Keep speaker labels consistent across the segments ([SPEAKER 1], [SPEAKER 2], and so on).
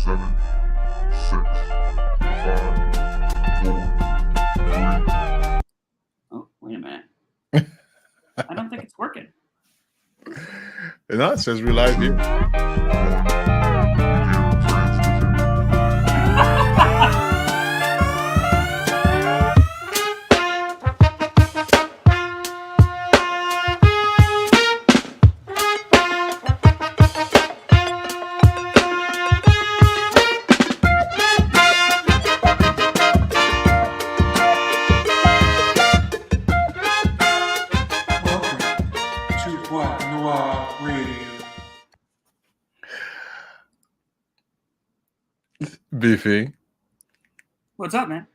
[SPEAKER 1] 7, 6, 5, 4, 3.
[SPEAKER 2] Oh, wait a minute. I don't think it's working.
[SPEAKER 3] No, it says relive you.
[SPEAKER 4] Boîte Noire Radio.
[SPEAKER 3] Beefy.
[SPEAKER 2] What's up, man?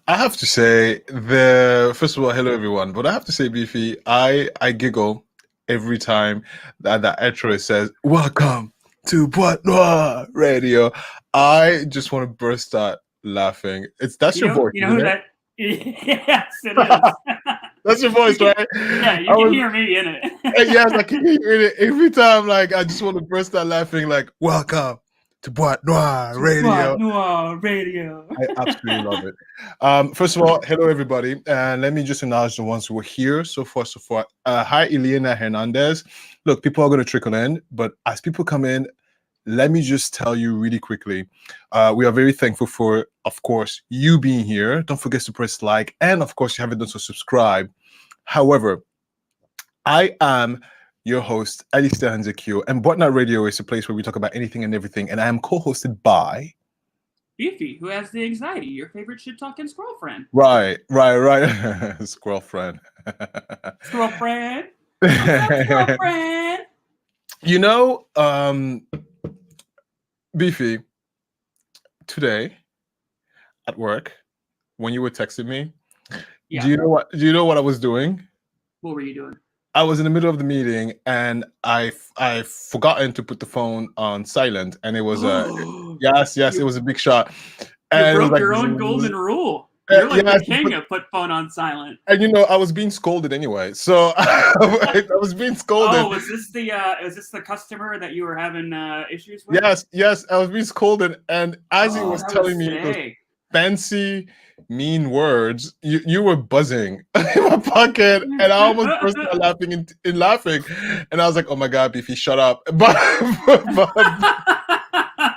[SPEAKER 3] I have to say, first of all, hello everyone. But I have to say, Beefy, I giggle every time that intro says, "Welcome to Boîte Noire Radio." I just want to burst out laughing. That's your voice.
[SPEAKER 2] You know who that? Yes, it is.
[SPEAKER 3] That's your voice, right?
[SPEAKER 2] Yeah, you can hear me in it.
[SPEAKER 3] Yes, I can hear it every time. Like, I just want to burst out laughing. Like, welcome to Boîte Noire Radio.
[SPEAKER 2] Boîte Noire Radio.
[SPEAKER 3] I absolutely love it. First of all, hello everybody, and let me just acknowledge the ones who are here so far. Hi, Elena Hernandez. Look, people are going to trickle in, but as people come in, let me just tell you really quickly, we are very thankful for, of course, you being here. Don't forget to press like, and of course, you haven't done so, subscribe. However, I am your host, Alistair Hanzekyo, and Boîte Noire Radio is a place where we talk about anything and everything, and I am co-hosted by
[SPEAKER 2] Beefy, who has the anxiety, your favorite shit-talking squirrel friend.
[SPEAKER 3] Right. Squirrel friend.
[SPEAKER 2] Squirrel friend. Squirrel friend.
[SPEAKER 3] You know, Beefy, today at work, when you were texting me,
[SPEAKER 2] Yeah.
[SPEAKER 3] do you know what I was doing?
[SPEAKER 2] What were you doing?
[SPEAKER 3] I was in the middle of the meeting and I forgotten to put the phone on silent, and it was yes, it was a big shot.
[SPEAKER 2] You broke
[SPEAKER 3] like,
[SPEAKER 2] your own golden rule. You're like
[SPEAKER 3] yes,
[SPEAKER 2] the king of put phone on silent.
[SPEAKER 3] And you know, I was being scolded anyway, so I was being scolded.
[SPEAKER 2] Oh, was this the customer that you were having issues with?
[SPEAKER 3] Yes, I was being scolded, and as he was telling me those
[SPEAKER 2] sick.
[SPEAKER 3] fancy, mean words, you were buzzing in my pocket, and I almost burst out laughing in laughing, and I was like, "Oh my God, Beefy, shut up!" But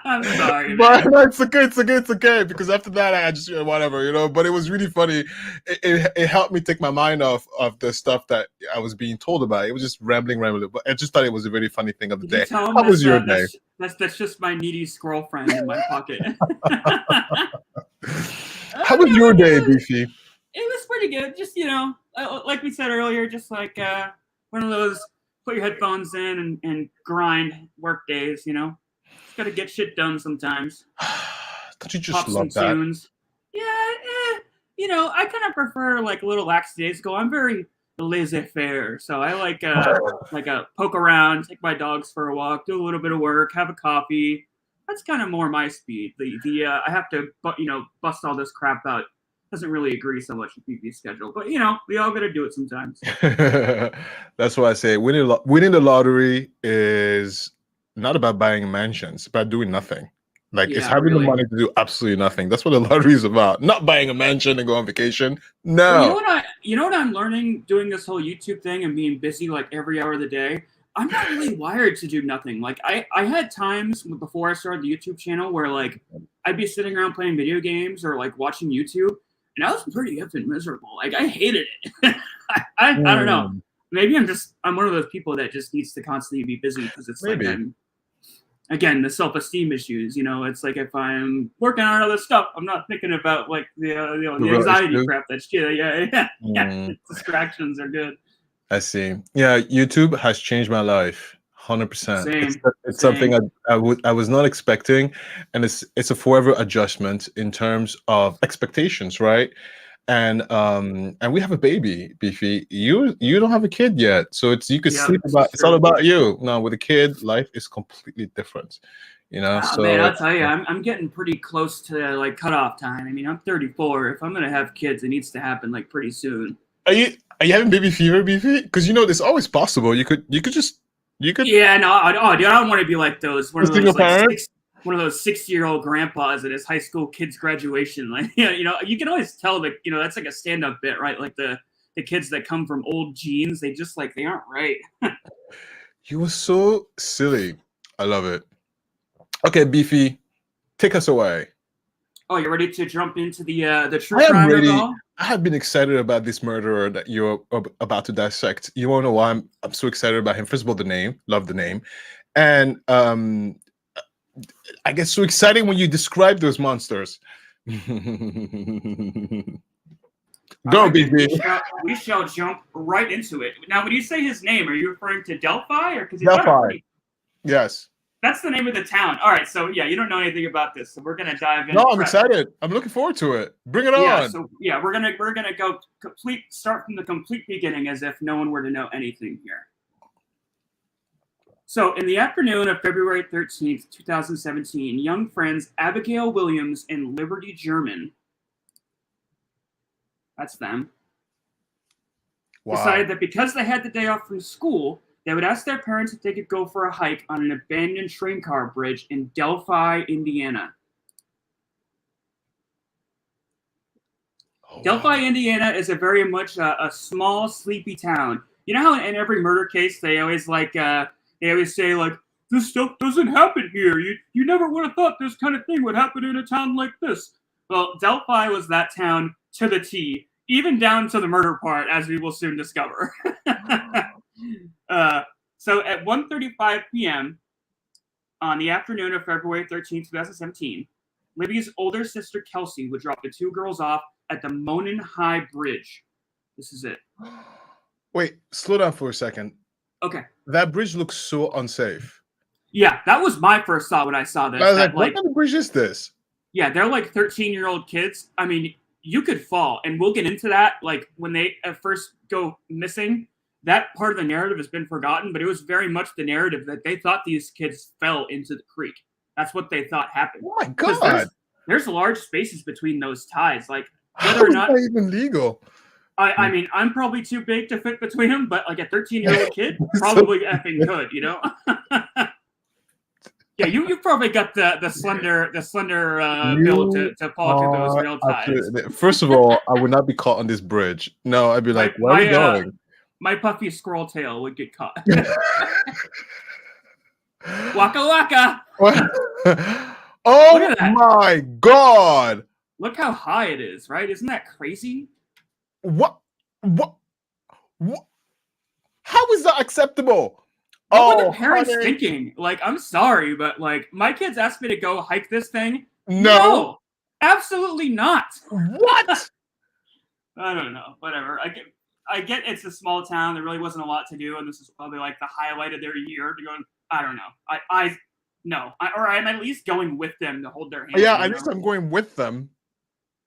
[SPEAKER 2] I'm sorry,
[SPEAKER 3] but
[SPEAKER 2] man.
[SPEAKER 3] no, it's okay, because after that I just whatever, you know. But it was really funny. It helped me take my mind off of the stuff that I was being told about. It was just rambling. But I just thought it was a very funny thing of the day. How was your day?
[SPEAKER 2] That's just my needy squirrel friend in my pocket.
[SPEAKER 3] How was your day, Beefy?
[SPEAKER 2] It was pretty good. Just, like we said earlier, just like one of those put your headphones in and grind work days, Just got to get shit done sometimes.
[SPEAKER 3] Don't you just
[SPEAKER 2] Pop
[SPEAKER 3] love
[SPEAKER 2] some
[SPEAKER 3] that?
[SPEAKER 2] tunes. Yeah, I kind of prefer like a little lackadaisical. I'm very laissez-faire, so I like a poke around, take my dogs for a walk, do a little bit of work, have a coffee. That's kind of more my speed. I have to bust all this crap out. Doesn't really agree so much with BB's schedule, but we all got to do it sometimes.
[SPEAKER 3] That's why I say winning the lottery is not about buying mansions. It's about doing nothing. Like, it's having the money to do absolutely nothing. That's what the lottery is about. Not buying a mansion and go on vacation. No.
[SPEAKER 2] Well, you know what I'm learning doing this whole YouTube thing and being busy like every hour of the day? I'm not really wired to do nothing. Like, I had times before I started the YouTube channel where like I'd be sitting around playing video games or like watching YouTube, and I was pretty effing miserable. Like, I hated it. I don't know. Maybe I'm one of those people that just needs to constantly be busy because it's like again, the self-esteem issues. It's like if I'm working on other stuff, I'm not thinking about like the anxiety crap. That's yeah. Distractions are good.
[SPEAKER 3] I see. Yeah, YouTube has changed my life 100%. It's something I was not expecting, and it's a forever adjustment in terms of expectations, right? And we have a baby, Beefy. You don't have a kid yet, so you could sleep about. It's all about you. Now with a kid, life is completely different. So
[SPEAKER 2] man, I'll tell you, I'm getting pretty close to like cutoff time. I mean, I'm 34. If I'm gonna have kids, it needs to happen like pretty soon.
[SPEAKER 3] Are you having baby fever, Beefy? Because it's always possible. You could.
[SPEAKER 2] Yeah, no, dude, I don't want to be like those.
[SPEAKER 3] Single parent?
[SPEAKER 2] one of those 60-year-old grandpas at his high school kid's graduation. Like, you know, you can always tell that, you know, that's like a stand-up bit, right? Like the kids that come from old genes, they just like, they aren't right.
[SPEAKER 3] You were so silly. I love it. Okay, Beefy, take us away.
[SPEAKER 2] Oh, you ready to jump into the true
[SPEAKER 3] I am
[SPEAKER 2] crime
[SPEAKER 3] ready.
[SPEAKER 2] of it all?
[SPEAKER 3] I have been excited about this murderer that you're about to dissect. You want to know why I'm so excited about him? First of all, the name, love the name, and I get so excited when you describe those monsters. Go,
[SPEAKER 2] All right,
[SPEAKER 3] Beefy.
[SPEAKER 2] we shall jump right into it. Now, when you say his name, are you referring to Delphi or because he's got a
[SPEAKER 3] Delphi.
[SPEAKER 2] pretty-
[SPEAKER 3] Yes.
[SPEAKER 2] That's the name of the town. All right, so yeah, you don't know anything about this, so we're gonna dive in.
[SPEAKER 3] No, I'm excited. I'm looking forward to it. Bring it
[SPEAKER 2] Yeah,
[SPEAKER 3] on.
[SPEAKER 2] so yeah, we're gonna go start from the complete beginning as if no one were to know anything here. So in the afternoon of February 13th, 2017, young friends Abigail Williams and Liberty German, that's them, decided that because they had the day off from school, they would ask their parents if they could go for a hike on an abandoned train car bridge in Delphi, Indiana.
[SPEAKER 3] Oh,
[SPEAKER 2] Delphi, Indiana is a very much a small, sleepy town. You know how in every murder case they always say like, this stuff doesn't happen here. You never would have thought this kind of thing would happen in a town like this. Well, Delphi was that town to the T, even down to the murder part, as we will soon discover. So at 1:35 p.m. on the afternoon of February 13, 2017, Libby's older sister Kelsey would drop the two girls off at the Monon High Bridge. This is it.
[SPEAKER 3] Wait, slow down for a second.
[SPEAKER 2] Okay.
[SPEAKER 3] That bridge looks so unsafe.
[SPEAKER 2] Yeah, that was my first thought when I saw this.
[SPEAKER 3] I was
[SPEAKER 2] that,
[SPEAKER 3] like, what kind of bridge is this?
[SPEAKER 2] Yeah, they're like 13-year-old kids. I mean, you could fall, and we'll get into that. Like when they at first go missing, that part of the narrative has been forgotten, but it was very much the narrative that they thought these kids fell into the creek. That's what they thought happened.
[SPEAKER 3] Oh my
[SPEAKER 2] 'Cause
[SPEAKER 3] God.
[SPEAKER 2] there's large spaces between those tides. Like
[SPEAKER 3] How
[SPEAKER 2] whether or
[SPEAKER 3] is
[SPEAKER 2] not
[SPEAKER 3] that even legal?
[SPEAKER 2] I mean, I'm probably too big to fit between them, but like a 13-year-old kid probably effing could, you know? Yeah, you probably got the slender build to fall through those real tides.
[SPEAKER 3] Absolutely. First of all, I would not be caught on this bridge. No, I'd be like, where are we going?
[SPEAKER 2] My puffy squirrel tail would get caught. Waka waka!
[SPEAKER 3] Oh my God!
[SPEAKER 2] Look how high it is, right? Isn't that crazy?
[SPEAKER 3] What? How is that acceptable?
[SPEAKER 2] What were the parents thinking? Like, I'm sorry, but like, my kids asked me to go hike this thing. No, absolutely not.
[SPEAKER 3] What?
[SPEAKER 2] I don't know. Whatever. I get it's a small town. There really wasn't a lot to do, and this is probably like the highlight of their year to go. I don't know. Or I'm at least going with them to hold their hand.
[SPEAKER 3] Yeah, at least I'm going with them.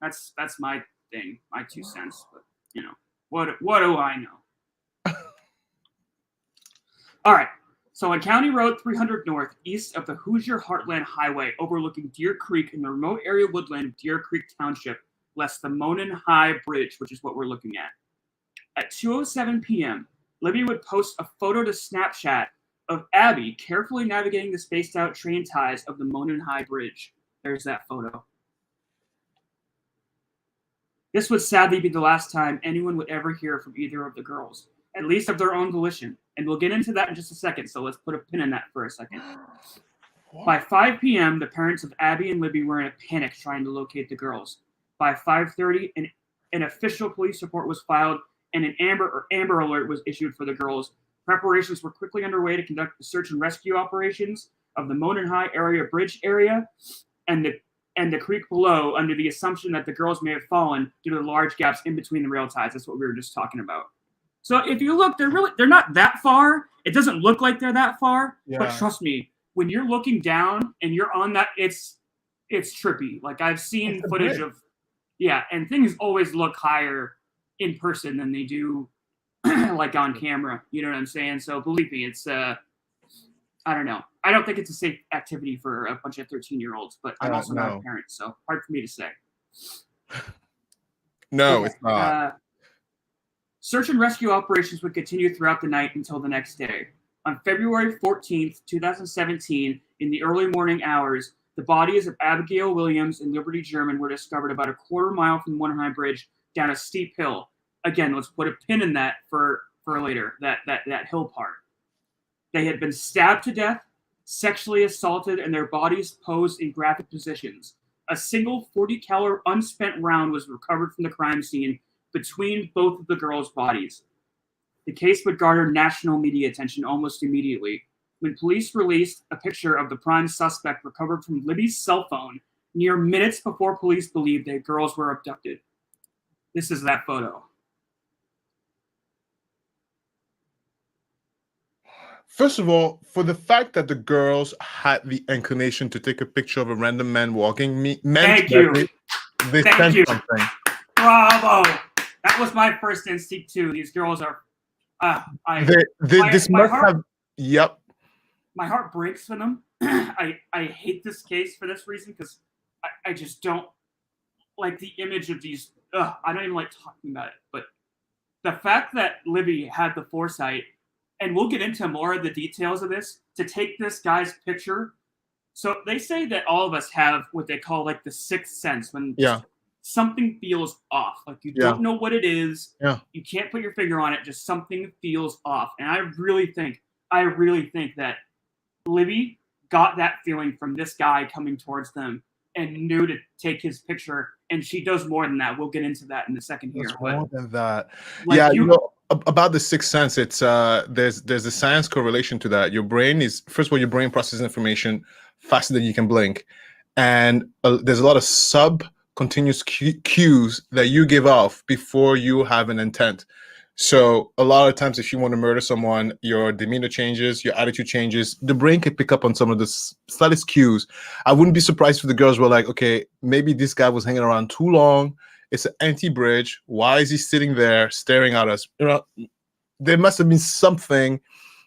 [SPEAKER 2] That's my thing, my 2 cents. But you know, what do I know? All right. So on County Road 300 North, east of the Hoosier Heartland Highway, overlooking Deer Creek in the remote area woodland of Deer Creek Township, lies the Monon High Bridge, which is what we're looking at. At 2:07 p.m., Libby would post a photo to Snapchat of Abby carefully navigating the spaced-out train ties of the Monon High Bridge. There's that photo. This would sadly be the last time anyone would ever hear from either of the girls, at least of their own volition. And we'll get into that in just a second, so let's put a pin in that for a second. By 5 p.m., the parents of Abby and Libby were in a panic trying to locate the girls. By 5:30, an official police report was filed and an Amber Alert was issued for the girls. Preparations were quickly underway to conduct the search and rescue operations of the Monon High area bridge area and the creek below, under the assumption that the girls may have fallen due to the large gaps in between the rail ties. That's what we were just talking about. So if you look, they're not that far. It doesn't look like they're that far, but trust me, when you're looking down and you're on that, it's trippy. Like I've seen footage of, and things always look higher in person than they do like on camera. You know what I'm saying? So believe me, it's I don't know. I don't think it's a safe activity for a bunch of 13-year-olds, but I'm also not a parent, so hard for me to say.
[SPEAKER 3] No, it's not.
[SPEAKER 2] Search and rescue operations would continue throughout the night until the next day. On February 14th, 2017, in the early morning hours, The bodies of Abigail Williams and Liberty German were discovered about a quarter mile from One High Bridge down a steep hill. Again, let's put a pin in that for later, that hill part. They had been stabbed to death, sexually assaulted, and their bodies posed in graphic positions. A single .40 caliber unspent round was recovered from the crime scene between both of the girls' bodies. The case would garner national media attention almost immediately when police released a picture of the prime suspect recovered from Libby's cell phone mere minutes before police believed that girls were abducted. This is that photo.
[SPEAKER 3] First of all, for the fact that the girls had the inclination to take a picture of a random man walking, meant
[SPEAKER 2] Thank you.
[SPEAKER 3] They
[SPEAKER 2] Thank
[SPEAKER 3] sent
[SPEAKER 2] you.
[SPEAKER 3] something.
[SPEAKER 2] Bravo! That was my first instinct too. These girls are.
[SPEAKER 3] This must have. Yep.
[SPEAKER 2] My heart breaks for them. I hate this case for this reason because I just don't like the image of these. I don't even like talking about it. But the fact that Libby had the foresight, and we'll get into more of the details of this, to take this guy's picture. So they say that all of us have what they call like the sixth sense when something feels off. Like you don't know what it is.
[SPEAKER 3] Yeah.
[SPEAKER 2] You can't put your finger on it. Just something feels off. And I really think that Libby got that feeling from this guy coming towards them and knew to take his picture. And she does more than that. We'll get into that in a second here.
[SPEAKER 3] More than that.
[SPEAKER 2] Like
[SPEAKER 3] About the sixth sense, it's there's a science correlation to that. Your brain is, first of all, your brain processes information faster than you can blink, and there's a lot of sub-continuous cues that you give off before you have an intent. So a lot of times, if you want to murder someone, your demeanor changes, your attitude changes. The brain can pick up on some of the slightest cues. I wouldn't be surprised if the girls were like, okay, maybe this guy was hanging around too long. It's an empty bridge. Why is he sitting there staring at us? You know, there must have been something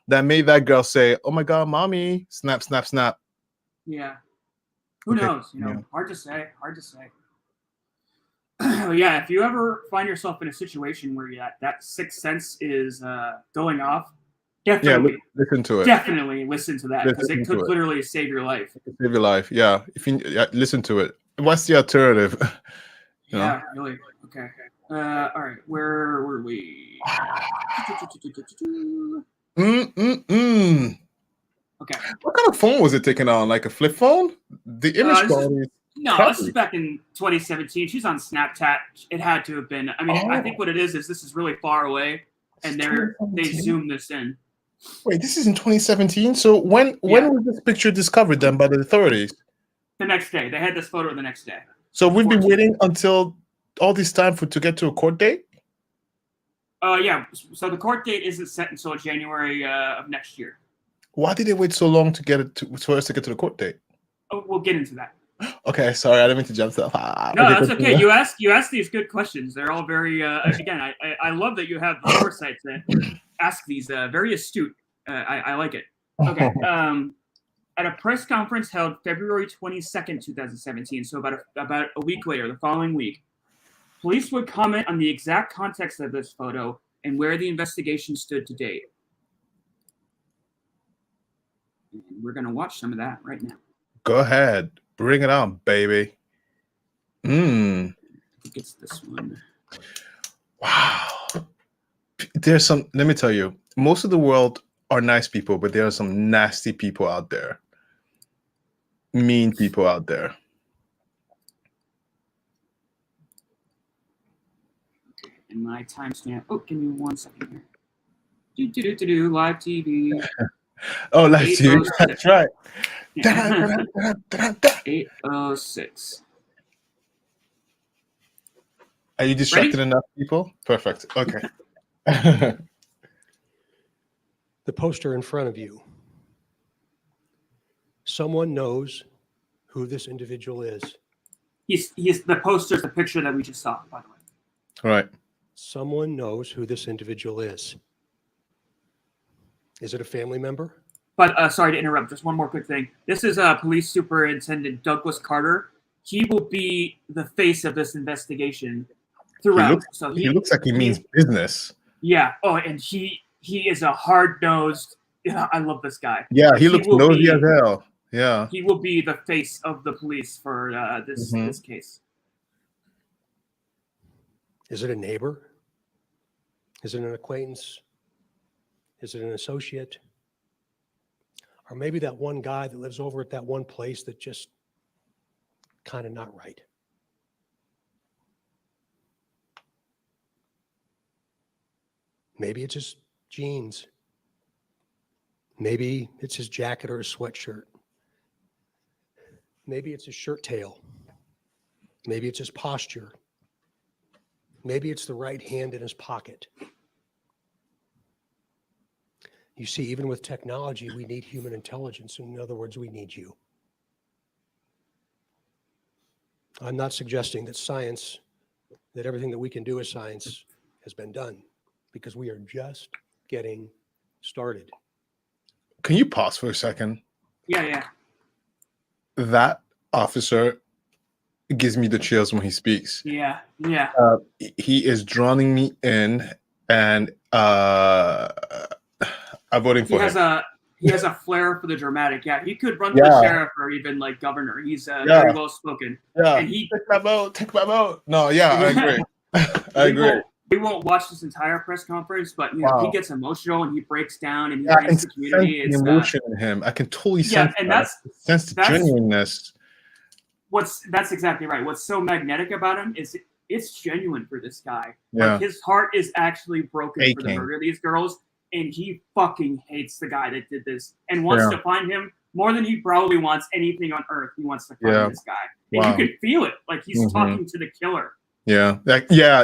[SPEAKER 3] that made that girl say, "Oh my God, mommy!" Snap, snap, snap.
[SPEAKER 2] Yeah. Who knows? You know, hard to say. Yeah, if you ever find yourself in a situation where that sixth sense is going off, definitely
[SPEAKER 3] listen to it.
[SPEAKER 2] Definitely listen to that because it could literally save your life.
[SPEAKER 3] Save your life. Yeah, if you listen to it. What's the alternative?
[SPEAKER 2] Yeah, really. Okay. All right. Where were we? Okay.
[SPEAKER 3] What kind of phone was it taken on? Like a flip phone? The image quality.
[SPEAKER 2] No, this is back in 2017. She's on Snapchat. It had to have been. I mean, I think what it is this is really far away, and they zoom this in.
[SPEAKER 3] Wait, this is in 2017. So when was this picture discovered then by the authorities?
[SPEAKER 2] The next day. They had this photo the next day.
[SPEAKER 3] So we've been waiting until all this time to get to a court date?
[SPEAKER 2] Yeah. So the court date isn't set until January of next year.
[SPEAKER 3] Why did they wait so long for us to get to the court date?
[SPEAKER 2] Oh, we'll get into that.
[SPEAKER 3] Okay, sorry, I didn't mean to jump stuff.
[SPEAKER 2] No, that's okay. You ask these good questions. They're all very. Again, I love that you have the foresight to ask these. Very astute. I like it. Okay. At a press conference held February 22nd, 2017, so about a week later, the following week, police would comment on the exact context of this photo and where the investigation stood to date. And we're going to watch some of that right now.
[SPEAKER 3] Go ahead. Bring it on, baby.
[SPEAKER 2] I think it's this one.
[SPEAKER 3] Wow. There's some, let me tell you, most of the world are nice people, but there are some nasty people out there. Mean people out there.
[SPEAKER 2] Okay, and my timestamp. Oh, give me 1 second here. Live TV.
[SPEAKER 3] Oh, live TV. That's right.
[SPEAKER 2] 8:06.
[SPEAKER 3] Are you distracted enough, people? Perfect. Okay.
[SPEAKER 5] The poster in front of you. Someone knows who this individual is.
[SPEAKER 2] He's the poster's the picture that we just saw, by the way.
[SPEAKER 3] All right.
[SPEAKER 5] Someone knows who this individual is. Is it a family member?
[SPEAKER 2] But sorry to interrupt. Just one more quick thing. This is Police Superintendent Douglas Carter. He will be the face of this investigation throughout.
[SPEAKER 3] He looks like he means business.
[SPEAKER 2] Yeah. Oh, and he is a hard-nosed. Yeah, I love this guy.
[SPEAKER 3] Yeah, he looks nosy as hell. Yeah.
[SPEAKER 2] He will be the face of the police for this case.
[SPEAKER 5] Is it a neighbor? Is it an acquaintance? Is it an associate? Or maybe that one guy that lives over at that one place that just kind of not right. Maybe it's his jeans. Maybe it's his jacket or his sweatshirt. Maybe it's his shirt tail. Maybe it's his posture. Maybe it's the right hand in his pocket. You see, even with technology, we need human intelligence. In other words, we need you. I'm not suggesting that science, that everything that we can do as science has been done, because we are just getting started.
[SPEAKER 3] Can you pause for a second?
[SPEAKER 2] Yeah.
[SPEAKER 3] That officer gives me the chills when he speaks.
[SPEAKER 2] Yeah.
[SPEAKER 3] He is drowning me in, and I'm voting for him.
[SPEAKER 2] He has a flair for the dramatic. Yeah, he could run for the sheriff or even like governor. He's very well spoken.
[SPEAKER 3] Yeah,
[SPEAKER 2] and he
[SPEAKER 3] take my vote. No, yeah, I agree. I agree.
[SPEAKER 2] We won't watch this entire press conference, but he gets emotional and he breaks down and he
[SPEAKER 3] I can
[SPEAKER 2] the community.
[SPEAKER 3] sense the emotion in him. I can totally sense
[SPEAKER 2] and
[SPEAKER 3] that. Sense the genuineness.
[SPEAKER 2] That's exactly right. What's so magnetic about him is it's genuine for this guy.
[SPEAKER 3] Yeah.
[SPEAKER 2] Like his heart is actually broken for the murder of these girls, and he fucking hates the guy that did this and wants to find him more than he probably wants anything on earth. He wants to find this guy, and you can feel it. Like he's talking to the killer.
[SPEAKER 3] Yeah,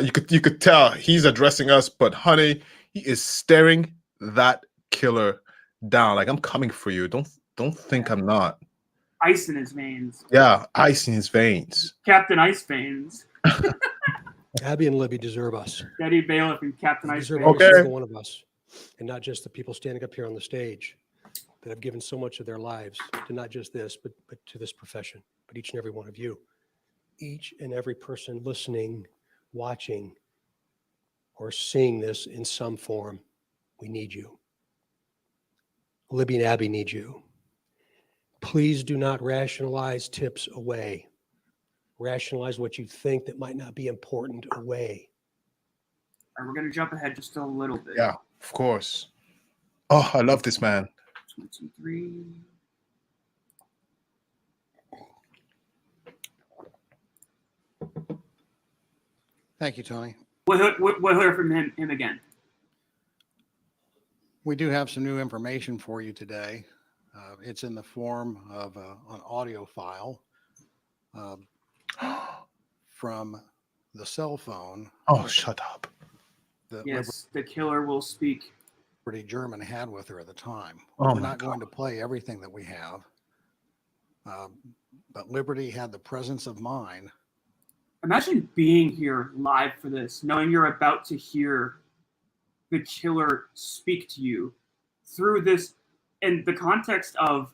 [SPEAKER 3] you could tell he's addressing us, but honey, he is staring that killer down. Like, I'm coming for you. Don't think I'm not.
[SPEAKER 2] Ice in his veins.
[SPEAKER 3] Yeah, ice in his veins.
[SPEAKER 2] Captain Ice Veins.
[SPEAKER 5] Abby and Libby deserve us.
[SPEAKER 2] Eddie Bailiff and Captain Ice Veins.
[SPEAKER 5] Every single one of us, and not just the people standing up here on the stage that have given so much of their lives to not just this, but to this profession, but each and every one of you. Each and every person listening, watching, or seeing this in some form, we need you. Libby and Abby need you. Please do not rationalize tips away. Rationalize what you think that might not be important away.
[SPEAKER 2] All right, we're going to jump ahead just a little bit.
[SPEAKER 3] Yeah, of course. Oh, I love this man.
[SPEAKER 2] 1, 2, 3.
[SPEAKER 6] Thank you, Tony.
[SPEAKER 2] We'll hear from him again.
[SPEAKER 6] We do have some new information for you today. It's in the form of an audio file from the cell phone.
[SPEAKER 3] Oh, shut up.
[SPEAKER 2] The killer will speak.
[SPEAKER 6] Liberty German had with her at the time.
[SPEAKER 3] Oh,
[SPEAKER 6] We're not going to play everything that we have, but Liberty had the presence of mind.
[SPEAKER 2] Imagine being here live for this, knowing you're about to hear the killer speak to you through this, in the context of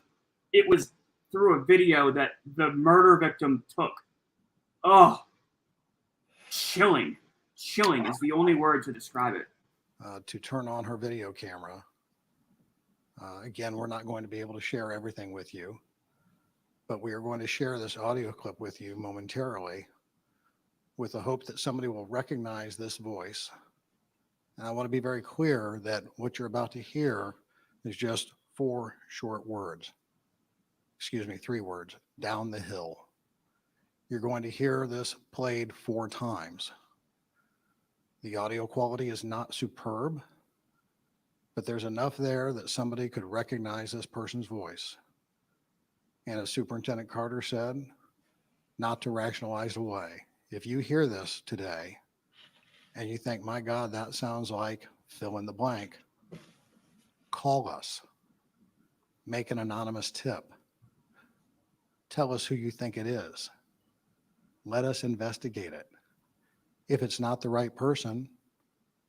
[SPEAKER 2] it was through a video that the murder victim took. Oh, chilling. Chilling is the only word to describe it.
[SPEAKER 6] To turn on her video camera. Again, we're not going to be able to share everything with you, but we are going to share this audio clip with you momentarily with the hope that somebody will recognize this voice. And I want to be very clear that what you're about to hear is just 4 short words. Excuse me, 3 words. Down the hill. You're going to hear this played 4 times. The audio quality is not superb, but there's enough there that somebody could recognize this person's voice. And as Superintendent Carter said, not to rationalize away. If you hear this today and you think, my God, that sounds like fill in the blank, call us. Make an anonymous tip. Tell us who you think it is. Let us investigate it. If it's not the right person,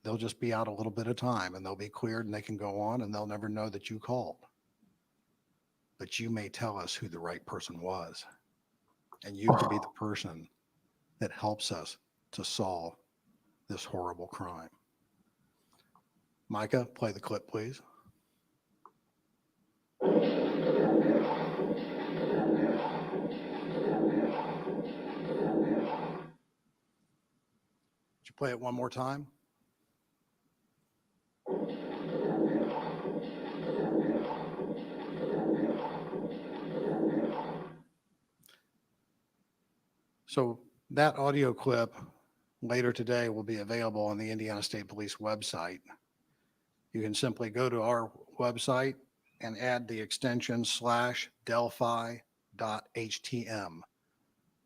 [SPEAKER 6] they'll just be out a little bit of time and they'll be cleared and they can go on and they'll never know that you called. But you may tell us who the right person was. And you could be the person that helps us to solve this horrible crime. Micah, play the clip, please. play it one more time? So that audio clip later today will be available on the Indiana State Police website. You can simply go to our website and add the extension /Delphi.htm.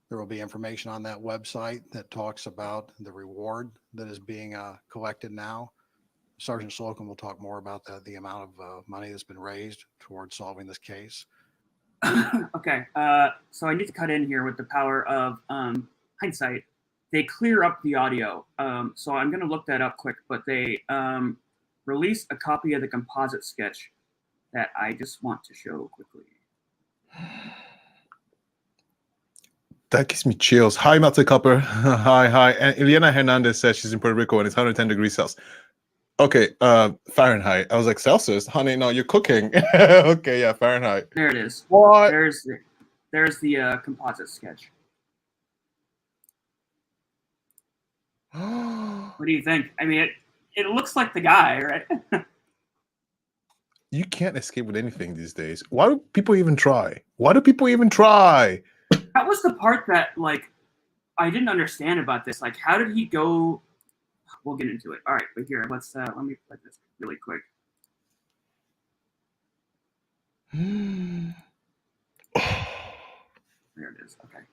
[SPEAKER 6] There will be information on that website that talks about the reward that is being collected now. Sergeant Slocum will talk more about that, the amount of money that's been raised towards solving this case.
[SPEAKER 2] Okay, so I need to cut in here with the power of hindsight. They clear up the audio, so I'm going to look that up quick, but they released a copy of the composite sketch that I just want to show quickly.
[SPEAKER 3] That gives me chills. Hi, Matze Copper. Hi. And Ileana Hernandez says she's in Puerto Rico and it's 110 degrees Celsius. Okay, Fahrenheit. I was like, Celsius? Honey, no, you're cooking. Okay, yeah, Fahrenheit.
[SPEAKER 2] There it is.
[SPEAKER 3] What?
[SPEAKER 2] There's the composite sketch. What do you think? I mean, it looks like the guy, right?
[SPEAKER 3] You can't escape with anything these days. Why do people even try?
[SPEAKER 2] That was the part that, like, I didn't understand about this. Like, how did he go? We'll get into it. All right, but here, let me play this really quick. There it is. Okay.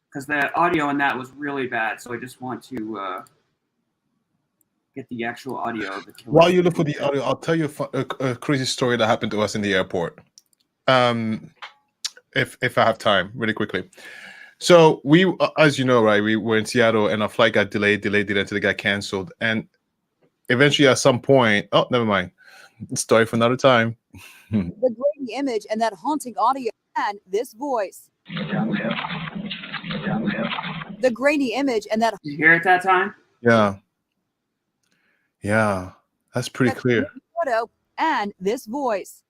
[SPEAKER 2] Because the audio on that was really bad, so I just want to get the actual audio of the killer.
[SPEAKER 3] While you look for the audio, I'll tell you a crazy story that happened to us in the airport. If I have time, really quickly. So we, as you know, right, we were in Seattle and our flight got delayed until it got canceled. And eventually at some point, oh, never mind. Story for another time.
[SPEAKER 7] The grainy image and that haunting audio and this voice. The grainy image and that.
[SPEAKER 2] Did you hear it that time?
[SPEAKER 3] Yeah. Yeah. That's pretty clear.
[SPEAKER 7] Photo and this voice.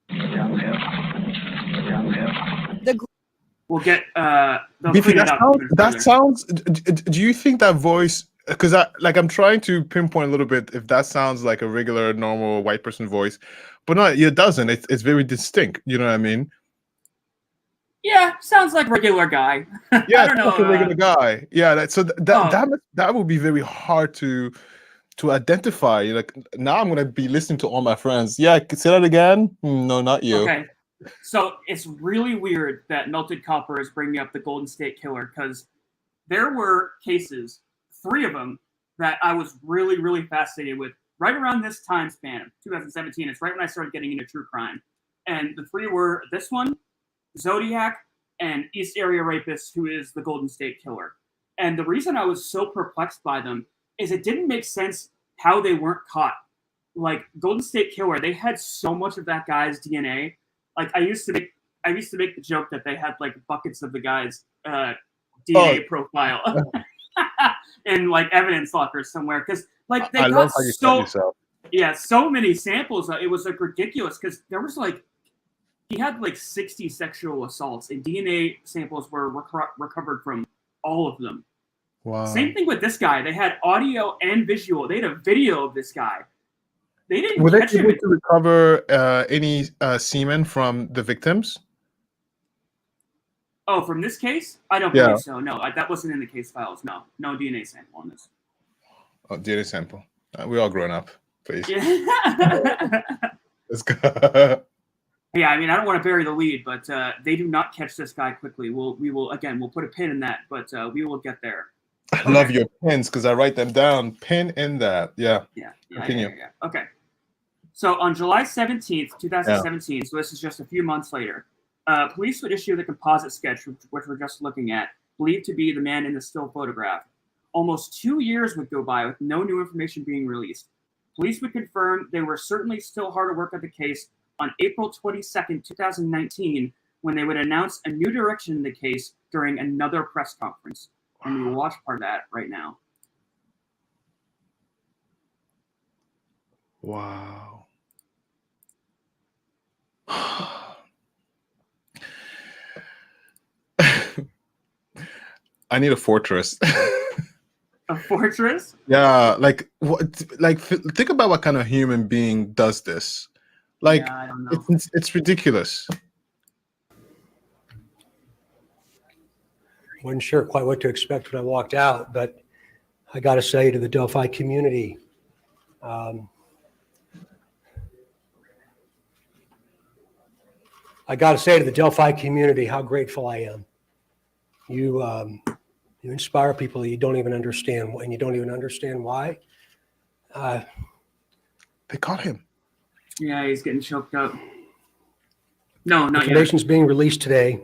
[SPEAKER 2] We'll get
[SPEAKER 3] Beefy, that sounds. Do you think that voice? Because I'm trying to pinpoint a little bit if that sounds like a regular, normal white person voice, but no, it doesn't. It's very distinct. You know what I mean?
[SPEAKER 2] Yeah, sounds like a regular guy.
[SPEAKER 3] Yeah,
[SPEAKER 2] I don't know.
[SPEAKER 3] Like a regular guy. Yeah, that would be very hard to identify. Like now, I'm gonna be listening to all my friends. Yeah, say that again. No, not you.
[SPEAKER 2] Okay. So it's really weird that Melted Copper is bringing up the Golden State Killer because there were cases, 3 of them, that I was really, really fascinated with right around this time span of 2017. It's right when I started getting into true crime. And the 3 were this one, Zodiac, and East Area Rapist, who is the Golden State Killer. And the reason I was so perplexed by them is it didn't make sense how they weren't caught. Like Golden State Killer, they had so much of that guy's DNA. Like I used to make the joke that they had like buckets of the guy's DNA profile in like evidence lockers somewhere because like they got so many samples. It was like ridiculous because there was like he had like 60 sexual assaults and DNA samples were recovered from all of them.
[SPEAKER 3] Wow.
[SPEAKER 2] Same thing with this guy. They had audio and visual. They had a video of this guy. They didn't
[SPEAKER 3] Were they
[SPEAKER 2] catch him.
[SPEAKER 3] able to recover any semen from the victims?
[SPEAKER 2] Oh, from this case? I don't believe so. No, that wasn't in the case files. No DNA sample on this.
[SPEAKER 3] Oh, DNA sample. We're all grown up, please.
[SPEAKER 2] Yeah.
[SPEAKER 3] Let's go.
[SPEAKER 2] Yeah, I mean, I don't want to bury the lead, but they do not catch this guy quickly. We'll put a pin in that, but we will get there.
[SPEAKER 3] I love your pins because I write them down. Pin in that. Yeah. Continue.
[SPEAKER 2] Yeah. Okay. So on July 17th, 2017, so this is just a few months later, police would issue the composite sketch, which we're just looking at, believed to be the man in the still photograph. Almost 2 years would go by with no new information being released. Police would confirm they were certainly still hard at work at the case on April 22nd, 2019, when they would announce a new direction in the case during another press conference. And we will watch part of that right now.
[SPEAKER 3] Wow. I need a fortress.
[SPEAKER 2] A fortress?
[SPEAKER 3] Yeah, like what? Like think about what kind of human being does this. Like
[SPEAKER 2] Yeah, I don't know.
[SPEAKER 3] it's ridiculous.
[SPEAKER 5] Wasn't sure quite what to expect when I walked out, but I got to say to the Delphi community, how grateful I am. You inspire people that you don't even understand, and you don't even understand why.
[SPEAKER 3] They caught him.
[SPEAKER 2] Yeah, he's getting choked up. No, not yet.
[SPEAKER 5] Information's being released today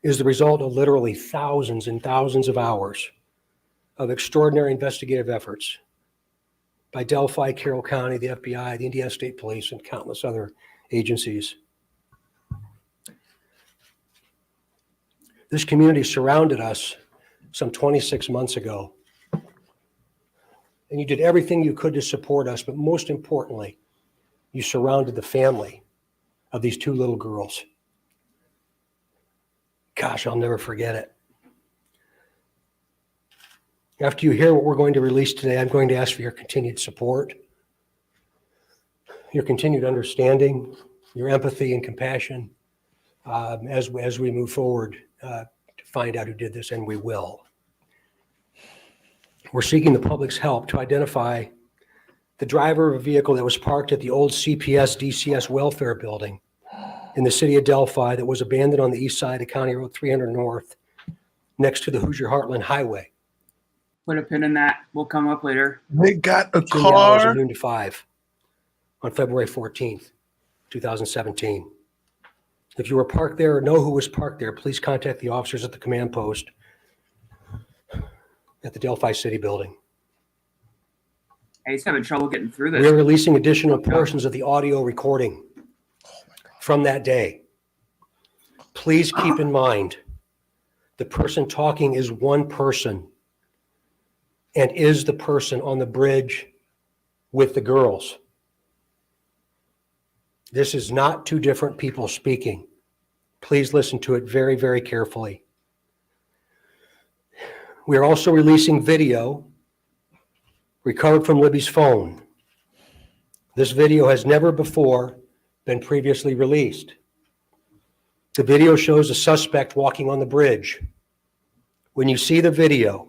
[SPEAKER 5] is the result of literally thousands and thousands of hours of extraordinary investigative efforts by Delphi, Carroll County, the FBI, the Indiana State Police, and countless other agencies. This community surrounded us some 26 months ago, and you did everything you could to support us, but most importantly, you surrounded the family of these two little girls. Gosh, I'll never forget it. After you hear what we're going to release today, I'm going to ask for your continued support, your continued understanding, your empathy and compassion as we move forward to find out who did this, and we will. We're seeking the public's help to identify the driver of a vehicle that was parked at the old CPS DCS welfare building in the city of Delphi that was abandoned on the east side of County Road 300 North next to the Hoosier Heartland Highway.
[SPEAKER 2] Put a pin in that. We'll come up later.
[SPEAKER 3] They got a
[SPEAKER 5] Between the hours of
[SPEAKER 3] car.
[SPEAKER 5] noon to 5 on February 14th, 2017. If you were parked there or know who was parked there, please contact the officers at the command post at the Delphi City Building.
[SPEAKER 2] Hey, he's having trouble getting through this.
[SPEAKER 5] We are releasing additional portions of the audio recording from that day. Please keep in mind, the person talking is one person and is the person on the bridge with the girls. This is not two different people speaking. Please listen to it very, very carefully. We are also releasing video recovered from Libby's phone. This video has never before been previously released. The video shows a suspect walking on the bridge. When you see the video,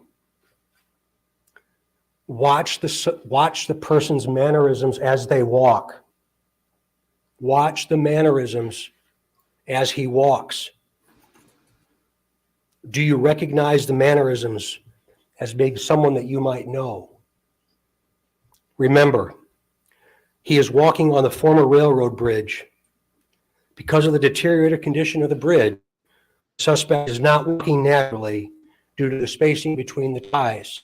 [SPEAKER 5] watch the person's mannerisms as they walk. Watch the mannerisms as he walks. Do you recognize the mannerisms as being someone that you might know? Remember, he is walking on the former railroad bridge. Because of the deteriorated condition of the bridge, the suspect is not walking naturally due to the spacing between the ties.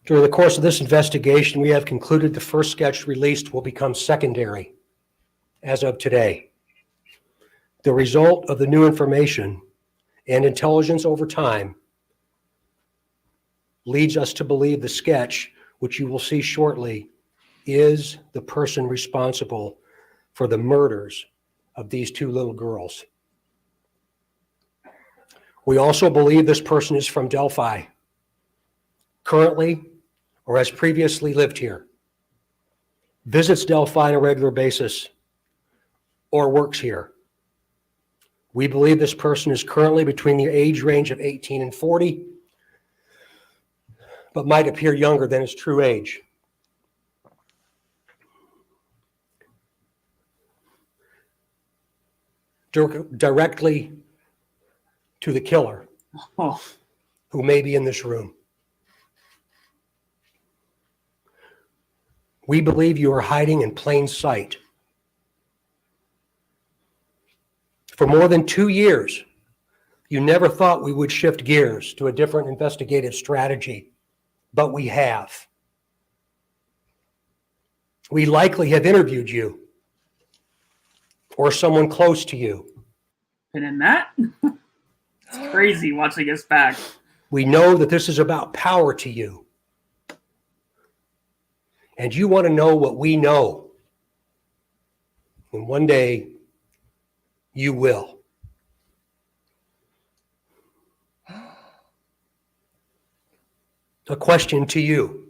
[SPEAKER 5] During the course of this investigation, we have concluded the first sketch released will become secondary as of today. The result of the new information and intelligence over time leads us to believe the sketch, which you will see shortly, is the person responsible for the murders of these two little girls. We also believe this person is from Delphi, currently or has previously lived here, visits Delphi on a regular basis, or works here. We believe this person is currently between the age range of 18 and 40, but might appear younger than his true age. Directly to the killer, who may be in this room. We believe you are hiding in plain sight. For more than 2 years, you never thought we would shift gears to a different investigative strategy, but we have. We likely have interviewed you or someone close to you.
[SPEAKER 2] Pin in that? It's crazy watching us back.
[SPEAKER 5] We know that this is about power to you. And you want to know what we know. And one day, you will. A question to you.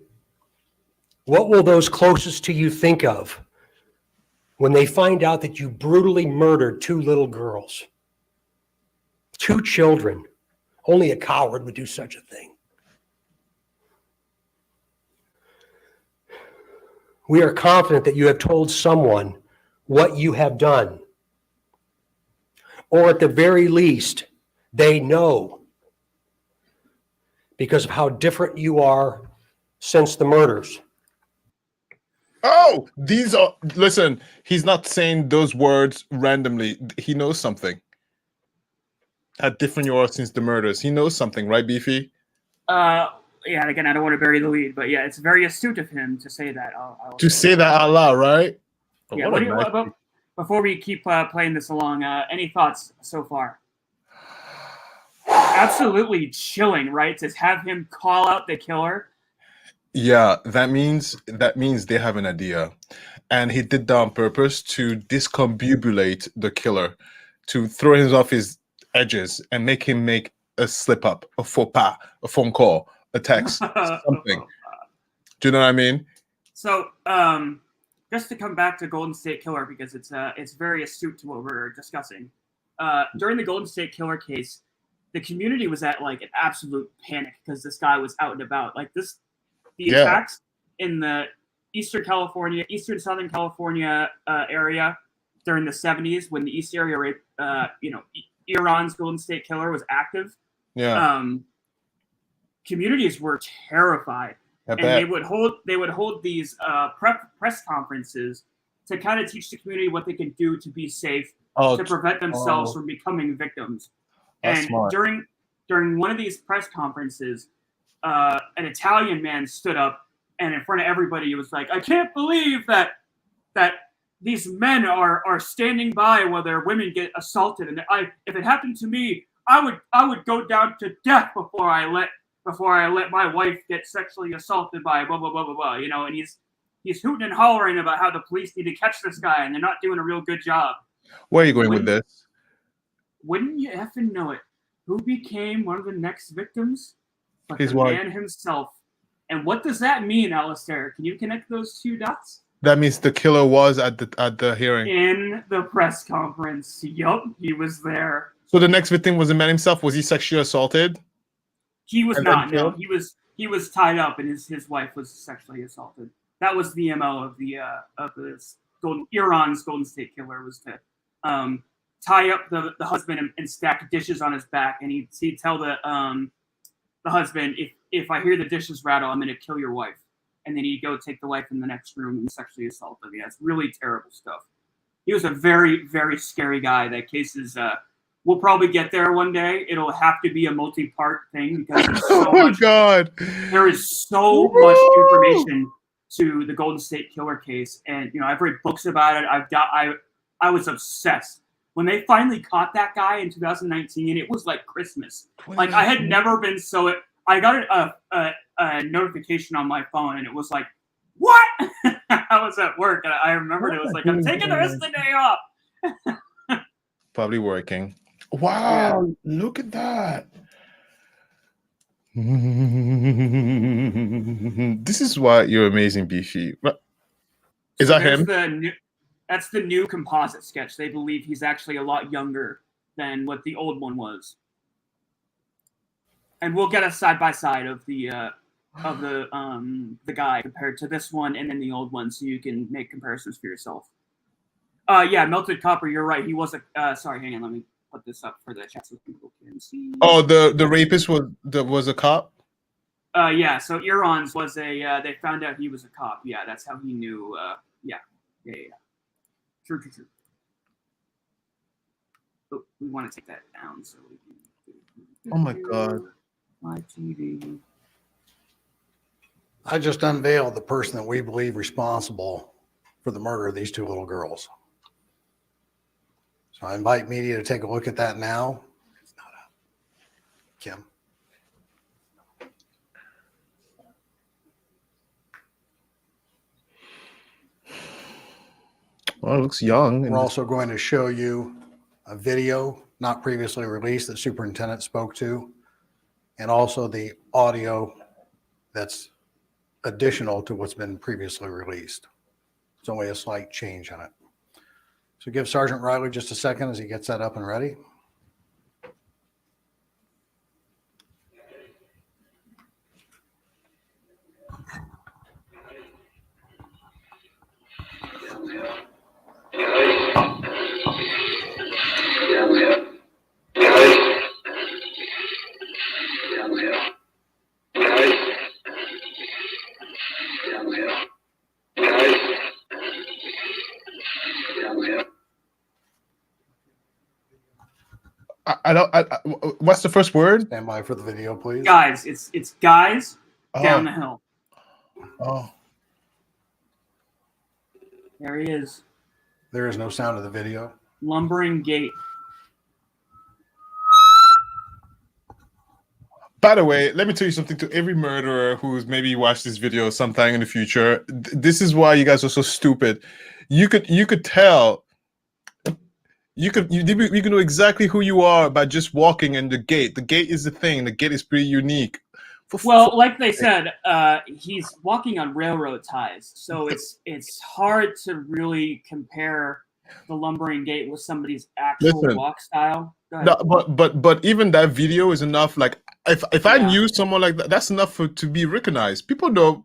[SPEAKER 5] What will those closest to you think of when they find out that you brutally murdered 2 little girls? 2 children. Only a coward would do such a thing. We are confident that you have told someone what you have done. Or at the very least, they know because of how different you are since the murders.
[SPEAKER 3] Oh, these are, listen, he's not saying those words randomly. He knows something. How different you are since the murders. He knows something, right, Beefy?
[SPEAKER 2] Yeah, again, I don't want to bury the lead, but yeah, it's very astute of him to say that.
[SPEAKER 3] To say that out loud, right?
[SPEAKER 2] Yeah, what about, before we keep playing this along, any thoughts so far? Absolutely chilling, right? To have him call out the killer.
[SPEAKER 3] Yeah, that means they have an idea. And he did that on purpose to discombobulate the killer, to throw him off his edges and make him make a slip up, a faux pas, a phone call, a text, something. Do you know what I mean?
[SPEAKER 2] So, just to come back to Golden State Killer, because it's very astute to what we're discussing. During the Golden State Killer case, the community was at like an absolute panic because this guy was out and about. Like the attacks in the Eastern Southern California area during the 70s when the East Area, Iran's Golden State Killer was active.
[SPEAKER 3] Yeah.
[SPEAKER 2] Communities were terrified. And they would hold these press conferences to kind of teach the community what they can do to be safe, to prevent themselves from becoming victims.
[SPEAKER 3] That's
[SPEAKER 2] and
[SPEAKER 3] smart.
[SPEAKER 2] during one of these press conferences, an Italian man stood up and in front of everybody, he was like, "I can't believe that these men are standing by while their women get assaulted. And if it happened to me, I would go down to death before I let my wife get sexually assaulted by blah blah blah blah blah." You know, and he's hooting and hollering about how the police need to catch this guy and they're not doing a real good job.
[SPEAKER 3] Where are you going with this?
[SPEAKER 2] Wouldn't you effing know it? Who became one of the next victims? But
[SPEAKER 3] His
[SPEAKER 2] the
[SPEAKER 3] wife.
[SPEAKER 2] man himself. And what does that mean, Alistair? Can you connect those 2 dots?
[SPEAKER 3] That means the killer was at the hearing.
[SPEAKER 2] In the press conference. Yup, he was there.
[SPEAKER 3] So the next victim was the man himself. Was he sexually assaulted?
[SPEAKER 2] He was
[SPEAKER 3] And
[SPEAKER 2] not.
[SPEAKER 3] then
[SPEAKER 2] No,
[SPEAKER 3] killed?
[SPEAKER 2] he was tied up, and his wife was sexually assaulted. That was the MO of this Iran's Golden State Killer, was to tie up the husband and stack dishes on his back, and he'd tell the husband, if I hear the dishes rattle, I'm going to kill your wife. And then he'd go take the wife in the next room and sexually assault them. Yeah, it's really terrible stuff. He was a very, very scary guy. That case is, we'll probably get there one day. It'll have to be a multi-part thing because there's so
[SPEAKER 3] Oh my
[SPEAKER 2] much,
[SPEAKER 3] God!
[SPEAKER 2] there is so much information to the Golden State Killer case. And, I've read books about it. I was obsessed. When they finally caught that guy in 2019, it was like Christmas. Like I had never been so. I got a notification on my phone, and it was like, "What?" I was at work, and I remembered it was like, "I'm taking the rest of the day off."
[SPEAKER 3] Probably working. Wow! Look at that. This is why you're amazing, Beefy. Is that him?
[SPEAKER 2] That's the new composite sketch. They believe he's actually a lot younger than what the old one was. And we'll get a side by side of the guy compared to this one and then the old one, so you can make comparisons for yourself. Yeah, Melted Copper. You're right. He was a. Sorry, hang on. Let me put this up for the chat so people can see.
[SPEAKER 3] Oh, the rapist was a cop.
[SPEAKER 2] Yeah. So Iran's was a. They found out he was a cop. Yeah, that's how he knew. Yeah. True. Oh, we want to take that down so we can.
[SPEAKER 3] Oh my God.
[SPEAKER 2] My TV.
[SPEAKER 6] I just unveiled the person that we believe responsible for the murder of these 2 little girls. So I invite media to take a look at that now. It's not up. Kim.
[SPEAKER 3] Well, it looks young.
[SPEAKER 6] We're also going to show you a video not previously released that superintendent spoke to, and also the audio that's additional to what's been previously released. It's only a slight change on it. So give Sergeant Riley just a second as he gets that up and ready.
[SPEAKER 3] What's the first word?
[SPEAKER 6] Stand by for the video, please.
[SPEAKER 2] Guys, it's guys
[SPEAKER 3] Oh.
[SPEAKER 2] down the hill.
[SPEAKER 3] Oh,
[SPEAKER 2] There he is.
[SPEAKER 6] There is no sound of the video.
[SPEAKER 2] Lumbering gate.
[SPEAKER 3] by the way, let me tell you something to every murderer who's maybe watched this video sometime in the future. This is why you guys are so stupid. You could tell. You can know exactly who you are by just walking in the gate. The gate is the thing. The gate is pretty unique.
[SPEAKER 2] Well, like they said, he's walking on railroad ties, so it's hard to really compare the lumbering gate with somebody's actual walk style.
[SPEAKER 3] No, but even that video is enough. Like if I knew someone like that, that's enough to be recognized. People know.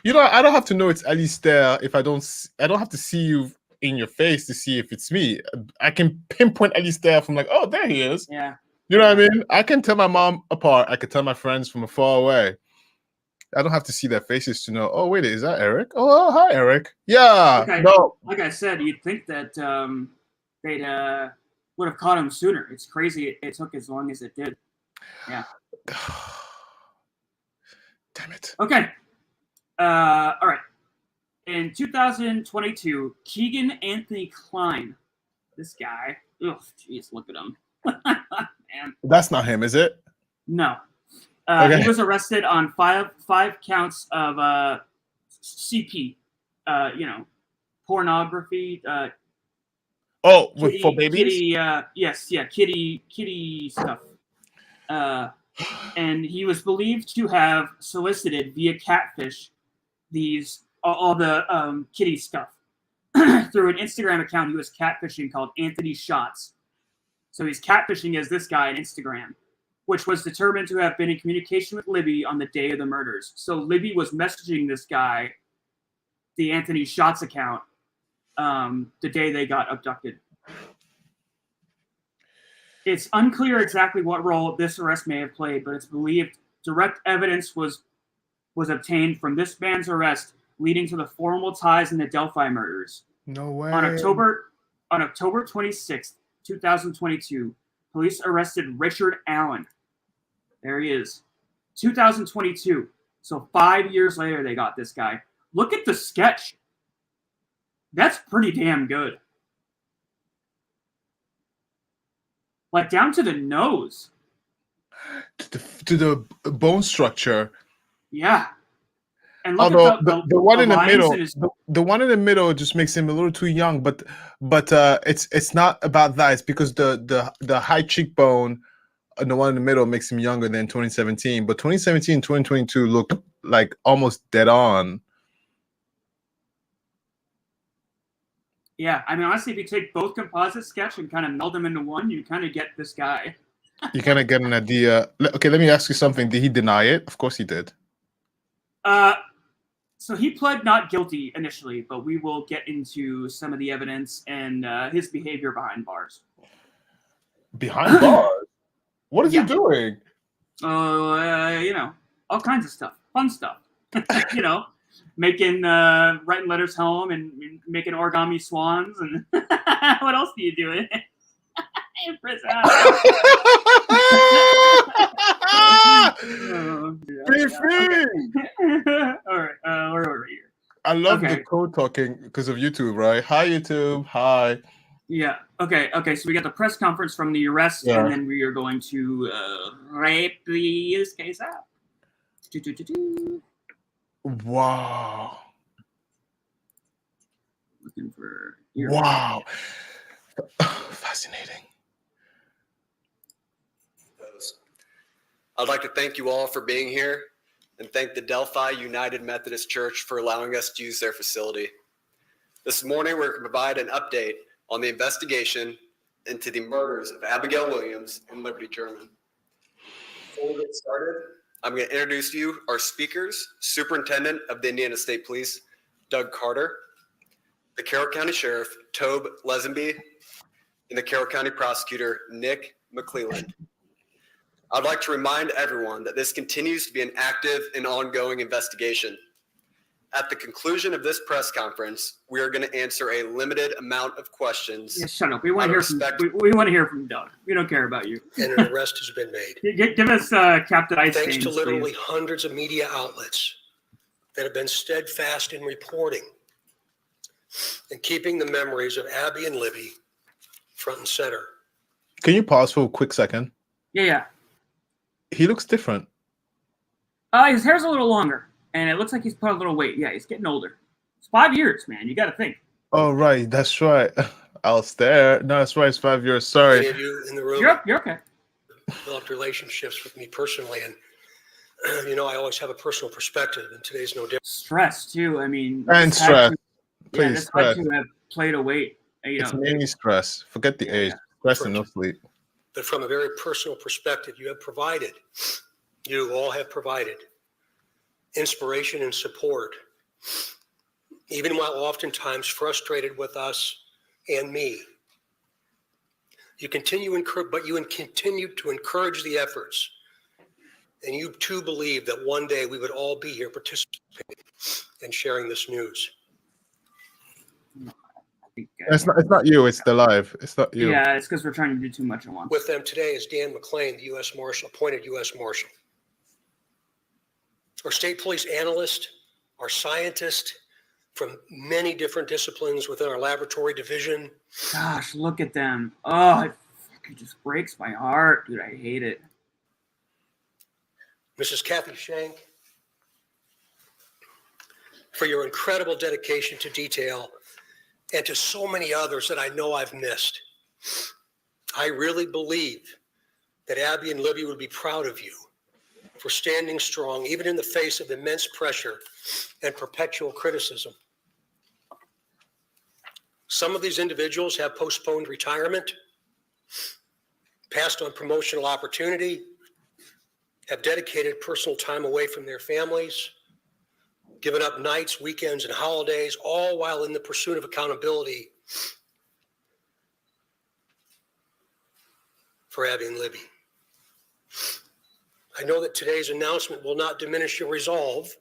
[SPEAKER 3] You know, I don't have to know it's Alistair if I don't have to see you in your face to see if it's me. I can pinpoint Alistair from like, oh, there he is.
[SPEAKER 2] Yeah.
[SPEAKER 3] You know what I mean? I can tell my mom apart. I can tell my friends from far away. I don't have to see their faces to know, oh, wait, is that Eric? Oh, hi, Eric. Yeah. No.
[SPEAKER 2] Like I said, you'd think that they'd would have caught him sooner. It's crazy it took as long as it did. Yeah.
[SPEAKER 3] Damn it.
[SPEAKER 2] Okay. All right. In 2022, Keegan Anthony Klein, this guy, oh, jeez, look at him. Man.
[SPEAKER 3] That's not him, is it?
[SPEAKER 2] No.
[SPEAKER 3] Okay.
[SPEAKER 2] He was arrested on five counts of CP, pornography.
[SPEAKER 3] For babies?
[SPEAKER 2] Kitty stuff. And he was believed to have solicited via catfish all the kitty stuff through an Instagram account he was catfishing called Anthony Shots. So he's catfishing as this guy on Instagram, which was determined to have been in communication with Libby on the day of the murders. So Libby was messaging this guy, the Anthony Shots account, the day they got abducted. It's unclear exactly what role this arrest may have played, but it's believed direct evidence was obtained from this man's arrest, leading to the formal ties in the Delphi murders.
[SPEAKER 3] No way.
[SPEAKER 2] On October 26th, 2022, police arrested Richard Allen. There he is. 2022. So 5 years later, they got this guy. Look at the sketch. That's pretty damn good. Like down to the nose.
[SPEAKER 3] To the bone structure.
[SPEAKER 2] Yeah. And look
[SPEAKER 3] at the one in the middle. The one in the middle just makes him a little too young, but it's not about that. It's because the high cheekbone and the one in the middle makes him younger than 2017. But 2017 and 2022 look like almost dead on.
[SPEAKER 2] Yeah, I mean, honestly, if you take both composite sketch and kind of meld them into one, you kind of get this guy.
[SPEAKER 3] You kind of get an idea. Okay, let me ask you something. Did he deny it? Of course he did.
[SPEAKER 2] So he pled not guilty initially, but we will get into some of the evidence and his behavior behind bars.
[SPEAKER 3] Behind bars? What is he doing?
[SPEAKER 2] All kinds of stuff. Fun stuff. Writing letters home and making origami swans. And what else do you do in prison? All right, we're over here.
[SPEAKER 3] I love the code talking because of YouTube, right? Hi, YouTube. Hi.
[SPEAKER 2] Yeah. Okay. So we got the press conference from the arrest, and then we are going to rape the use case out.
[SPEAKER 3] Wow.
[SPEAKER 2] Looking for.
[SPEAKER 3] Wow. Fascinating.
[SPEAKER 8] I'd like to thank you all for being here and thank the Delphi United Methodist Church for allowing us to use their facility. This morning, we're going to provide an update on the investigation into the murders of Abigail Williams and Liberty German. Before we get started, I'm going to introduce to you our speakers, Superintendent of the Indiana State Police, Doug Carter, the Carroll County Sheriff, Tobe Lesenby, and the Carroll County Prosecutor, Nick McClelland. I'd like to remind everyone that this continues to be an active and ongoing investigation. At the conclusion of this press conference, we are going to answer a limited amount of questions.
[SPEAKER 2] Yeah, shut up. We want to hear from we want to hear from Doug. We don't care about you.
[SPEAKER 5] And an arrest has been made.
[SPEAKER 2] Give us Captain Ice.
[SPEAKER 5] Thanks
[SPEAKER 2] James,
[SPEAKER 5] to literally
[SPEAKER 2] please.
[SPEAKER 5] hundreds of media outlets that have been steadfast in reporting and keeping the memories of Abby and Libby front and center.
[SPEAKER 3] Can you pause for a quick second?
[SPEAKER 2] Yeah.
[SPEAKER 3] He looks different.
[SPEAKER 2] His hair's a little longer, and it looks like he's put on a little weight. Yeah, he's getting older. It's 5 years, man. You got to think.
[SPEAKER 3] Oh, right. That's right. I was there. No, that's right. It's 5 years. Sorry.
[SPEAKER 5] Many of you in the room
[SPEAKER 2] You're okay.
[SPEAKER 5] developed relationships with me personally, and I always have a personal perspective, and today's no different.
[SPEAKER 2] Stress too. I mean,
[SPEAKER 3] And
[SPEAKER 2] this had
[SPEAKER 3] stress.
[SPEAKER 2] to-
[SPEAKER 3] Please,
[SPEAKER 2] this
[SPEAKER 3] stress.
[SPEAKER 2] had to have played a weight.
[SPEAKER 3] It's mainly stress. Forget the age. Stress and no sleep.
[SPEAKER 5] But from a very personal perspective, you all have provided inspiration and support, even while oftentimes frustrated with us and me. You continue to encourage the efforts, and you too believe that one day we would all be here participating and sharing this news.
[SPEAKER 3] It's not you. It's the live. It's not you.
[SPEAKER 2] Yeah, it's because we're trying to do too much at once.
[SPEAKER 5] With them today is Dan McClain, the U.S. Marshal, appointed U.S. Marshal. Our state police analyst, our scientist from many different disciplines within our laboratory division.
[SPEAKER 2] Gosh, look at them. Oh, it just breaks my heart. Dude, I hate it.
[SPEAKER 5] Mrs. Kathy Shank, for your incredible dedication to detail and to so many others that I know I've missed. I really believe that Abby and Libby would be proud of you for standing strong, even in the face of immense pressure and perpetual criticism. Some of these individuals have postponed retirement, passed on promotional opportunity, have dedicated personal time away from their families, given up nights, weekends, and holidays, all while in the pursuit of accountability for Abby and Libby. I know that today's announcement will not diminish your resolve,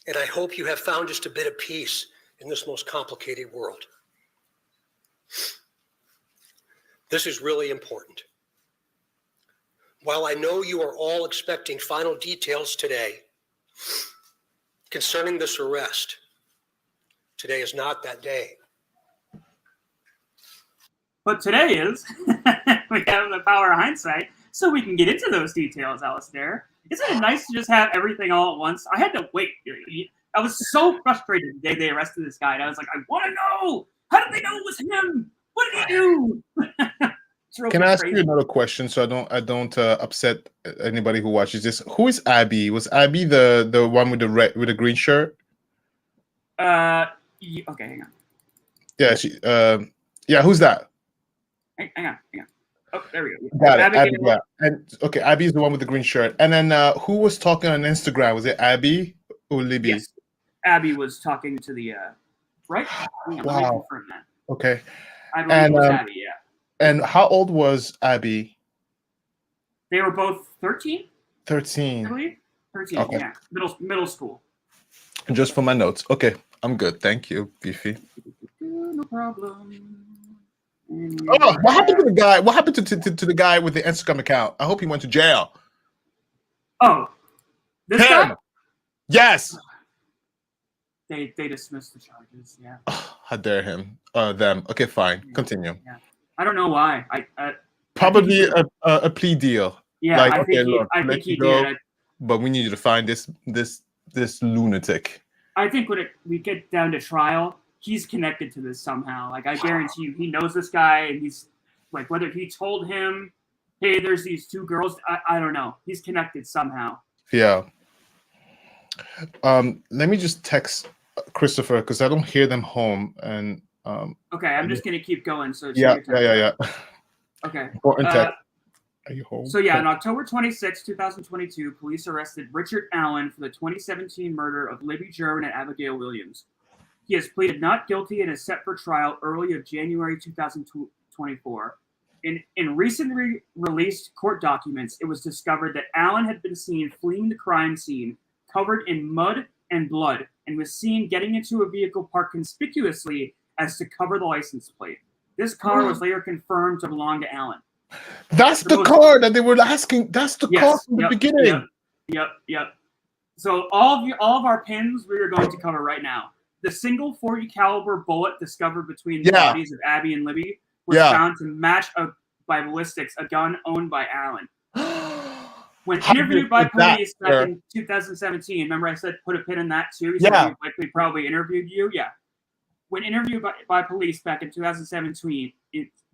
[SPEAKER 5] and I hope you have found just a bit of peace in this most complicated world. This is really important. While I know you are all expecting final details today concerning this arrest, today is not that day.
[SPEAKER 2] But today is. We have the power of hindsight, so we can get into those details, Alistair. Isn't it nice to just have everything all at once? I had to wait. I was so frustrated the day they arrested this guy. And I was like, I want to know. How did they know it was him? What did he do?
[SPEAKER 3] Can I ask you another question so I don't upset anybody who watches this? Who is Abby? Was Abby the one with the green shirt?
[SPEAKER 2] Okay, hang on.
[SPEAKER 3] Yeah, who's that?
[SPEAKER 2] Hang on. Oh, there we go.
[SPEAKER 3] Got it. Abby,
[SPEAKER 2] Abbigail.
[SPEAKER 3] yeah. And okay, Abby's the one with the green shirt. And then who was talking on Instagram? Was it Abby or Libby?
[SPEAKER 2] Yes. Abby was talking to the right? Hang on, let me
[SPEAKER 3] Wow.
[SPEAKER 2] confirm that.
[SPEAKER 3] Okay.
[SPEAKER 2] I believe it was Abby, yeah.
[SPEAKER 3] And how old was Abby?
[SPEAKER 2] They were both 13, I
[SPEAKER 3] 13.
[SPEAKER 2] believe. 13,
[SPEAKER 3] Okay.
[SPEAKER 2] yeah. Middle school.
[SPEAKER 3] Just for my notes. Okay, I'm good. Thank you, Beefy.
[SPEAKER 2] No problem.
[SPEAKER 3] Oh, what happened to the guy? What happened to the guy with the Instagram account? I hope he went to jail.
[SPEAKER 2] Oh, this
[SPEAKER 3] Him.
[SPEAKER 2] guy?
[SPEAKER 3] Yes.
[SPEAKER 2] They dismissed the charges, yeah.
[SPEAKER 3] How dare him? Them. Okay, fine. Continue.
[SPEAKER 2] Yeah. I don't know why.
[SPEAKER 3] Probably a plea deal.
[SPEAKER 2] Yeah,
[SPEAKER 3] Like,
[SPEAKER 2] I
[SPEAKER 3] okay,
[SPEAKER 2] think
[SPEAKER 3] look,
[SPEAKER 2] I
[SPEAKER 3] let
[SPEAKER 2] think
[SPEAKER 3] you
[SPEAKER 2] he
[SPEAKER 3] go,
[SPEAKER 2] did.
[SPEAKER 3] but we need you to find this lunatic.
[SPEAKER 2] I think when we get down to trial, he's connected to this somehow. Like, I guarantee you, he knows this guy, and he's like, whether he told him, hey, there's these two girls, I don't know. He's connected somehow.
[SPEAKER 3] Yeah. Let me just text Christopher because I don't hear them home. And
[SPEAKER 2] Okay, I'm just gonna keep going. So it's
[SPEAKER 3] yeah.
[SPEAKER 2] Okay.
[SPEAKER 3] Important text. Are you home?
[SPEAKER 2] So yeah, on October 26, 2022, police arrested Richard Allen for the 2017 murder of Libby German and Abigail Williams. He has pleaded not guilty and is set for trial early of January 2024. In recently released court documents, it was discovered that Allen had been seen fleeing the crime scene, covered in mud and blood, and was seen getting into a vehicle parked conspicuously as to cover the license plate. This car was later confirmed to belong to Allen.
[SPEAKER 3] That's the car that they were asking. That's the car from the beginning.
[SPEAKER 2] Yep. So all of our pins we are going to cover right now. The single .40 caliber bullet discovered between the bodies of Abby and Libby was found to match by ballistics a gun owned by Allen. When interviewed by police back in 2017, remember I said put a pin in that too? He said he likely probably interviewed you? Yeah. When interviewed by police back in 2017,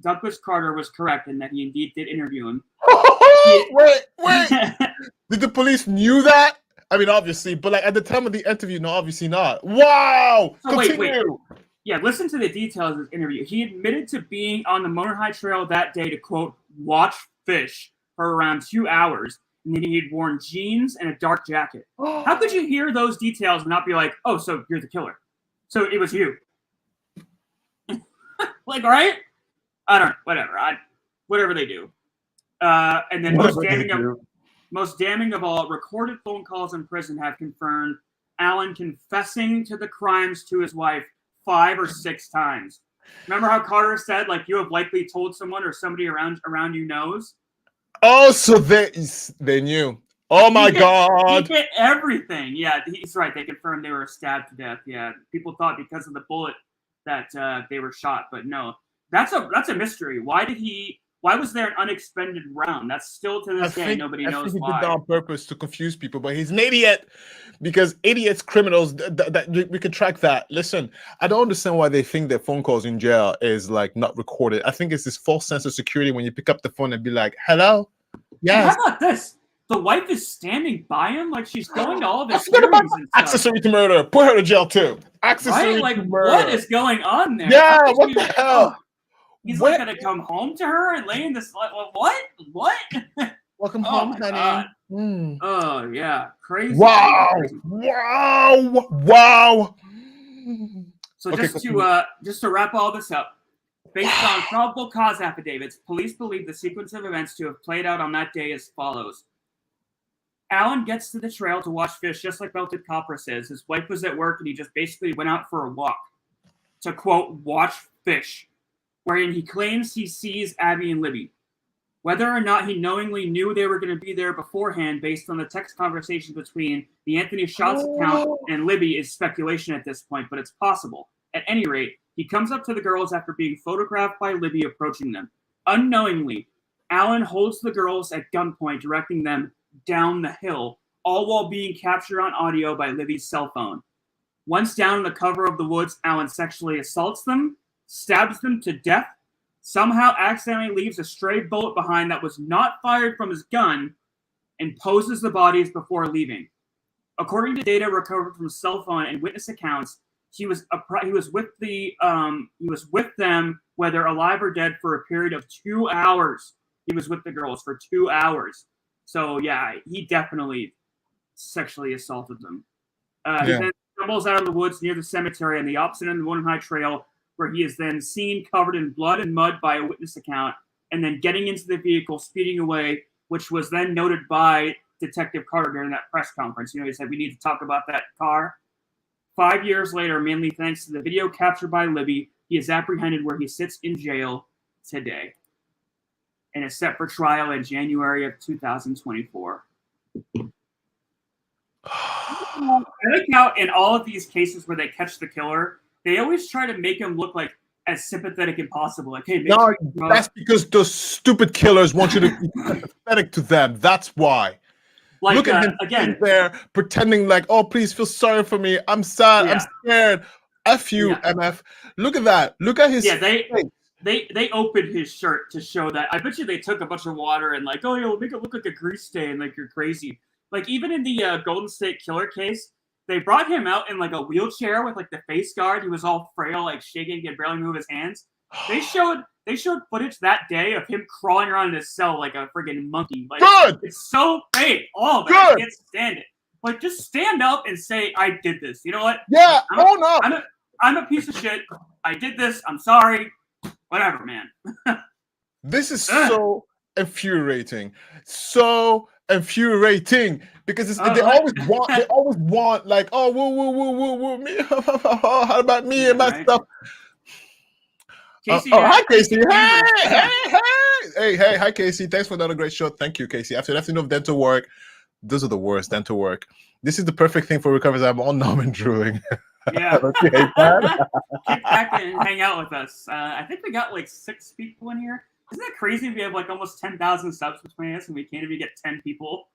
[SPEAKER 2] Douglas Carter was correct in that he indeed did interview him.
[SPEAKER 3] Wait. Did the police knew that? I mean, obviously, but like at the time of the interview, no, obviously not. Wow.
[SPEAKER 2] So wait. Yeah, listen to the details of his interview. He admitted to being on the Motor High Trail that day to, quote, watch fish for around 2 hours, and then he had worn jeans and a dark jacket. How could you hear those details and not be like, oh, so you're the killer? So it was you. Like, right? I don't know. Whatever. Whatever they do. And then most damning of all, recorded phone calls in prison have confirmed Allen confessing to the crimes to his wife 5 or 6 times. Remember how Carter said, like, you have likely told someone or somebody around you knows?
[SPEAKER 3] Oh, so they knew. Oh my God.
[SPEAKER 2] He hit everything. Yeah, he's right. They confirmed they were stabbed to death. Yeah, people thought because of the bullet that they were shot, but no. That's a mystery. Why was there an unexpended round? That's still to this day nobody knows why. He did that on
[SPEAKER 3] purpose to confuse people, but he's an idiot because idiots, criminals, that we can track that. Listen, I don't understand why they think that phone calls in jail is like not recorded. I think it's this false sense of security when you pick up the phone and be like, "Hello,
[SPEAKER 2] yes." How about this? The wife is standing by him like she's going to all of his hearings and stuff.
[SPEAKER 3] Accessory to murder. Put her to jail too. Accessory
[SPEAKER 2] to murder.
[SPEAKER 3] What
[SPEAKER 2] is going on there?
[SPEAKER 3] Yeah, what the hell?
[SPEAKER 2] He's like gonna come home to her and lay in this. What?
[SPEAKER 3] Welcome home, honey.
[SPEAKER 2] Oh yeah, crazy.
[SPEAKER 3] Wow!
[SPEAKER 2] Crazy.
[SPEAKER 3] Wow!
[SPEAKER 2] So just to wrap all this up, based on probable cause affidavits, police believe the sequence of events to have played out on that day as follows. Allen gets to the trail to watch fish, just like Belted Copper says. His wife was at work, and he just basically went out for a walk to, quote, watch fish, wherein he claims he sees Abby and Libby. Whether or not he knowingly knew they were going to be there beforehand based on the text conversation between the Anthony Schatz account and Libby is speculation at this point, but it's possible. At any rate, he comes up to the girls after being photographed by Libby approaching them. Unknowingly, Allen holds the girls at gunpoint, directing them down the hill, all while being captured on audio by Libby's cell phone. Once down in the cover of the woods, Allen sexually assaults them, stabs them to death, somehow accidentally leaves a stray bullet behind that was not fired from his gun, and poses the bodies before leaving. According to data recovered from cell phone and witness accounts, he was with them, whether alive or dead, for a period of 2 hours. He was with the girls for 2 hours. So yeah, he definitely sexually assaulted them. He then stumbles out of the woods near the cemetery on the opposite end of the Motor High Trail, where he is then seen covered in blood and mud by a witness account, and then getting into the vehicle, speeding away, which was then noted by Detective Carter during that press conference. He said, we need to talk about that car. 5 years later, mainly thanks to the video captured by Libby, he is apprehended where he sits in jail today and is set for trial in January of 2024. I like how in all of these cases where they catch the killer, they always try to make him look like as sympathetic as possible. Like, hey,
[SPEAKER 3] that's because those stupid killers want you to be sympathetic to them. That's why. Like, look at him again there pretending like, oh, please feel sorry for me. I'm sad. I'm scared. F you, MF. Look at that. Look at his face.
[SPEAKER 2] They opened his shirt to show that. I bet you they took a bunch of water and like, oh, make it look like a grease stain, like you're crazy. Like even in the Golden State Killer case, they brought him out in like a wheelchair with like the face guard. He was all frail, like shaking, he could barely move his hands. They showed footage that day of him crawling around in his cell like a friggin' monkey. Like,
[SPEAKER 3] Good.
[SPEAKER 2] It's so fake. All of it. I can't stand it. Like, just stand up and say, I did this. You know what?
[SPEAKER 3] Yeah, own up.
[SPEAKER 2] I'm a piece of shit. I did this. I'm sorry. Whatever, man.
[SPEAKER 3] This is so infuriating. So infuriating because they always want like, oh, woo, me. How about me and my stuff?
[SPEAKER 2] Casey,
[SPEAKER 3] hi Casey. Hey, hi Casey. Thanks for another great show. Thank you, Casey. After afternoon of dental work, those are the worst. Dental work. This is the perfect thing for recovery. I'm all numb and drooling.
[SPEAKER 2] Yeah.
[SPEAKER 3] Don't you hate that?
[SPEAKER 2] Keep back and hang out with us. I think we got like 6 people in here. Isn't that crazy? We have like almost 10,000 subs between us, and we can't even get 10 people.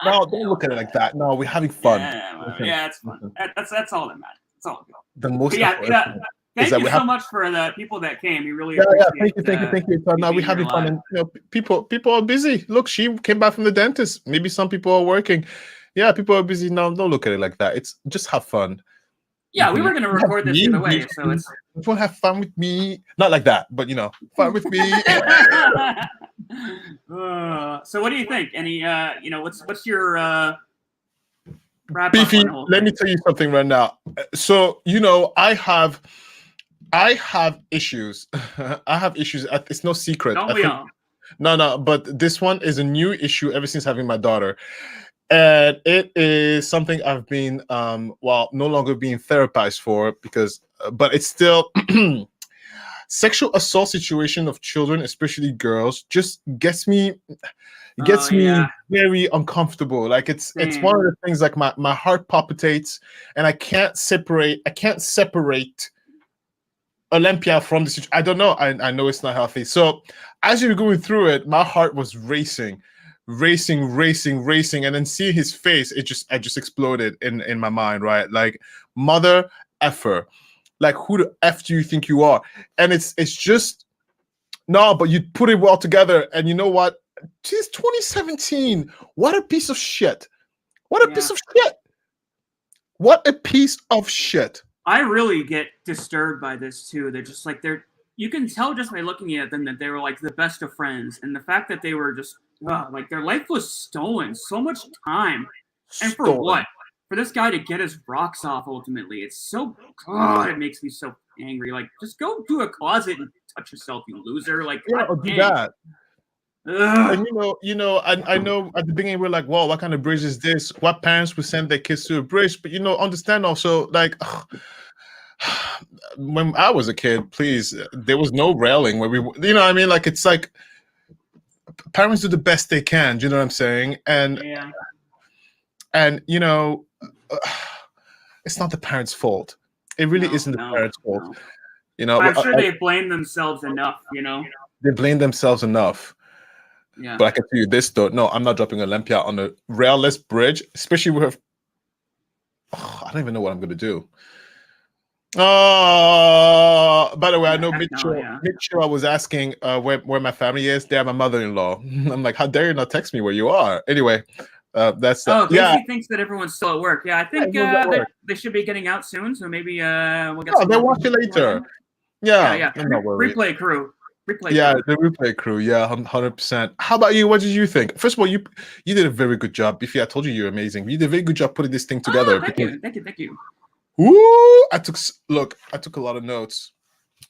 [SPEAKER 3] No, don't look at it like that. No, we're having fun.
[SPEAKER 2] Yeah, it's fun. That's all that matters. That's all good.
[SPEAKER 3] The most.
[SPEAKER 2] Thank you so much for the people that came. We really appreciate
[SPEAKER 3] thank you. So now we're having fun, and people are busy. Look, she came back from the dentist. Maybe some people are working. Yeah, people are busy now. Don't look at it like that. It's just have fun.
[SPEAKER 2] Yeah, we were going to record this either way, so it's.
[SPEAKER 3] People have fun with me, not like that, but fun with me.
[SPEAKER 2] So, what do you think? Any, what's your wrap
[SPEAKER 3] Beefy?
[SPEAKER 2] up on
[SPEAKER 3] Let me tell you something right now. So, I have issues. I have issues. It's no secret.
[SPEAKER 2] Don't we all?
[SPEAKER 3] No, but this one is a new issue ever since having my daughter. And it is something I've been, no longer being therapized for but it's still sexual assault situation of children, especially girls, just gets me very uncomfortable. Like it's one of the things, like my heart palpitates and I can't separate Olympia from the situation. I don't know. I know it's not healthy. So as you're going through it, my heart was racing, and then seeing his face, I just exploded in my mind, right? Like, mother effer, like, who the F do you think you are? And it's just no, but you put it well together, and you know what? It's 2017. What a piece of shit! What a piece of shit! What a piece of shit!
[SPEAKER 2] I really get disturbed by this too. They're just like you can tell just by looking at them that they were like the best of friends, and the fact that they were just like their life was stolen, so much time, and for what? For this guy to get his rocks off ultimately. It's so it makes me so angry. Like, just go to a closet and touch yourself, you loser. Like,
[SPEAKER 3] I'll do that. And I know at the beginning we're like, well, what kind of bridge is this? What parents would send their kids to a bridge? But understand also, like, when I was a kid, please, there was no railing where we, what I mean? Like, it's like parents do the best they can. Do you know what I'm saying? And it's not the parents' fault. It really isn't the parents' fault.
[SPEAKER 2] I'm sure they blame themselves enough.
[SPEAKER 3] They blame themselves enough.
[SPEAKER 2] Yeah.
[SPEAKER 3] But I can tell you this though. No, I'm not dropping Olympia on a railless bridge, especially with. I don't even know what I'm gonna do. By the way, I know Mitchell was asking where my family is. They're my mother-in-law. I'm like, how dare you not text me where you are? Anyway, that's
[SPEAKER 2] Casey thinks that everyone's still at work. Yeah, I think they should be getting out soon. So maybe we'll get.
[SPEAKER 3] They'll watch it later. Yeah. I'm not worried.
[SPEAKER 2] Replay crew.
[SPEAKER 3] The replay crew. Yeah, 100%. How about you? What did you think? First of all, you did a very good job. Beefy, I told you you're amazing. You did a very good job putting this thing together.
[SPEAKER 2] Thank you.
[SPEAKER 3] Woo! I took a lot of notes.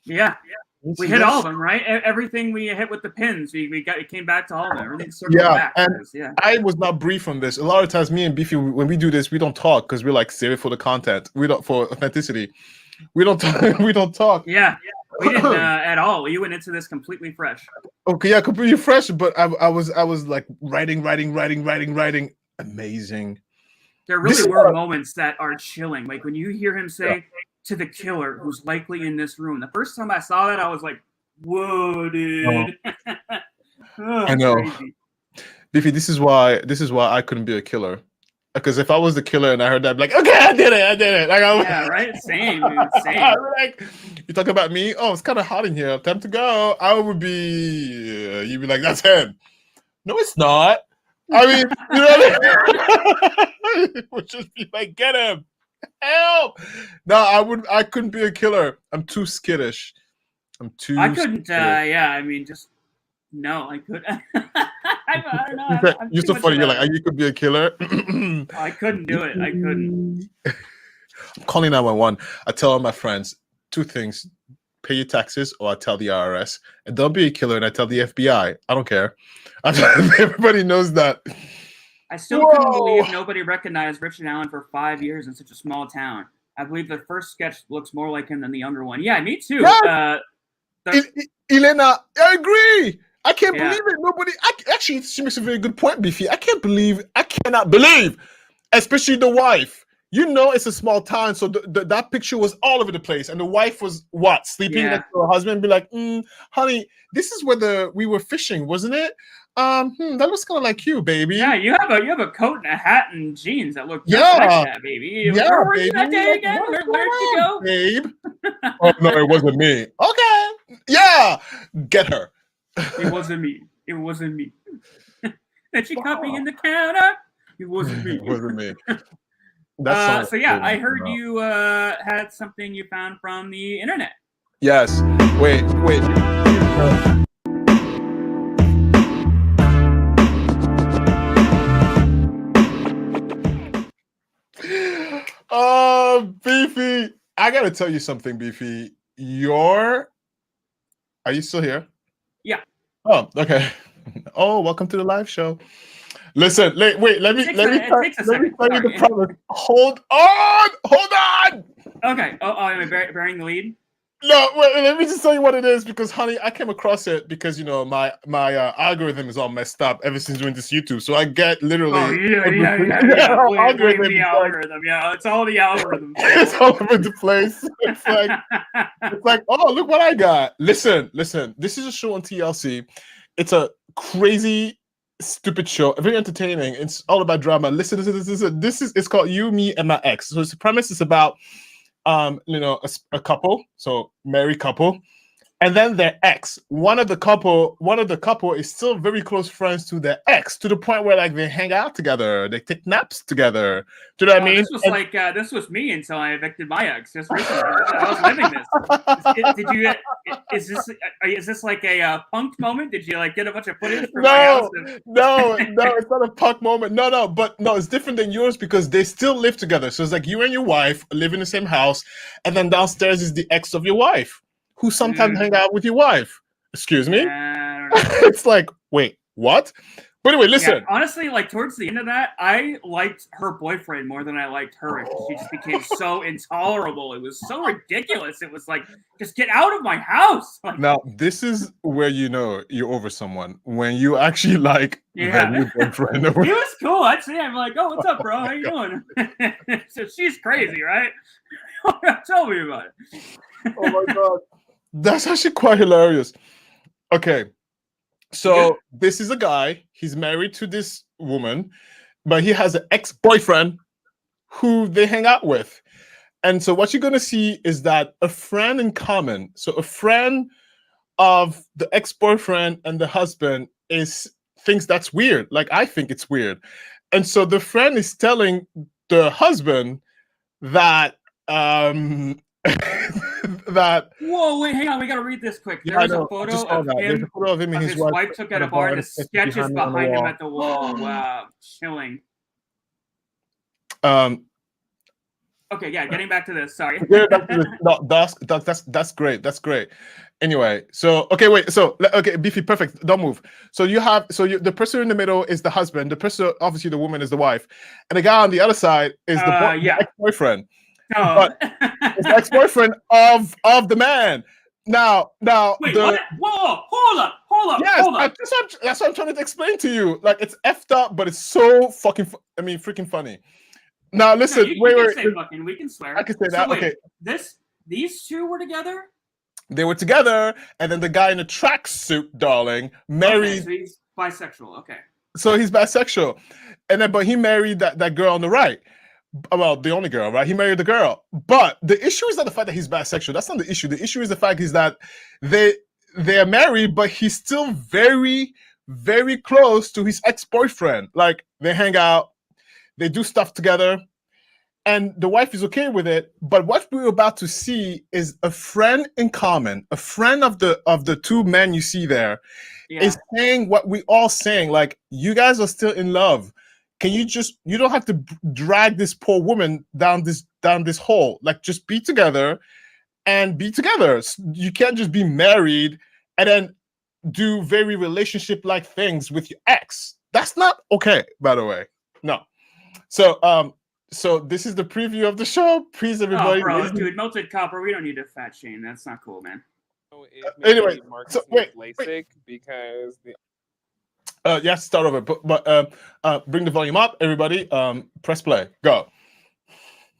[SPEAKER 2] Yeah. We hit all of them, right? Everything we hit with the pins, it came back to all of them. Everything circled back.
[SPEAKER 3] And I was not briefed on this. A lot of times, me and Beefy, when we do this, we don't talk because we're like, save it for the content. We don't for authenticity. We don't talk. We don't talk.
[SPEAKER 2] Yeah, we didn't at all. You went into this completely fresh.
[SPEAKER 3] Okay, yeah, completely fresh. But I was like writing. Amazing.
[SPEAKER 2] There really were moments that are chilling. Like when you hear him say to the killer who's likely in this room. The first time I saw that, I was like, whoa, dude.
[SPEAKER 3] I know. Crazy. Beefy, this is why I couldn't be a killer. Because if I was the killer and I heard that, I'd be like, okay, I did it. Like,
[SPEAKER 2] right? Same, dude. Same.
[SPEAKER 3] Like, you talk about me? Oh, it's kind of hot in here. Time to go. I would be, you'd be like, that's him. No, it's not. I mean, you know what I mean? It would just be like, get him, help. No, I couldn't be a killer. I'm too skittish.
[SPEAKER 2] I couldn't. Yeah, I mean, just no, I could. I don't know.
[SPEAKER 3] You're so funny. You're like, you could be a killer.
[SPEAKER 2] I couldn't do it. I couldn't.
[SPEAKER 3] I'm calling 911. I tell all my friends two things: pay your taxes, or I tell the IRS. And don't be a killer, and I tell the FBI. I don't care. Everybody knows that.
[SPEAKER 2] I still couldn't believe nobody recognized Richard Allen for 5 years in such a small town. I believe the first sketch looks more like him than the younger one. Yeah, me too.
[SPEAKER 3] Yes. Elena, I agree. I can't believe it. Nobody. Actually, she makes a very good point, Beefy. I cannot believe, especially the wife. You know, it's a small town, so that picture was all over the place, and the wife was sleeping next to her husband. Be like, honey, this is where we were fishing, wasn't it? That looks kind of like you, baby.
[SPEAKER 2] Yeah, you have a coat and a hat and jeans that look just like that, baby.
[SPEAKER 3] Yeah,
[SPEAKER 2] where were
[SPEAKER 3] baby.
[SPEAKER 2] you that day again? Where did you go,
[SPEAKER 3] babe? Oh no, it wasn't me. Okay, yeah, get her.
[SPEAKER 2] It wasn't me. It wasn't me. That she caught me in the counter. It wasn't me.
[SPEAKER 3] It wasn't me.
[SPEAKER 2] So yeah, I heard you had something you found from the internet.
[SPEAKER 3] Yes. Wait. Oh, Beefy. I gotta tell you something, Beefy. Are you still here?
[SPEAKER 2] Yeah.
[SPEAKER 3] Oh, okay. Oh, welcome to the live show. Listen, wait, let me tell you the problem. Hold on.
[SPEAKER 2] Okay. Am I bearing the lead?
[SPEAKER 3] No, wait, let me just tell you what it is, because honey, I came across it because my algorithm is all messed up ever since doing this YouTube. So I get literally
[SPEAKER 2] the algorithm. Yeah, it's all the algorithm.
[SPEAKER 3] It's all over the place. It's like, oh, look what I got. Listen. This is a show on TLC. It's a crazy, stupid show, very entertaining. It's all about drama. Listen. It's called You, Me, and My Ex. So the premise is about a couple, so married couple, and then their ex. One of the couple is still very close friends to their ex, to the point where like they hang out together, they take naps together. Do you know what I mean?
[SPEAKER 2] This was me until I evicted my ex just recently. I was living this. Is this like a punk moment? Did you like get a bunch of footage from my house?
[SPEAKER 3] No, it's not a punk moment. No, but no, it's different than yours because they still live together. So it's like you and your wife live in the same house, and then downstairs is the ex of your wife, who sometimes hang out with your wife. Excuse me? It's like, wait, what? But anyway, listen.
[SPEAKER 2] Yeah, honestly, like towards the end of that, I liked her boyfriend more than I liked her. She just became so intolerable. It was so ridiculous. It was like, just get out of my house. Like,
[SPEAKER 3] now, this is where you know you're over someone, when you actually like their new boyfriend.
[SPEAKER 2] He was cool. I'd say, I'm like, oh, what's up, bro? How you doing? So she's crazy, right? Tell me about it.
[SPEAKER 3] Oh my God. That's actually quite hilarious. Okay. So this is a guy, he's married to this woman, but he has an ex-boyfriend who they hang out with. And so what you're going to see is that a friend in common, so a friend of the ex-boyfriend and the husband thinks that's weird. Like, I think it's weird. And so the friend is telling the husband that
[SPEAKER 2] whoa, wait, hang on, we gotta read this quick. There's a photo of him and his wife took at a bar, and the sketches behind him at the wall. Wow, chilling. Okay, yeah, getting back to this. Sorry.
[SPEAKER 3] No, that's great. That's great. Anyway, so Beefy, perfect. Don't move. So the person in the middle is the husband. The person, obviously, the woman is the wife, and the guy on the other side is the ex-boyfriend.
[SPEAKER 2] Oh.
[SPEAKER 3] But it's the ex-boyfriend of the man. Now,
[SPEAKER 2] wait, what? Whoa, hold up.
[SPEAKER 3] Yes,
[SPEAKER 2] hold up.
[SPEAKER 3] That's what I'm trying to explain to you. Like, it's effed up, but it's so freaking funny. Now, listen,
[SPEAKER 2] no, you can say fucking. We can swear.
[SPEAKER 3] I can say that.
[SPEAKER 2] Wait,
[SPEAKER 3] okay.
[SPEAKER 2] These two were together?
[SPEAKER 3] They were together, and then the guy in the tracksuit, darling, married.
[SPEAKER 2] Okay, so he's bisexual. Okay.
[SPEAKER 3] So he's bisexual, but he married that girl on the right. Well, the only girl, right? He married the girl. But the issue is not the fact that he's bisexual. That's not the issue. The issue is the fact is that they're married, but he's still very, very close to his ex-boyfriend. Like they hang out, they do stuff together, and the wife is okay with it. But what we're about to see is a friend in common, a friend of the two men you see there, is saying what we all saying, like, you guys are still in love. Can you don't have to drag this poor woman down this hole. Like, just be together and be together. You can't just be married and then do very relationship-like things with your ex. That's not okay, by the way. No. So this is the preview of the show. Please, everybody.
[SPEAKER 2] Oh, bro, dude, melted copper. We don't need to fat shame. That's not cool, man.
[SPEAKER 3] Anyway,
[SPEAKER 9] so
[SPEAKER 3] wait.
[SPEAKER 9] Because the
[SPEAKER 3] yes, start over. But bring the volume up, everybody. Press play. Go.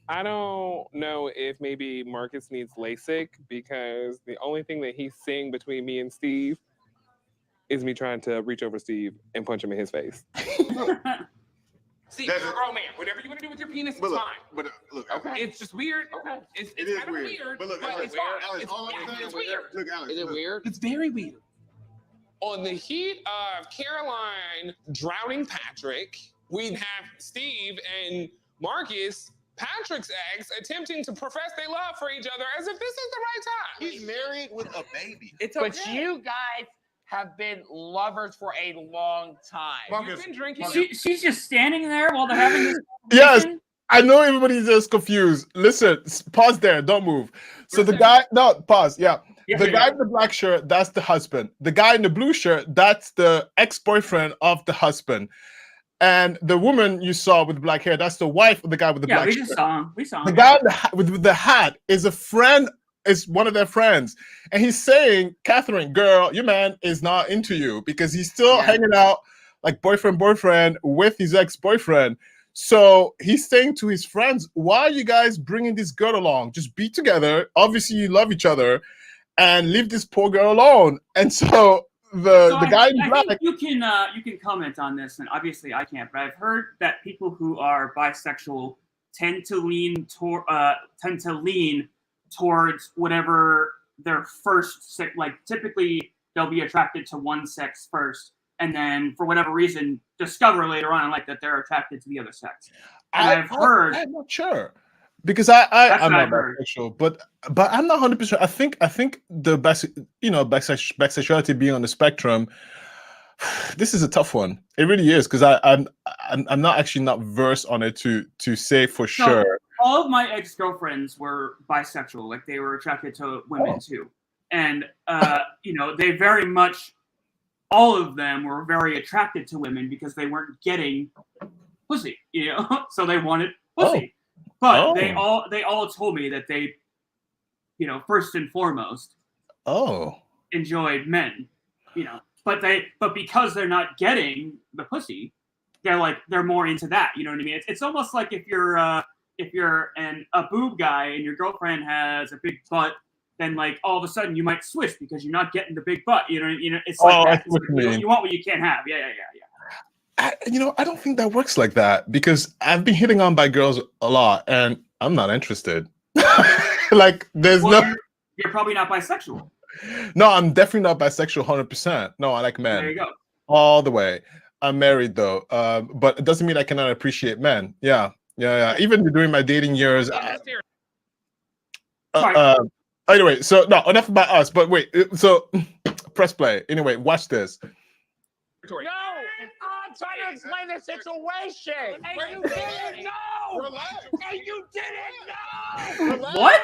[SPEAKER 9] I don't know if maybe Marcus needs LASIK, because the only thing that he's seeing between me and Steve is me trying to reach over Steve and punch him in his face.
[SPEAKER 10] See, you're a grown man. Whatever you want to do with your penis, it's fine.
[SPEAKER 1] But look,
[SPEAKER 10] Okay. It's just weird. Okay. It's kind of weird.
[SPEAKER 1] But look,
[SPEAKER 10] but
[SPEAKER 1] Alex,
[SPEAKER 10] it's fine.
[SPEAKER 1] Alex,
[SPEAKER 10] It's,
[SPEAKER 1] all I'm
[SPEAKER 10] yeah,
[SPEAKER 1] saying
[SPEAKER 10] it's weird.
[SPEAKER 1] Look, Alex.
[SPEAKER 10] Is it weird? It's very weird. On the heat of Caroline drowning Patrick, we'd have Steve and Marcus, Patrick's ex, attempting to profess their love for each other as if this is the right time.
[SPEAKER 1] He's married with a baby.
[SPEAKER 10] It's okay.
[SPEAKER 11] But you guys have been lovers for a long time.
[SPEAKER 10] You've been drinking.
[SPEAKER 2] She's just standing there while they're having this
[SPEAKER 3] Yes,
[SPEAKER 2] conversation?
[SPEAKER 3] I know everybody's just confused. Listen, pause there. Don't move. So the guy, no, pause. Yeah. The guy in the black shirt, that's the husband. The guy in the blue shirt, that's the ex-boyfriend of the husband. And the woman you saw with black hair, that's the wife of the guy with the black shirt.
[SPEAKER 2] Yeah, we just saw him. We saw him.
[SPEAKER 3] The guy with the hat is a friend, is one of their friends. And he's saying, Catherine, girl, your man is not into you, because he's still hanging out like boyfriend with his ex-boyfriend. So he's saying to his friends, why are you guys bringing this girl along? Just be together. Obviously, you love each other, and leave this poor girl alone. And so the guy in black.
[SPEAKER 2] I think you can comment on this, and obviously I can't, but I've heard that people who are bisexual tend to lean towards whatever their first sex, like typically they'll be attracted to one sex first, and then for whatever reason discover later on like that they're attracted to the other sex. And I've heard.
[SPEAKER 3] I'm not sure, because I'm not bisexual, but I'm not 100%. I think the bisexuality being on the spectrum, this is a tough one. It really is, because I'm not actually not versed on it to say for sure.
[SPEAKER 2] All of my ex-girlfriends were bisexual, like they were attracted to women too, and they very much, all of them were very attracted to women because they weren't getting pussy, so they wanted pussy. But they all told me that they, first and foremost, enjoyed men, but because they're not getting the pussy, they're more into that. You know what I mean? It's almost like if you're a boob guy and your girlfriend has a big butt, then like all of a sudden you might switch because you're not getting the big butt. It's like that. You want what you can't have. Yeah.
[SPEAKER 3] I don't think that works like that, because I've been hitting on by girls a lot and I'm not interested. Like
[SPEAKER 2] you're probably not bisexual.
[SPEAKER 3] No, I'm definitely not bisexual 100%. No, I like men.
[SPEAKER 2] There you go.
[SPEAKER 3] All the way. I'm married though. But it doesn't mean I cannot appreciate men. Yeah. Even during my dating years. Anyway, so no, enough about us. But wait, so press play. Anyway, watch this.
[SPEAKER 11] No, I'm trying to explain the situation. And you didn't know. And you didn't know.
[SPEAKER 2] What?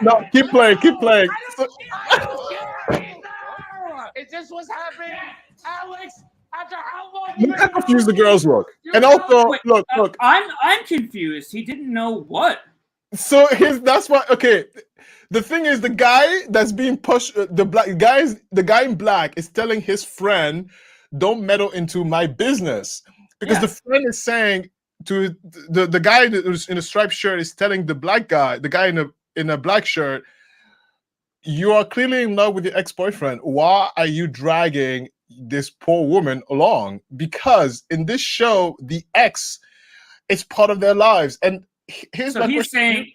[SPEAKER 3] No, keep playing.
[SPEAKER 11] I don't care. If this was happening, Alex, after how long?
[SPEAKER 3] Look how confused the girls look. And also, look.
[SPEAKER 2] I'm confused. He didn't know what.
[SPEAKER 3] So that's why. Okay, the thing is, the guy that's being pushed, the guy in black is telling his friend, "Don't meddle into my business," because the friend is saying to the guy who's in a striped shirt is telling the black guy, the guy in a black shirt, "You are clearly in love with your ex-boyfriend. Why are you dragging this poor woman along?" Because in this show, the ex is part of their lives, and he's
[SPEAKER 2] saying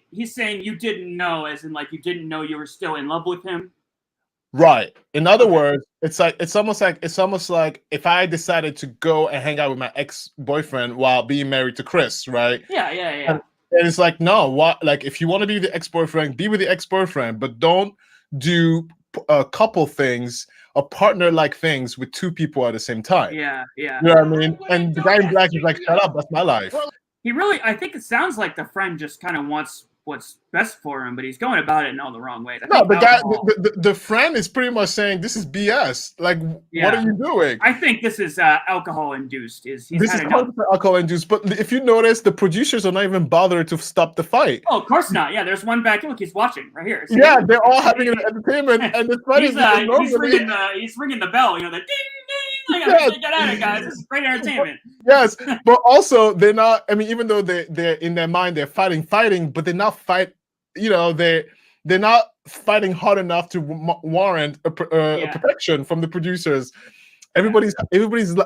[SPEAKER 2] you didn't know, as in like you didn't know you were still in love with him.
[SPEAKER 3] Right. In other words, it's almost like if I decided to go and hang out with my ex-boyfriend while being married to Chris, right?
[SPEAKER 2] Yeah.
[SPEAKER 3] And it's like, no, what? Like, if you want to be the ex-boyfriend, be with the ex-boyfriend, but don't do a couple things, a partner-like things with two people at the same time.
[SPEAKER 2] Yeah.
[SPEAKER 3] You know what I mean? And the guy in black is like, shut up, that's my life.
[SPEAKER 2] He really, I think it sounds like the friend just kind of wants what's best for him, but he's going about it in all the wrong ways.
[SPEAKER 3] No, the friend is pretty much saying this is BS. Like, what are you doing?
[SPEAKER 2] I think this is alcohol induced. This is
[SPEAKER 3] alcohol induced. But if you notice, the producers are not even bothered to stop the fight.
[SPEAKER 2] Oh, of course not. Yeah, there's one back. Look, he's watching right here.
[SPEAKER 3] Yeah, they're all having an entertainment, and the fight
[SPEAKER 2] he's ringing the bell. You know, the ding ding. Like, get at it, guys. This is great entertainment.
[SPEAKER 3] Yes, but also they're not. I mean, even though they're in their mind they're fighting, but they're not fight. You know, they're not fighting hard enough to warrant a protection from the producers. Everybody's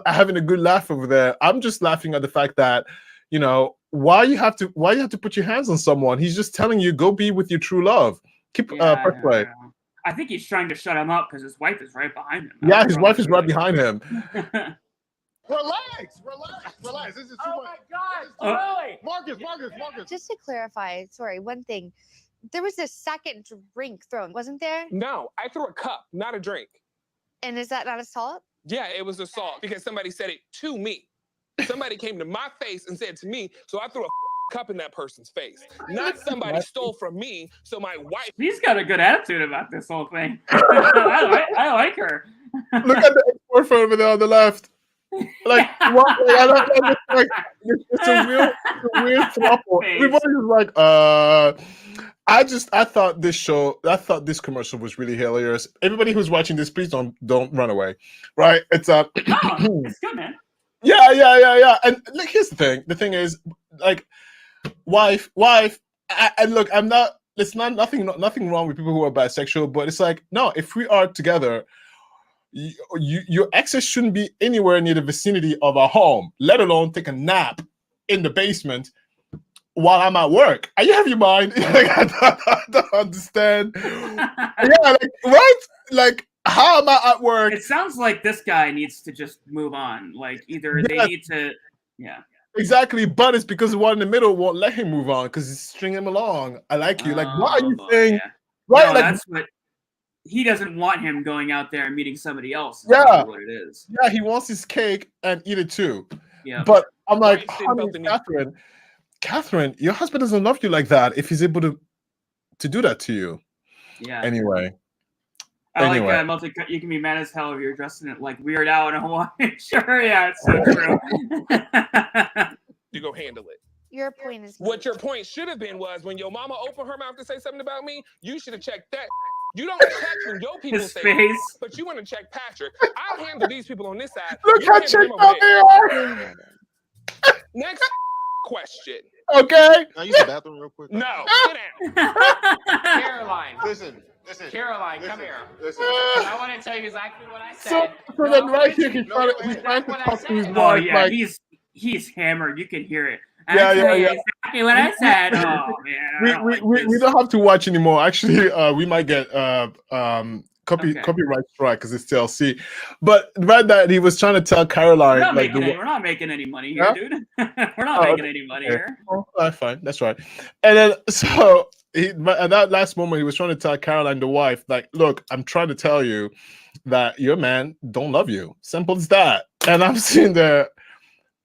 [SPEAKER 3] having a good laugh over there. I'm just laughing at the fact that, you know, why you have to put your hands on someone. He's just telling you, go be with your true love. Keep press play.
[SPEAKER 2] I think he's trying to shut him up because his wife is right behind him.
[SPEAKER 3] Yeah, his wife is right behind him.
[SPEAKER 1] Relax. This is too
[SPEAKER 11] Oh
[SPEAKER 1] much.
[SPEAKER 11] my God! Really?
[SPEAKER 1] Marcus.
[SPEAKER 12] Just to clarify, sorry, one thing. There was a second drink thrown, wasn't there?
[SPEAKER 10] No, I threw a cup, not a drink.
[SPEAKER 12] And is that not assault?
[SPEAKER 10] Yeah, it was assault because somebody said it to me. Somebody came to my face and said it to me, so I threw a cup in that person's face. Not somebody stole from me, so my wife.
[SPEAKER 2] He's got a good attitude about this whole thing. I like her.
[SPEAKER 3] Look at the ex-boyfriend over there on the left. Like, what? Like, I don't understand. It's a weird throuple. Everybody's like, I thought this commercial was really hilarious. Everybody who's watching this, please don't run away. Right? It's
[SPEAKER 2] it's good, man.
[SPEAKER 3] Yeah. And like, here's the thing. The thing is, like, wife. And look, I'm not. It's not nothing wrong with people who are bisexual, but it's like, no, if we are together, your exes shouldn't be anywhere near the vicinity of our home, let alone take a nap in the basement while I'm at work. Are you have your mind? Like, I don't understand. Like, right? Like, how am I at work?
[SPEAKER 2] It sounds like this guy needs to just move on. Like, either they need to,
[SPEAKER 3] Exactly, but it's because the one in the middle won't let him move on because he's stringing him along. I like you. Like, why are you saying?
[SPEAKER 2] Yeah.
[SPEAKER 3] Right?
[SPEAKER 2] No,
[SPEAKER 3] like,
[SPEAKER 2] that's what he doesn't want him going out there and meeting somebody else.
[SPEAKER 3] Yeah,
[SPEAKER 2] what it is.
[SPEAKER 3] Yeah, he wants his cake and eat it too.
[SPEAKER 2] Yeah,
[SPEAKER 3] but I'm like, Catherine, your husband doesn't love you like that. If he's able to do that to you.
[SPEAKER 2] Yeah.
[SPEAKER 3] Anyway.
[SPEAKER 2] I like you can be mad as hell if you're dressed in it like Weird Al in a Hawaiian shirt. Yeah, it's so true.
[SPEAKER 10] You go handle it.
[SPEAKER 12] Your point is
[SPEAKER 10] what your point should have been was when your mama opened her mouth to say something about me, you should have checked that. You don't check when your people
[SPEAKER 2] His
[SPEAKER 10] say
[SPEAKER 2] face.
[SPEAKER 10] but you want to check Patrick. I'll handle these people on this side.
[SPEAKER 3] Look
[SPEAKER 10] You
[SPEAKER 3] how
[SPEAKER 10] handle
[SPEAKER 3] checked
[SPEAKER 10] them
[SPEAKER 3] out
[SPEAKER 10] over
[SPEAKER 3] they
[SPEAKER 10] there.
[SPEAKER 3] are.
[SPEAKER 10] Next question.
[SPEAKER 3] Okay.
[SPEAKER 1] Can I use the bathroom real quick?
[SPEAKER 10] No, sit down.
[SPEAKER 11] Caroline.
[SPEAKER 1] Listen.
[SPEAKER 11] Caroline, come here.
[SPEAKER 1] Listen.
[SPEAKER 11] I want to tell you exactly what I said.
[SPEAKER 3] So then right here, he's trying to talk to his
[SPEAKER 2] Oh
[SPEAKER 3] wife.
[SPEAKER 2] yeah,
[SPEAKER 3] like,
[SPEAKER 2] he's hammered. You can hear it.
[SPEAKER 3] Yeah.
[SPEAKER 2] Exactly what I said. Oh man.
[SPEAKER 3] We don't have to watch anymore. Actually, we might get copyright strike because it's TLC. But right that he was trying to tell Caroline,
[SPEAKER 2] we're not making any money here, dude. We're not making any money here.
[SPEAKER 3] Oh, fine, that's right. And then so at that last moment, he was trying to tell Caroline, the wife, like, look, I'm trying to tell you that your man don't love you. Simple as that. And I'm sitting there.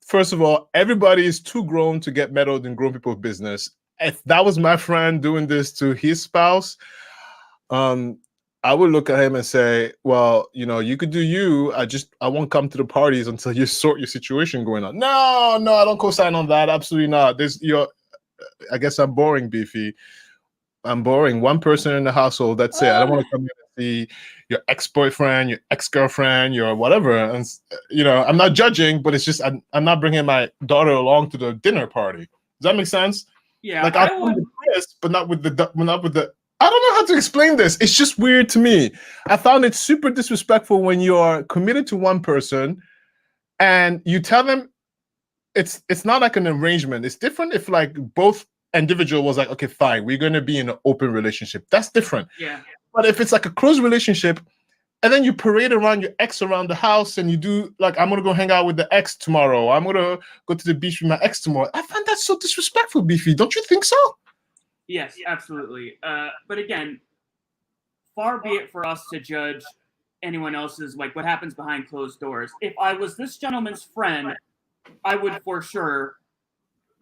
[SPEAKER 3] First of all, everybody is too grown to get meddled in grown people's business. If that was my friend doing this to his spouse, I would look at him and say, well, you know, you could do you. I won't come to the parties until you sort your situation going on. No, I don't co-sign on that. Absolutely not. I guess I'm boring, Beefy. I'm boring. One person in the household, that's it. I don't want to come in and see your ex-boyfriend, your ex-girlfriend, your whatever. And, you know, I'm not judging, but it's just I'm not bringing my daughter along to the dinner party. Does that make sense?
[SPEAKER 2] Yeah.
[SPEAKER 3] Like, I would, but not with the. I don't know how to explain this. It's just weird to me. I found it super disrespectful when you are committed to one person and you tell them it's not like an arrangement. It's different if like both individual was like, okay, fine, we're going to be in an open relationship. That's different.
[SPEAKER 2] Yeah.
[SPEAKER 3] But if it's like a close relationship, and then you parade around your ex around the house and you do like, I'm going to go hang out with the ex tomorrow. I'm going to go to the beach with my ex tomorrow. I find that so disrespectful, Beefy. Don't you think so?
[SPEAKER 2] Yes, absolutely. But again, far be it for us to judge anyone else's, like what happens behind closed doors. If I was this gentleman's friend, I would for sure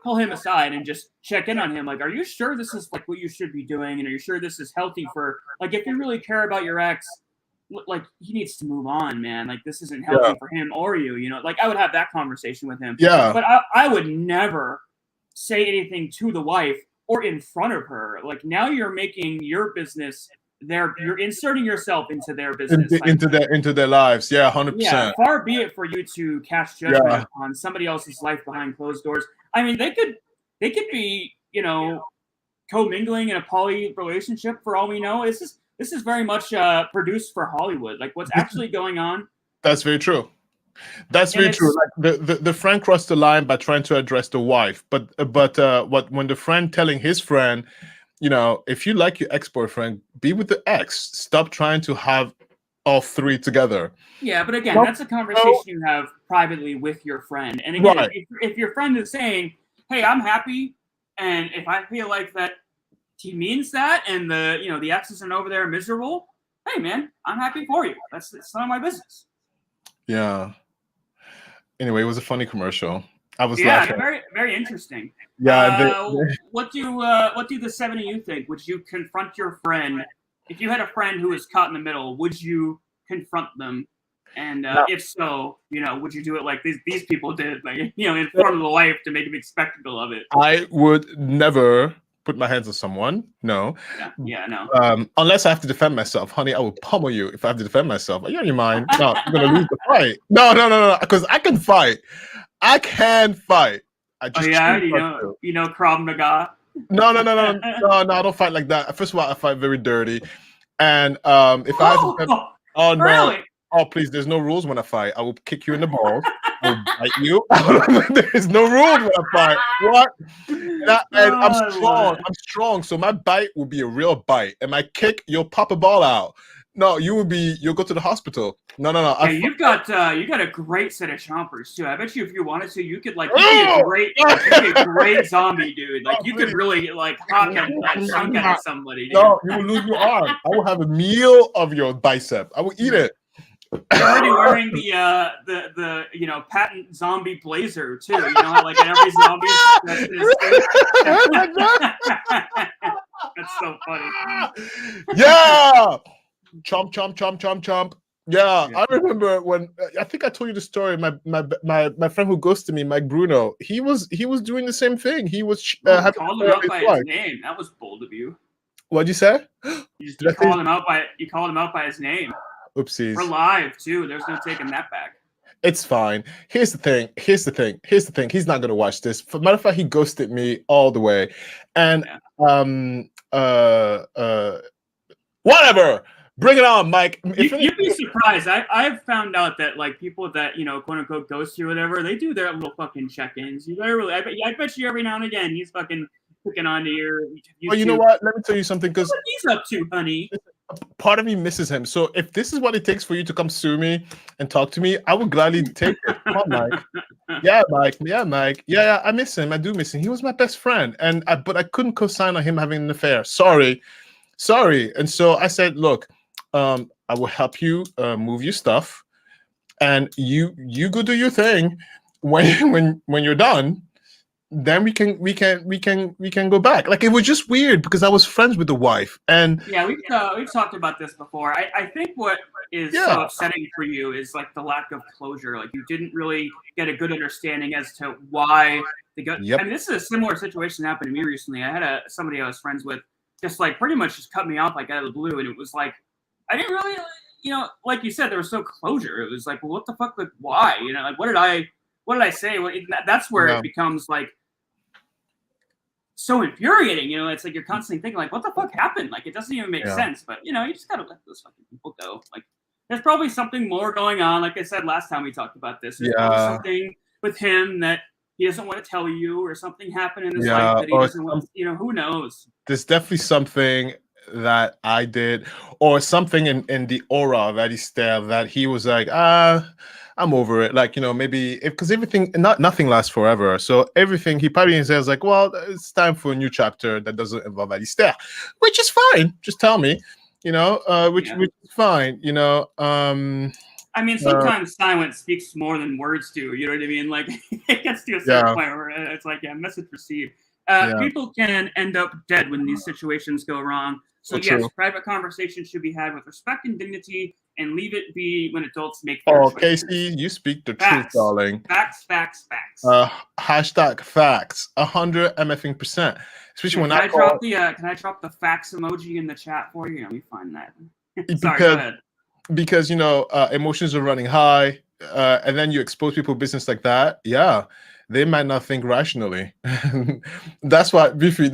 [SPEAKER 2] pull him aside and just check in on him. Like, are you sure this is like what you should be doing? And are you sure this is healthy for, like, if you really care about your ex, like, he needs to move on, man. Like, this isn't healthy for him or you, you know, like I would have that conversation with him.
[SPEAKER 3] Yeah.
[SPEAKER 2] But I would never say anything to the wife or in front of her. Like, now you're making your business you're inserting yourself into their business,
[SPEAKER 3] into their lives. Yeah, 100%.
[SPEAKER 2] Yeah, far be it for you to cast judgment on somebody else's life behind closed doors. I mean, they could be, you know, commingling in a poly relationship for all we know. This is very much produced for Hollywood. Like, what's actually going on?
[SPEAKER 3] That's very true. That's very true. Like the friend crossed the line by trying to address the wife, but when the friend telling his friend, you know, if you like your ex-boyfriend, be with the ex. Stop trying to have all three together.
[SPEAKER 2] Yeah, but again, that's a conversation you have privately with your friend. And again, if your friend is saying, "Hey, I'm happy," and if I feel like that he means that, and the ex isn't over there miserable, hey man, I'm happy for you. It's none of my business.
[SPEAKER 3] Yeah. Anyway, it was a funny commercial. I was laughing.
[SPEAKER 2] Very, very interesting.
[SPEAKER 3] Yeah.
[SPEAKER 2] What do the seven of you think? Would you confront your friend if you had a friend who was caught in the middle? Would you confront them? And if so, you know, would you do it like these people did, like, you know, in front of the wife to make a big spectacle of it?
[SPEAKER 3] I would never put my hands on someone. No.
[SPEAKER 2] Yeah, no.
[SPEAKER 3] Unless I have to defend myself, honey. I will pummel you if I have to defend myself. Are you on your mind? No, I'm gonna lose the fight. No. Because I can fight. I can fight. I just
[SPEAKER 2] you know Krav Maga.
[SPEAKER 3] No, I don't fight like that. First of all, I fight very dirty, and if I have to,
[SPEAKER 2] really?
[SPEAKER 3] Oh please, there's no rules when I fight. I will kick you in the balls. I will bite you. There is no rules when I fight. What? And I'm strong. I'm strong, so my bite will be a real bite, and my kick, you'll pop a ball out. No, you'll go to the hospital. No.
[SPEAKER 2] Yeah, you got a great set of chompers too. I bet you if you wanted to, you could like be a great zombie, dude. Like you could really like hawk and chunk at somebody. Dude.
[SPEAKER 3] No, you will lose your arm. I will have a meal of your bicep. I will eat it.
[SPEAKER 2] You're already wearing the you know patent zombie blazer too. You know how like in every zombie. That's so funny.
[SPEAKER 3] Yeah. Chomp. Yeah, I remember when I think I told you the story. My friend who ghosted me, Mike Bruno, he was doing the same thing. He was
[SPEAKER 2] called him out by his name. That was bold of you.
[SPEAKER 3] What'd you say?
[SPEAKER 2] You called him out by his name.
[SPEAKER 3] Oopsies.
[SPEAKER 2] We're live too. There's no taking that back.
[SPEAKER 3] It's fine. Here's the thing. He's not gonna watch this. For matter of fact, he ghosted me all the way, and whatever. Bring it on, Mike.
[SPEAKER 2] You'd be surprised. I've found out that like people that, you know, quote unquote ghost you or whatever, they do their little fucking check-ins. You literally, I bet you every now and again he's fucking clicking onto your YouTube.
[SPEAKER 3] Well, you know what? Let me tell you something. Because
[SPEAKER 2] what he's up to, honey.
[SPEAKER 3] Part of me misses him. So if this is what it takes for you to come sue me and talk to me, I would gladly take it. Come on, Mike. Yeah, Mike. Yeah, I miss him. I do miss him. He was my best friend, but I couldn't co-sign on him having an affair. Sorry. And so I said, look. I will help you move your stuff, and you go do your thing. When you're done, then we can go back. Like it was just weird because I was friends with the wife, and
[SPEAKER 2] yeah, we've talked about this before. I think what is so upsetting for you is like the lack of closure. Like you didn't really get a good understanding as to why they got.
[SPEAKER 3] Yep.
[SPEAKER 2] I mean, this is a similar situation that happened to me recently. I had somebody I was friends with just like pretty much just cut me off like out of the blue, and it was like. I didn't really, you know, like you said, there was no closure. It was like, well, what the fuck? Like, why? You know, like, what did I say? That's where it becomes like so infuriating. You know, it's like you're constantly thinking, like, what the fuck happened? Like, it doesn't even make sense. But you know, you just gotta let those fucking people go. Like, there's probably something more going on. Like I said last time we talked about this. There's probably something with him that he doesn't want to tell you, or something happened in his
[SPEAKER 3] Yeah,
[SPEAKER 2] life that he
[SPEAKER 3] or
[SPEAKER 2] doesn't want. Who knows?
[SPEAKER 3] there's definitely something that I did, or something in the aura that he's there that he was like, I'm over it. Like, maybe because everything, nothing lasts forever. So everything he probably says like, well, it's time for a new chapter that doesn't involve Alistair, which is fine. Just tell me, which is fine.
[SPEAKER 2] I mean, sometimes silence speaks more than words do. You know what I mean? Like, it gets to a certain point where it's like, message received. People can end up dead when these situations go wrong. So yes, private conversations should be had with respect and dignity, and leave it be when adults make their choices.
[SPEAKER 3] Casey, you speak the truth, darling.
[SPEAKER 2] Facts.
[SPEAKER 3] Hashtag facts. 100%. Especially when I
[SPEAKER 2] drop can I drop the facts emoji in the chat for you? Let me find that. Sorry, go ahead.
[SPEAKER 3] Because emotions are running high, and then you expose people business like that. Yeah, they might not think rationally. That's why Biffy,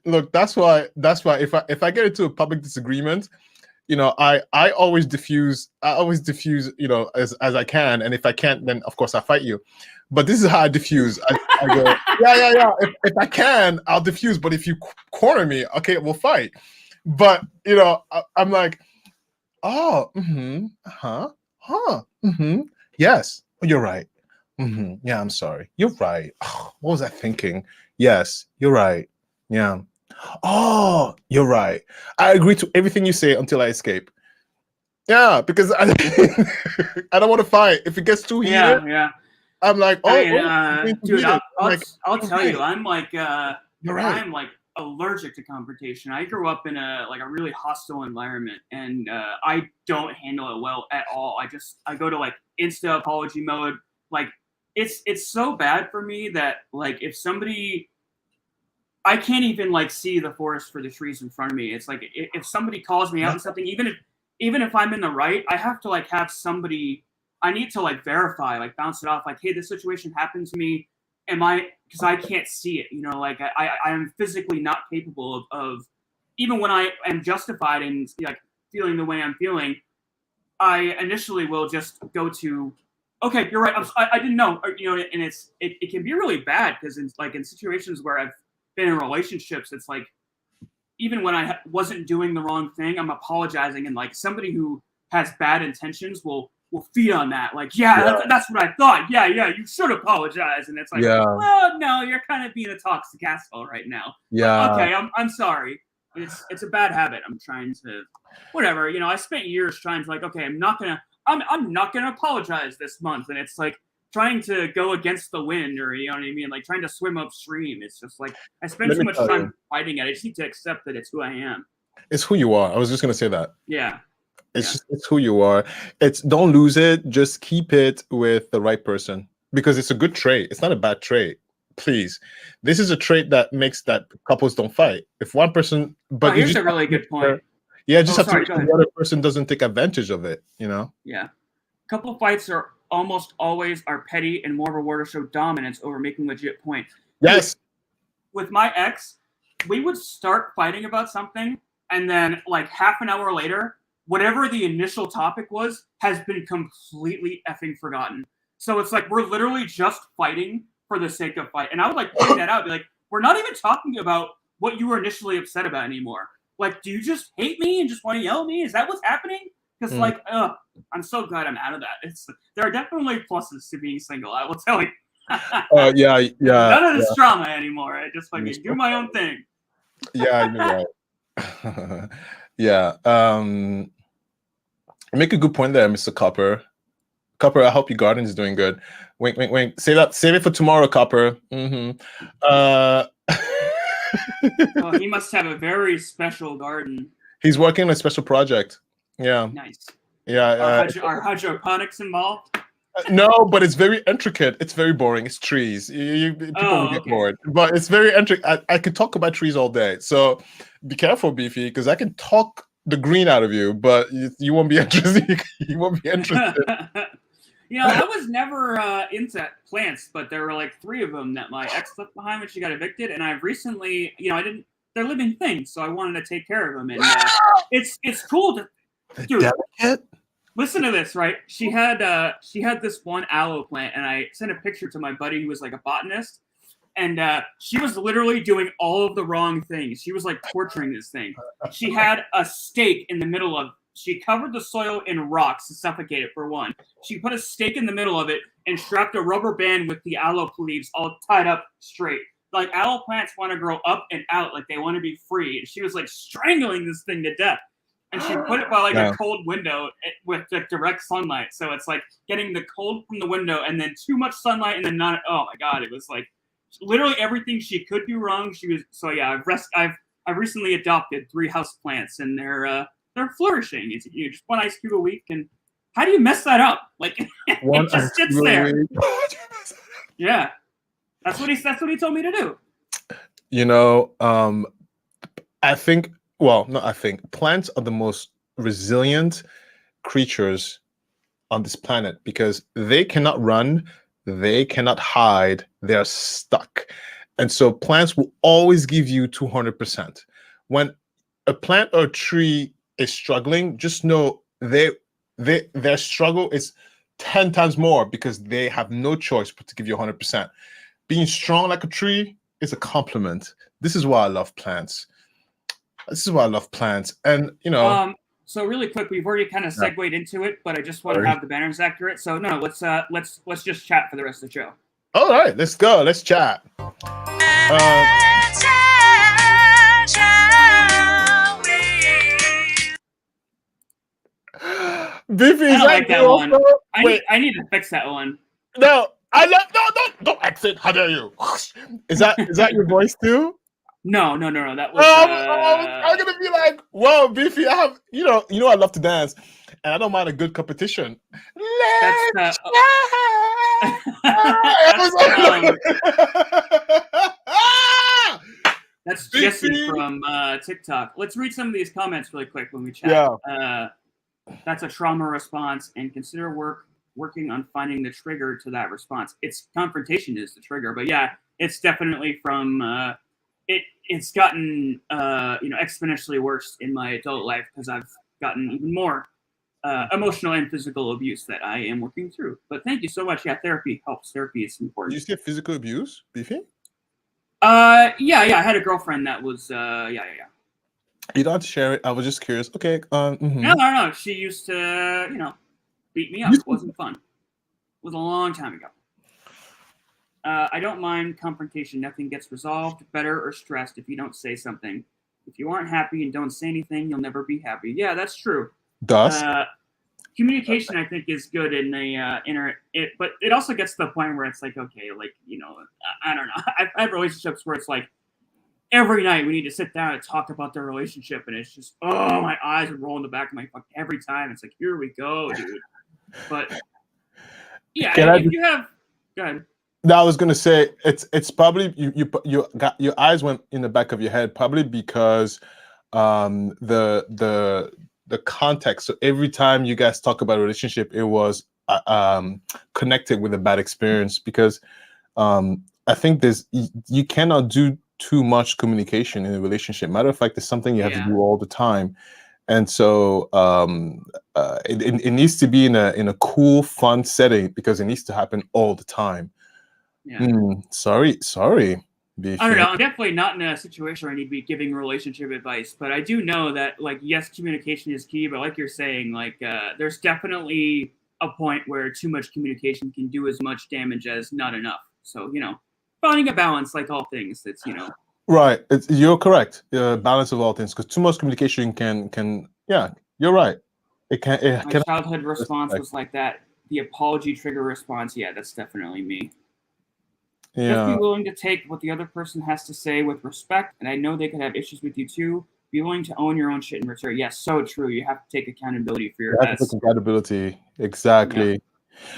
[SPEAKER 3] look, that's why if I get into a public disagreement, I always diffuse as I can, and if I can't, then of course I fight you. But this is how I diffuse. I go, yeah. If I can, I'll diffuse. But if you corner me, okay, we'll fight. But I'm like, oh, yes, you're right. Yeah, I'm sorry. You're right. Oh, what was I thinking? Yes, you're right. Yeah. Oh, you're right. I agree to everything you say until I escape. Yeah, because I don't want to fight. If it gets too heated, I'm like,
[SPEAKER 2] dude, I'll tell you, I'm like, you're right. I'm like allergic to confrontation. I grew up in a really hostile environment, and I don't handle it well at all. I go to like insta apology mode. Like it's so bad for me that like if somebody, I can't even like see the forest for the trees in front of me. It's like if somebody calls me out on something, even if I'm in the right, I have to like have somebody. I need to like verify, like bounce it off, like, hey, this situation happened to me. Because I can't see it, like I am physically not capable of even when I am justified in like feeling the way I'm feeling, I initially will just go to, okay, you're right. I didn't know, and it can be really bad because in situations where I've been in relationships, it's like, even when I wasn't doing the wrong thing, I'm apologizing, and like somebody who has bad intentions will feed on that. Like, that's what I thought. Yeah, you should apologize. And it's like, well, no, you're kind of being a toxic asshole right now.
[SPEAKER 3] Yeah.
[SPEAKER 2] But, okay, I'm sorry. It's a bad habit. I'm trying to, whatever. I spent years trying to like, okay, I'm not gonna apologize this month. And it's like trying to go against the wind, or you know what I mean? Like trying to swim upstream. It's just like I spend too much time fighting it. I just need to accept that it's who I am.
[SPEAKER 3] It's who you are. I was just gonna say that.
[SPEAKER 2] Yeah.
[SPEAKER 3] It's who you are. Don't lose it. Just keep it with the right person, because it's a good trait. It's not a bad trait. Please, this is a trait that makes that couples don't fight. If one person, but
[SPEAKER 2] here's a really good point.
[SPEAKER 3] Yeah, just have to make sure the other person doesn't take advantage of it.
[SPEAKER 2] Yeah, couple fights are almost always petty and more reward to show dominance over making legit point.
[SPEAKER 3] Yes.
[SPEAKER 2] With my ex, we would start fighting about something, and then like half an hour later, whatever the initial topic was has been completely effing forgotten. So it's like we're literally just fighting for the sake of fight. And I would like point that out, be like, we're not even talking about what you were initially upset about anymore. Like, do you just hate me and just want to yell at me? Is that what's happening? Because I'm so glad I'm out of that. There are definitely pluses to being single, I will tell you.
[SPEAKER 3] Yeah.
[SPEAKER 2] None of this drama anymore. I just fucking do my own thing.
[SPEAKER 3] Yeah, you're right. Yeah. You make a good point there, Mr. Copper. Copper, I hope your garden is doing good. Wink, wink, wink. Save it for tomorrow, Copper.
[SPEAKER 2] He must have a very special garden.
[SPEAKER 3] He's working on a special project. Yeah.
[SPEAKER 2] Nice.
[SPEAKER 3] Yeah.
[SPEAKER 2] Are hydroponics involved?
[SPEAKER 3] No, but it's very intricate. It's very boring. It's trees. People will get bored. But it's very intricate. I could talk about trees all day. So be careful, Beefy, because I can talk the green out of you, but you won't be interested. You won't be interested.
[SPEAKER 2] I was never into plants, but there were like 3 of them that my ex left behind when she got evicted, and I've recently, they're living things, so I wanted to take care of them, and it's cool to, dude.
[SPEAKER 3] Delicate?
[SPEAKER 2] Listen to this, right? She had this one aloe plant, and I sent a picture to my buddy who was like a botanist, and she was literally doing all of the wrong things. She was like torturing this thing. She had a stake in the middle of. She covered the soil in rocks to suffocate it for one. She put a stake in the middle of it and strapped a rubber band with the aloe leaves all tied up straight. Like aloe plants want to grow up and out, like they want to be free. And she was like strangling this thing to death. And she put it by like a cold window with the direct sunlight. So it's like getting the cold from the window and then too much sunlight and then not. Oh my God, it was like literally everything she could do wrong. She was so yeah. I've recently adopted 3 house plants and they're flourishing. It's just 1 ice cube a week. And how do you mess that up? Like it just sits there. Yeah, that's what he told me to do.
[SPEAKER 3] You know, I think. Well, no, I think plants are the most resilient creatures on this planet because they cannot run, they cannot hide, they're stuck. And so plants will always give you 200%. When a plant or a tree is struggling, just know their struggle is 10 times more because they have no choice but to give you 100%. Being strong like a tree is a compliment. This is why I love plants. And you know.
[SPEAKER 2] So really quick, we've already kind of segued into it, but I just want to have the banners accurate. So no, let's just chat for the rest of the show.
[SPEAKER 3] All right, let's go. Let's chat. Biffy,
[SPEAKER 2] I don't like that one. I need to fix that one.
[SPEAKER 3] No, don't exit. How dare you? Is that your voice too?
[SPEAKER 2] No. That was.
[SPEAKER 3] I'm gonna be like, whoa, Biffy. I have, you know, I love to dance, and I don't mind a good competition.
[SPEAKER 2] That's Jesse from TikTok. Let's read some of these comments really quick when we chat.
[SPEAKER 3] Yeah.
[SPEAKER 2] That's a trauma response, and consider working on finding the trigger to that response. It's confrontation is the trigger, but yeah, it's definitely from. It's gotten exponentially worse in my adult life because I've gotten even more emotional and physical abuse that I am working through. But thank you so much. Yeah, therapy helps. Therapy is important.
[SPEAKER 3] Did you say physical abuse, Biffy?
[SPEAKER 2] Yeah. I had a girlfriend that was yeah.
[SPEAKER 3] You don't have to share it. I was just curious. Okay.
[SPEAKER 2] No. She used to beat me up. It wasn't fun. It was a long time ago. I don't mind confrontation. Nothing gets resolved better or stressed if you don't say something. If you aren't happy and don't say anything, you'll never be happy. Yeah, that's true. Communication, I think, is good in the but it also gets to the point where it's like, okay, like, I don't know. I've had relationships where it's like every night we need to sit down and talk about their relationship, and it's just, oh, my eyes would roll in the back of my fuck every time. It's like, here we go, dude. But yeah, if you have, go ahead.
[SPEAKER 3] No, I was gonna say it's probably you got your eyes went in the back of your head probably because the context. So every time you guys talk about a relationship, it was connected with a bad experience because I think you cannot do too much communication in a relationship. Matter of fact, it's something you have to do all the time, and so it needs to be in a cool, fun setting because it needs to happen all the time.
[SPEAKER 2] Yeah.
[SPEAKER 3] Sorry.
[SPEAKER 2] I don't know. I'm definitely not in a situation where I need to be giving relationship advice, but I do know that, like, yes, communication is key, but like you're saying, like, there's definitely a point where too much communication can do as much damage as not enough. So, finding a balance, like all things, it's,
[SPEAKER 3] Right. You're correct. Balance of all things, because too much communication can. Yeah, you're right. It can.
[SPEAKER 2] My childhood response was like that. The apology trigger response. Yeah, that's definitely me.
[SPEAKER 3] Yeah.
[SPEAKER 2] Just be willing to take what the other person has to say with respect, and I know they could have issues with you too. Be willing to own your own shit in return. Yes, so true. You have to take accountability for your
[SPEAKER 3] mess. Accountability, exactly. Yeah.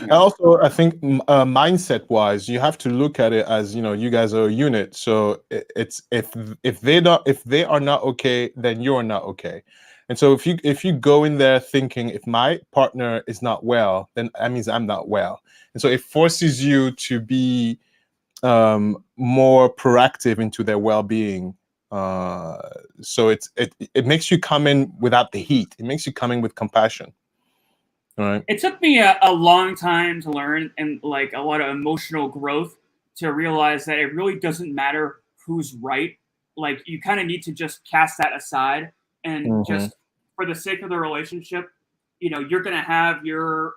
[SPEAKER 3] And also, I think mindset-wise, you have to look at it as you guys are a unit. So it's if they are not okay, then you're not okay. And so if you go in there thinking if my partner is not well, then that means I'm not well. And so it forces you to be more proactive into their well-being. So it makes you come in without the heat. It makes you come in with compassion. Right.
[SPEAKER 2] It took me a long time to learn and like a lot of emotional growth to realize that it really doesn't matter who's right. Like you kind of need to just cast that aside and just for the sake of the relationship, you know, you're gonna have your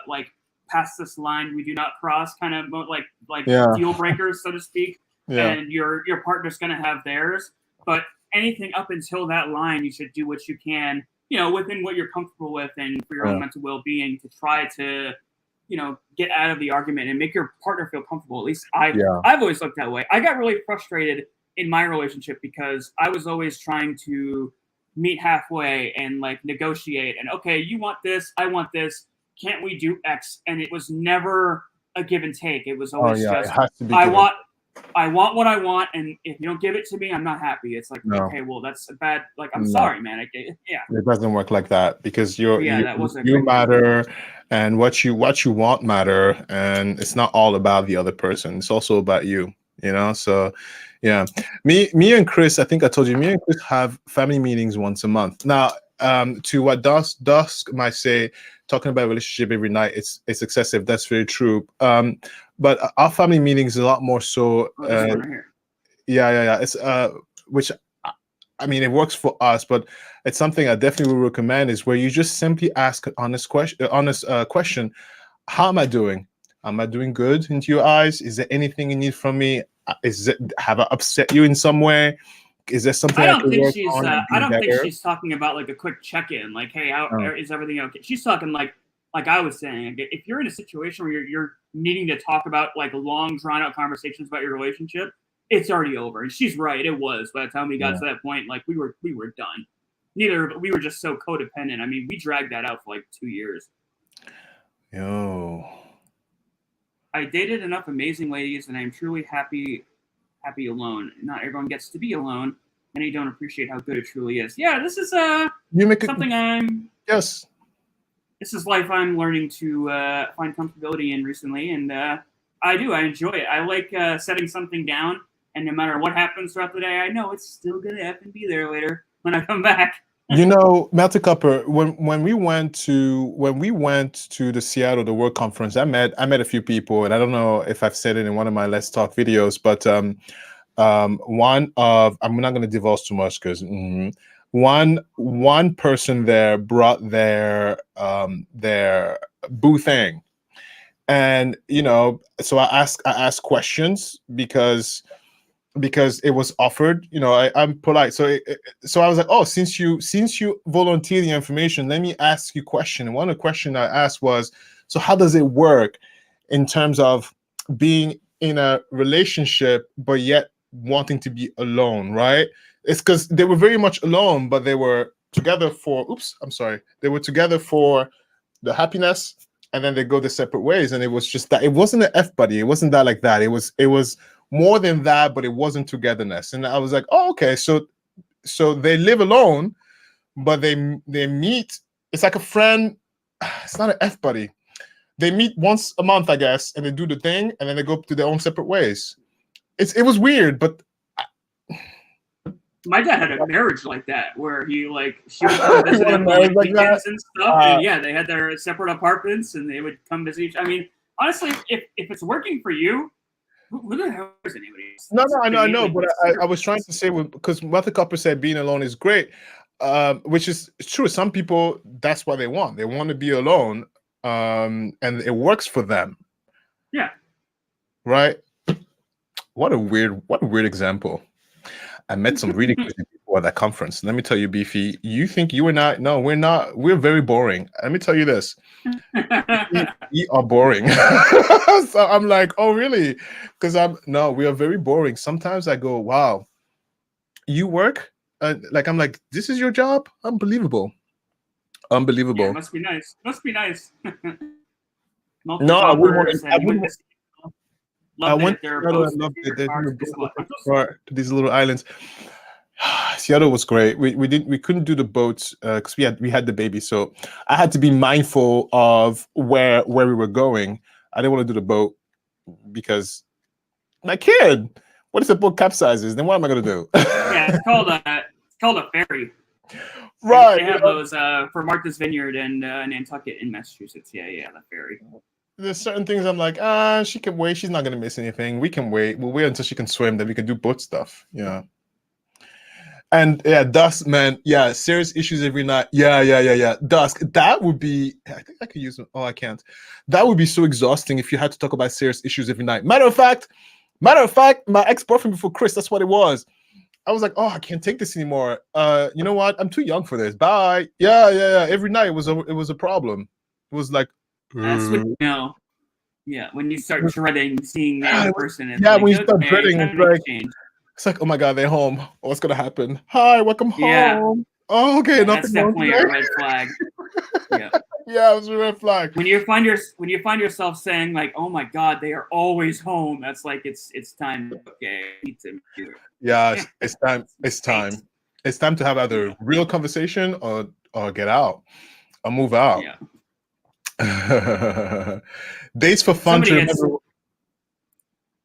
[SPEAKER 2] like past this line we do not cross kind of like deal breakers, so to speak.
[SPEAKER 3] Yeah.
[SPEAKER 2] And your partner's gonna have theirs. But anything up until that line, you should do what you can, you know, within what you're comfortable with and for your own mental well-being to try to, you know, get out of the argument and make your partner feel comfortable. At least I've always looked that way. I got really frustrated in my relationship because I was always trying to meet halfway and like negotiate and okay, you want this, I want this, can't we do X? And it was never a give and take. It was always just I want what I want, and if you don't give it to me, I'm not happy. It's like okay, well that's a bad. Like I'm sorry, man. It
[SPEAKER 3] doesn't work like that because you
[SPEAKER 2] you
[SPEAKER 3] matter, and what you want matter, and it's not all about the other person. It's also about you. You know, so yeah. Me and Chris, I think I told you, me and Chris have family meetings once a month. Now, to what Dusk might say, talking about relationship every night, it's excessive. That's very true. But our family meetings is a lot more so. It's which I mean, it works for us, but it's something I definitely would recommend is where you just simply ask an honest question. How am I doing? Am I doing good into your eyes? Is there anything you need from me? Have I upset you in some way? Is there something
[SPEAKER 2] I don't think
[SPEAKER 3] better?
[SPEAKER 2] she's talking about like a quick check-in, like, hey, is everything okay? She's talking like I was saying, if you're in a situation where you're needing to talk about like long, drawn-out conversations about your relationship, it's already over. And she's right, it was. By the time we got to that point, like we were done. We were just so codependent. I mean, we dragged that out for like 2 years.
[SPEAKER 3] Yo.
[SPEAKER 2] I dated enough amazing ladies, and I am truly happy alone. Not everyone gets to be alone, and I don't appreciate how good it truly is. Yeah, this is something This is life I'm learning to find comfortability in recently, and I enjoy it. I like setting something down, and no matter what happens throughout the day, I know it's still gonna have to be there later when I come back.
[SPEAKER 3] You know, Melty Copper, when we went to the Seattle World Conference, I met a few people, and I don't know if I've said it in one of my Let's Talk videos, but one of, I'm not going to divulge too much because one person there brought their boo thing, and you know, so I asked questions because it was offered. You know, I'm polite, so I was like, oh, since you volunteer the information, let me ask you a question. And one of the questions I asked was, so how does it work in terms of being in a relationship but yet wanting to be alone, right? It's because they were very much alone, but they were together for they were together for the happiness, and then they go their separate ways. And it was just that, it wasn't an F buddy, it wasn't that like that, it was more than that, but it wasn't togetherness. And I was like, oh, okay, so they live alone, but they meet. It's like a friend. It's not an F buddy. They meet once a month, I guess, and they do the thing, and then they go to their own separate ways. It was weird, but
[SPEAKER 2] my dad had a marriage like that, where she would come visit him on weekends and stuff. And yeah, they had their separate apartments, and they would come visit each. I mean, honestly, if it's working for you, who the hell is anybody else?
[SPEAKER 3] No, I know, but I was trying to say, because Mother Copper said being alone is great, which is true. Some people, that's what they want. They want to be alone, and it works for them.
[SPEAKER 2] Yeah.
[SPEAKER 3] Right. What a weird example. I met some really crazy people at that conference. Let me tell you, Beefy, you think you and I, no, we're not. We're very boring. Let me tell you this. We are boring. So I'm like, oh, really? Because we are very boring. Sometimes I go, wow, you work? I'm like, this is your job? Unbelievable.
[SPEAKER 2] Yeah, must be nice.
[SPEAKER 3] No, I wouldn't. I went to Seattle. I loved it. These little islands. Seattle was great. We couldn't do the boats because we had the baby, so I had to be mindful of where we were going. I didn't want to do the boat because my kid. What if the boat capsizes? Then what am I gonna do?
[SPEAKER 2] Yeah, it's called a ferry.
[SPEAKER 3] Right.
[SPEAKER 2] They have those for Martha's Vineyard and Nantucket in Massachusetts. Yeah, the ferry.
[SPEAKER 3] There's certain things I'm like, she can wait. She's not gonna miss anything. We can wait. We'll wait until she can swim. Then we can do boat stuff. Yeah. And yeah, Dusk, man. Yeah, serious issues every night. Yeah. Dusk. That would be. I think I could use. Oh, I can't. That would be so exhausting if you had to talk about serious issues every night. Matter of fact, my ex-boyfriend before Chris. That's what it was. I was like, oh, I can't take this anymore. You know what? I'm too young for this. Bye. Yeah. Every night it was a problem. It was like.
[SPEAKER 2] That's what you know. Yeah, when you start dreading seeing the other person. It's
[SPEAKER 3] when you start dreading, it's like, oh my God, they're home. What's gonna happen? Hi, welcome home. Oh, okay,
[SPEAKER 2] that's definitely a red flag.
[SPEAKER 3] Yeah, it was a red flag.
[SPEAKER 2] When you find yourself saying like, oh my God, they are always home. That's like it's time. Okay, I need to do it.
[SPEAKER 3] Yeah, it's time. It's time. It's time to have either real conversation or get out or move out.
[SPEAKER 2] Yeah.
[SPEAKER 3] Dates for fun to remember.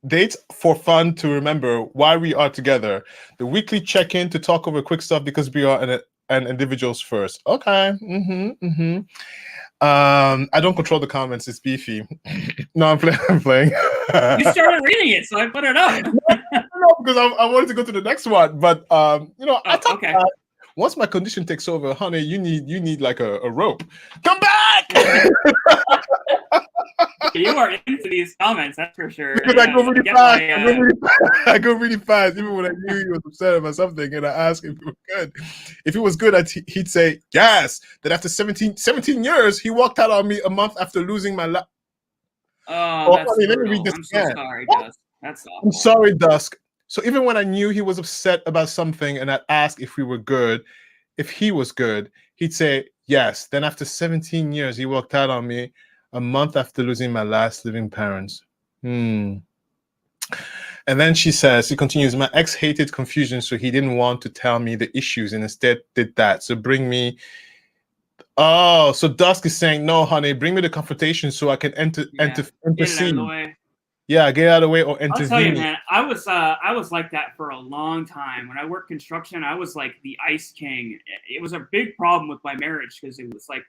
[SPEAKER 3] Dates for fun to remember why we are together. The weekly check-in to talk over quick stuff because we are an individuals first. Okay. I don't control the comments. It's beefy. No, I'm playing.
[SPEAKER 2] You started reading it, so I put it up.
[SPEAKER 3] No, because I wanted to go to the next one, but I thought that once my condition takes over, honey, you need like a rope. Come back.
[SPEAKER 2] You are into these comments, that's for sure.
[SPEAKER 3] Because I go really fast. I go really fast, even when I knew he was upset about something, and I asked if it was good. If it was good, he'd say yes. That after 17 years, he walked out on me a month after losing my life.
[SPEAKER 2] Oh, that's
[SPEAKER 3] honey, let me read this
[SPEAKER 2] I'm
[SPEAKER 3] again.
[SPEAKER 2] so sorry, Dusk. That's awful.
[SPEAKER 3] I'm sorry, Dusk. So even when I knew he was upset about something, and I'd ask if we were good, if he was good, he'd say yes. Then after 17 years, he walked out on me a month after losing my last living parents. And then she continues, my ex hated confusion, so he didn't want to tell me the issues and instead did that. So bring me. Oh, so Dusk is saying, no, honey, bring me the confrontation so I can intercede. Yeah, get out of the way or intervene.
[SPEAKER 2] I'll tell you, man, I was like that for a long time. When I worked construction, I was like the ice king. It was a big problem with my marriage because it was like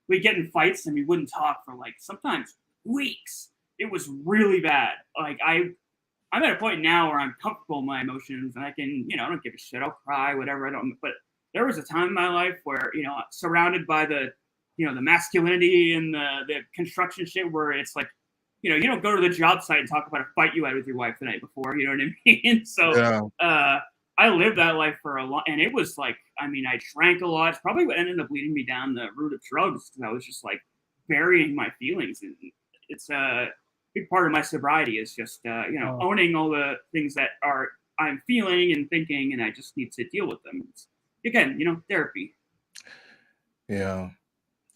[SPEAKER 2] we'd get in fights and we wouldn't talk for like sometimes weeks. It was really bad. Like I'm at a point now where I'm comfortable in my emotions and I can, I don't give a shit. I'll cry, whatever. But there was a time in my life where, surrounded by the masculinity and the construction shit where it's like, you don't go to the job site and talk about a fight you had with your wife the night before. You know what I mean? So I lived that life for a long, and it was like, I drank a lot. It's probably what ended up leading me down the route of drugs because I was just like burying my feelings. And it's a big part of my sobriety is just, owning all the things that I'm feeling and thinking, and I just need to deal with them. It's, again, therapy.
[SPEAKER 3] Yeah.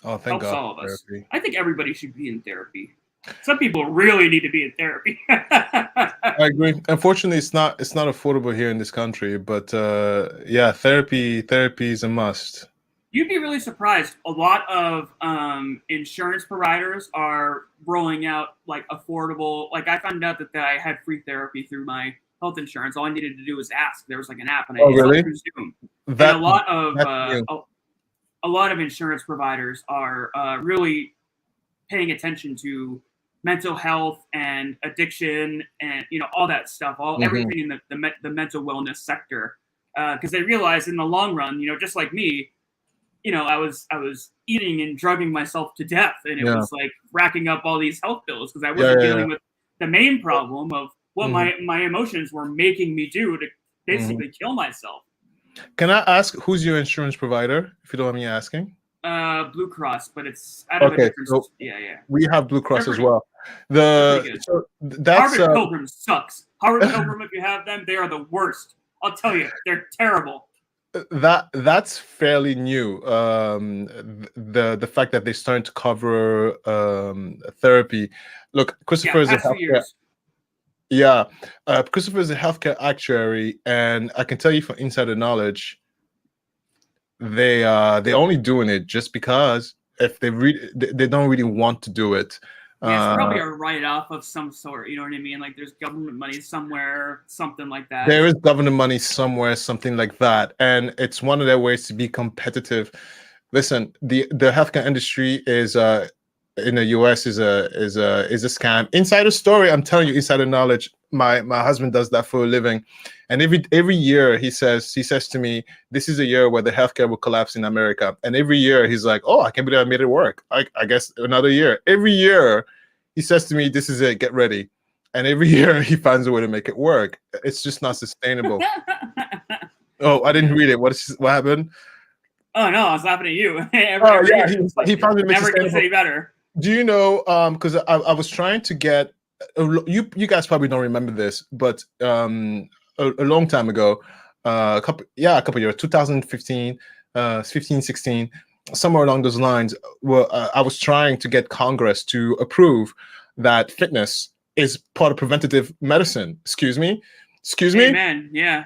[SPEAKER 3] Oh, thank
[SPEAKER 2] God. Helps all of us.
[SPEAKER 3] Therapy.
[SPEAKER 2] I think everybody should be in therapy. Some people really need to be in therapy.
[SPEAKER 3] I agree. Unfortunately, it's not affordable here in this country, but therapy is a must.
[SPEAKER 2] You'd be really surprised. A lot of insurance providers are rolling out like affordable. Like I found out that I had free therapy through my health insurance. All I needed to do was ask. There was like an app, and I
[SPEAKER 3] really?
[SPEAKER 2] through Zoom. And a lot of insurance providers are really paying attention to mental health and addiction and all that stuff, everything in the mental wellness sector, because they realize in the long run, just like me, I was eating and drugging myself to death, and it was like racking up all these health bills because I wasn't dealing with the main problem of what my emotions were making me do to basically kill myself.
[SPEAKER 3] Can I ask who's your insurance provider, if you don't mind me asking?
[SPEAKER 2] Blue Cross, but it's out of a different.
[SPEAKER 3] So we have Blue Cross as well.
[SPEAKER 2] Harvard Pilgrim sucks. Harvard Pilgrim, if you have them, they are the worst. I'll tell you, they're terrible.
[SPEAKER 3] That's fairly new. The fact that they're starting to cover therapy. Look, Christopher is a healthcare. Christopher is a healthcare actuary, and I can tell you from insider knowledge, they're only doing it just because if they don't really want to do it.
[SPEAKER 2] Yeah, it's probably a write-off of some sort. You know what I mean? Like there's government money somewhere, something like that.
[SPEAKER 3] There is government money somewhere, something like that, and it's one of their ways to be competitive. Listen, the healthcare industry is in the US is a scam. Insider story, I'm telling you, insider knowledge. My husband does that for a living, and every year he says to me, this is a year where the healthcare will collapse in America. And every year he's like, oh, I can't believe I made it work. I guess another year. Every year he says to me, this is it, get ready. And every year he finds a way to make it work. It's just not sustainable. Oh, I didn't read it. What happened?
[SPEAKER 2] Oh no, I was laughing at you.
[SPEAKER 3] He found it
[SPEAKER 2] never gets any better.
[SPEAKER 3] Do you know? Because I was trying to get you guys probably don't remember this, but a long time ago, a couple years, 2015, 15, 16, somewhere along those lines. Well, I was trying to get Congress to approve that fitness is part of preventative medicine. Excuse me.
[SPEAKER 2] Amen. Yeah.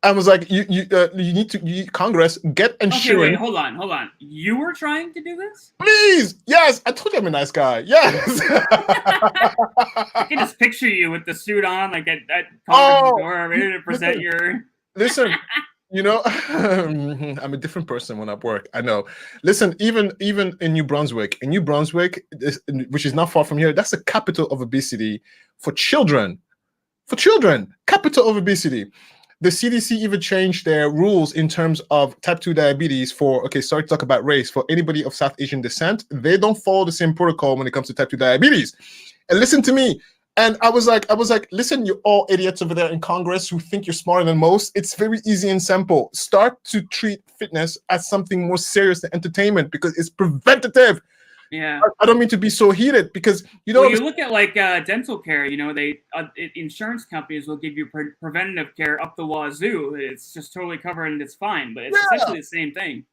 [SPEAKER 3] I was like, you need to Congress get insurance.
[SPEAKER 2] Okay, wait, hold on. You were trying to do this?
[SPEAKER 3] Please, yes. I told you I'm a nice guy. Yes.
[SPEAKER 2] I can just picture you with the suit on, like at Congress door, ready to present your.
[SPEAKER 3] Listen, you know, I'm a different person when I work. I know. Listen, even in New Brunswick, which is not far from here, that's the capital of obesity for children. Capital of obesity. The CDC even changed their rules in terms of type 2 diabetes sorry to talk about race. For anybody of South Asian descent, they don't follow the same protocol when it comes to type 2 diabetes. And listen to me. And I was like, listen, you're all idiots over there in Congress who think you're smarter than most. It's very easy and simple. Start to treat fitness as something more serious than entertainment because it's preventative.
[SPEAKER 2] Yeah,
[SPEAKER 3] I don't mean to be so heated because you
[SPEAKER 2] look at like dental care. You know, they insurance companies will give you preventative care up the wazoo. It's just totally covered and it's fine, but it's essentially the same thing.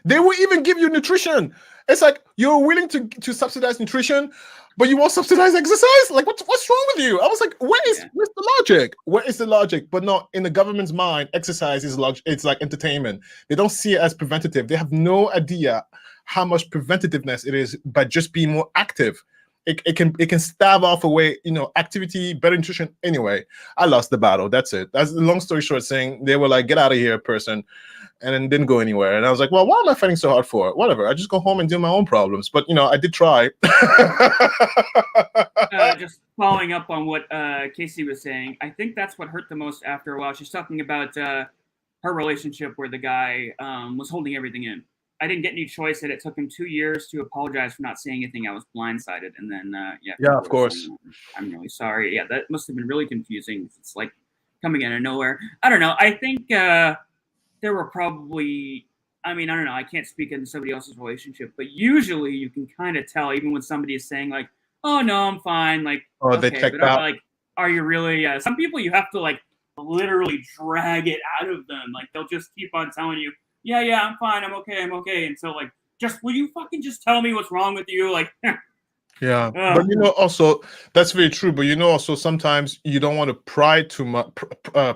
[SPEAKER 3] They will even give you nutrition. It's like you're willing to subsidize nutrition, but you won't subsidize exercise. Like what's wrong with you? I was like, where's the logic? Where is the logic? But no, in the government's mind, exercise is it's like entertainment. They don't see it as preventative. They have no idea how much preventativeness it is by just being more active. It can stave off away, activity, better nutrition. Anyway, I lost the battle. That's it. That's the long story short. Saying they were like, "Get out of here, person," and then didn't go anywhere. And I was like, "Well, what am I fighting so hard for? Whatever. I just go home and deal my own problems." But I did try.
[SPEAKER 2] Just following up on what Casey was saying, I think that's what hurt the most after a while. She's talking about her relationship where the guy was holding everything in. I didn't get any choice, and it took him 2 years to apologize for not saying anything. I was blindsided, and then
[SPEAKER 3] of course,
[SPEAKER 2] I'm really sorry. Yeah, that must have been really confusing. It's like coming out of nowhere. I don't know. I think there were probably. I mean, I don't know. I can't speak in somebody else's relationship, but usually you can kind of tell, even when somebody is saying like, "Oh no, I'm fine." Like,
[SPEAKER 3] they checked out.
[SPEAKER 2] Like, are you really? Some people you have to like literally drag it out of them. Like they'll just keep on telling you. Yeah, I'm fine. I'm okay. And so, like, will you fucking just tell me what's wrong with you? Like,
[SPEAKER 3] yeah. But also that's very true. But also sometimes you don't want to pry too much.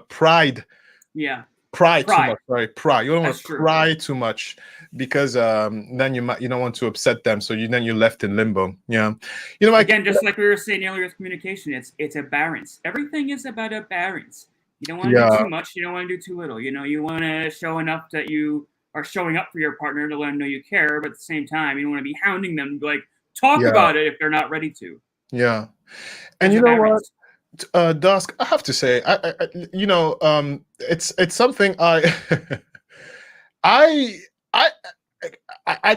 [SPEAKER 3] Pride.
[SPEAKER 2] Yeah.
[SPEAKER 3] Pry too much. Sorry, pry. You don't want to
[SPEAKER 2] true.
[SPEAKER 3] pry too much because then you don't want to upset them. So you're left in limbo. Yeah.
[SPEAKER 2] Again, just like we were saying earlier with communication, it's a balance. Everything is about a balance. You don't want to do too much. You don't want to do too little. You want to show enough that you are showing up for your partner to let them know you care. But at the same time, you don't want to be hounding them. Like, talk about it if they're not ready to.
[SPEAKER 3] Yeah. And you know what, Dusk, I have to say, it's something I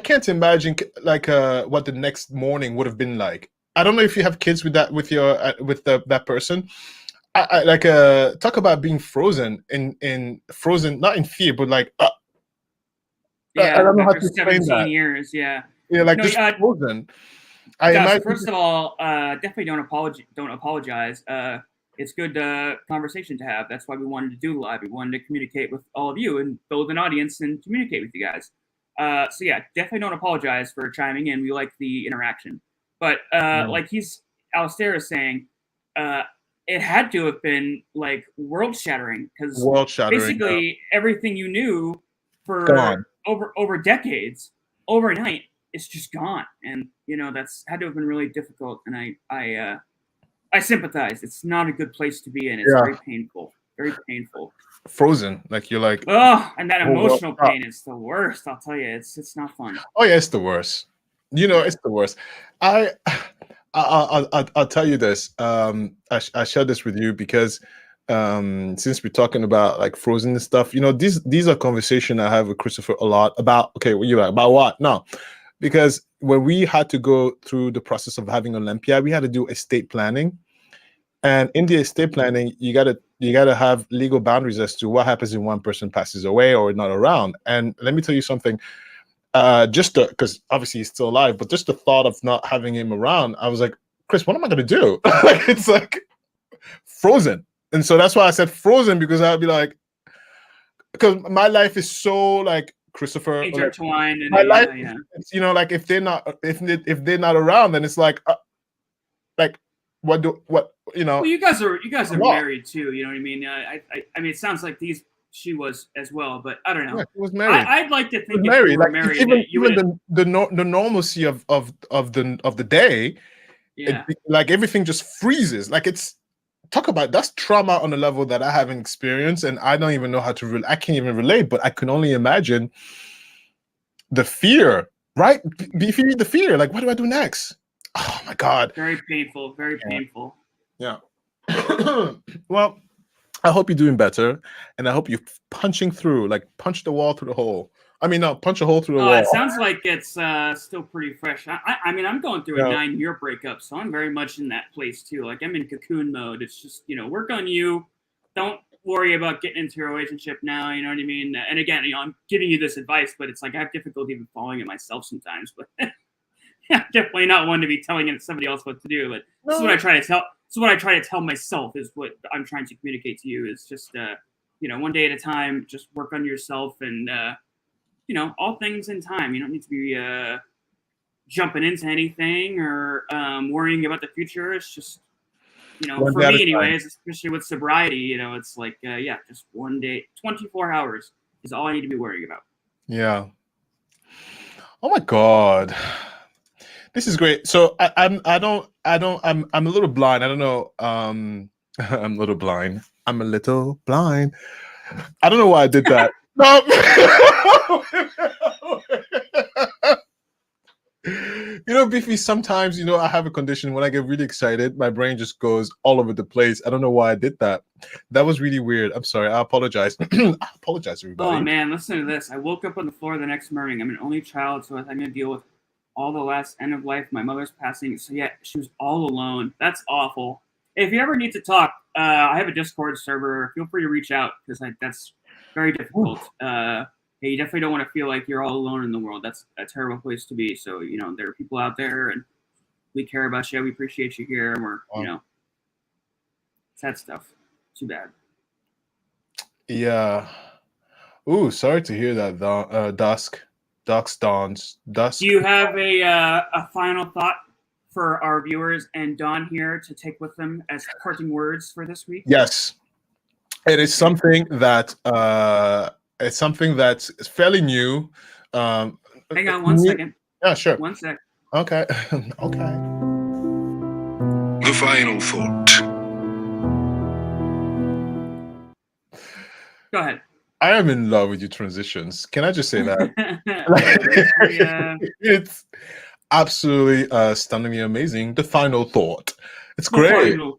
[SPEAKER 3] can't imagine like what the next morning would have been like. I don't know if you have kids with that person. I like talk about being frozen frozen, not in fear, but like I don't know how to explain
[SPEAKER 2] 17
[SPEAKER 3] that.
[SPEAKER 2] years, yeah.
[SPEAKER 3] Yeah, like just frozen.
[SPEAKER 2] First of all, definitely don't apologize. It's good conversation to have. That's why we wanted to do live. We wanted to communicate with all of you and build an audience and communicate with you guys. So yeah, definitely don't apologize for chiming in. We like the interaction. But like Alistair is saying, it had to have been like world-shattering because basically everything you knew for over decades, overnight, it's just gone. And, that's had to have been really difficult. And I sympathize. It's not a good place to be in. It's very painful. Very painful.
[SPEAKER 3] Frozen. Like you're like,
[SPEAKER 2] oh, and that
[SPEAKER 3] oh,
[SPEAKER 2] emotional
[SPEAKER 3] well,
[SPEAKER 2] pain is the worst. I'll tell you, it's not fun.
[SPEAKER 3] Oh yeah, it's the worst. It's the worst. I'll tell you this. I share this with you because since we're talking about like Frozen and stuff, these are conversations I have with Christopher a lot about. Okay, what you like about what? No, because when we had to go through the process of having Olympia, we had to do estate planning, and in the estate planning, you gotta have legal boundaries as to what happens if one person passes away or not around. And let me tell you something. Just because obviously he's still alive, but just the thought of not having him around, I was like, Chris, what am I gonna do? Like it's like Frozen. And so that's why I said Frozen, because I'd be like, because my life is so like Christopher
[SPEAKER 2] intertwined.
[SPEAKER 3] Like, my life, like if they're not around, then it's like what.
[SPEAKER 2] Well, you guys are married too. You know what I mean? I mean, it sounds like she was as well, but I don't know.
[SPEAKER 3] Yeah, she was married.
[SPEAKER 2] I'd like to think if
[SPEAKER 3] married.
[SPEAKER 2] you were
[SPEAKER 3] Like,
[SPEAKER 2] married,
[SPEAKER 3] even the normalcy of the day, like everything just freezes. Like talk about that's trauma on a level that I haven't experienced, and I don't even know how to. I can't even relate, but I can only imagine the fear. Right? The fear. Like, what do I do next? Oh my God.
[SPEAKER 2] Very painful. Very painful.
[SPEAKER 3] Yeah. Well, I hope you're doing better, and I hope you're punching through, like punch the wall through the hole. I mean, no, punch a hole through the wall.
[SPEAKER 2] It sounds like it's still pretty fresh. I mean, I'm going through a 9-year breakup, so I'm very much in that place too. Like I'm in cocoon mode. It's just, work on you. Don't worry about getting into a relationship now. You know what I mean? And again, I'm giving you this advice, but it's like I have difficulty even following it myself sometimes. But I'm definitely not one to be telling somebody else what to do. But this is what I try to tell. So what I try to tell myself is what I'm trying to communicate to you is just, one day at a time, just work on yourself and, all things in time. You don't need to be jumping into anything or worrying about the future. It's just, for me anyways, especially with sobriety, it's like, just one day, 24 hours is all I need to be worrying about. Yeah.
[SPEAKER 3] Oh my God. This is great. So I'm a little blind. I don't know. I'm a little blind. I'm a little blind. I don't know why I did that. No. Biffy, sometimes, I have a condition when I get really excited, my brain just goes all over the place. I don't know why I did that. That was really weird. I'm sorry. I apologize. I apologize, everybody.
[SPEAKER 2] Oh man, listen to this. I woke up on the floor the next morning. I'm an only child, so I'm going to deal with all the last end of life. My mother's passing. So yeah, she was all alone. That's awful. If you ever need to talk, I have a Discord server. Feel free to reach out because that's very difficult. You definitely don't want to feel like you're all alone in the world. That's a terrible place to be. So, there are people out there and we care about you. We appreciate you here. And we're, sad stuff. Too bad.
[SPEAKER 3] Yeah. Ooh, sorry to hear that, Dusk.
[SPEAKER 2] Do you have a final thought for our viewers and Don here to take with them as parting words for this week?
[SPEAKER 3] Yes, it is something that it's something that's fairly new.
[SPEAKER 2] Hang on one second.
[SPEAKER 3] Yeah, sure.
[SPEAKER 2] 1 sec.
[SPEAKER 3] Okay. Okay.
[SPEAKER 13] The final thought.
[SPEAKER 3] Go ahead. I am in love with your transitions. Can I just say that? It's absolutely stunningly amazing. The final thought. It's great.
[SPEAKER 2] The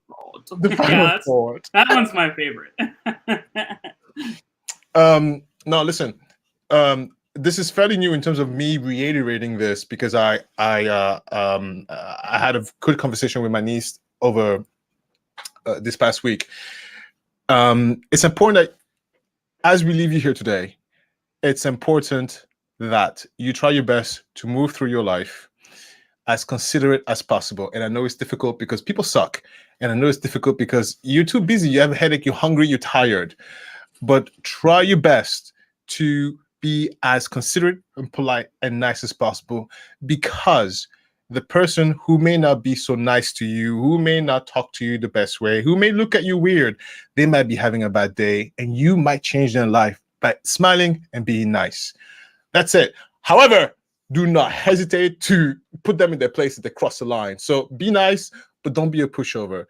[SPEAKER 2] final thought. That one's my favorite.
[SPEAKER 3] No, listen. This is fairly new in terms of me reiterating this because I had a good conversation with my niece over this past week. It's important that as we leave you here today, it's important that you try your best to move through your life as considerate as possible. And I know it's difficult because people suck. And I know it's difficult because you're too busy, you have a headache, you're hungry, you're tired. But try your best to be as considerate and polite and nice as possible, because the person who may not be so nice to you, who may not talk to you the best way, who may look at you weird, they might be having a bad day, and you might change their life by smiling and being nice. That's it. However, do not hesitate to put them in their place if they cross the line. So be nice, but don't be a pushover.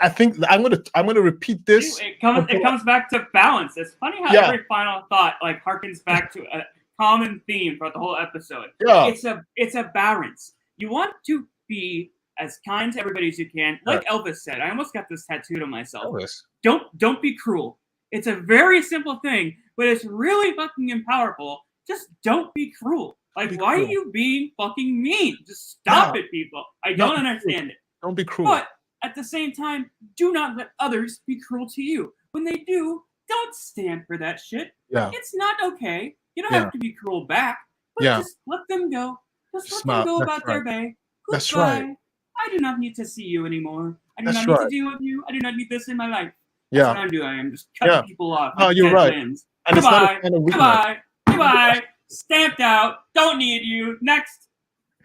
[SPEAKER 3] I think I'm gonna repeat this.
[SPEAKER 2] It comes back to balance. It's funny how every final thought like harkens back to a common theme throughout the whole episode.
[SPEAKER 3] Yeah.
[SPEAKER 2] It's a balance. You want to be as kind to everybody as you can. Like Elvis said, I almost got this tattooed on myself. Don't be cruel. It's a very simple thing, but it's really fucking powerful. Just don't be cruel. Like, why are you being fucking mean? Just stop it, people. I don't understand it.
[SPEAKER 3] Don't be cruel.
[SPEAKER 2] But at the same time, do not let others be cruel to you. When they do, don't stand for that shit.
[SPEAKER 3] Yeah.
[SPEAKER 2] It's not okay. You don't have to be cruel back, but just let them go. Just let them go about their day. Goodbye.
[SPEAKER 3] That's right.
[SPEAKER 2] I do not need to see you anymore. I do not need to deal with you. I do not need this in my life. That's
[SPEAKER 3] Yeah.
[SPEAKER 2] what I'm doing. I'm just cutting people off.
[SPEAKER 3] Oh, you're right. And it's not a
[SPEAKER 2] Goodbye.
[SPEAKER 3] sign of weakness.
[SPEAKER 2] Goodbye. Stamped out. Don't need you. Next.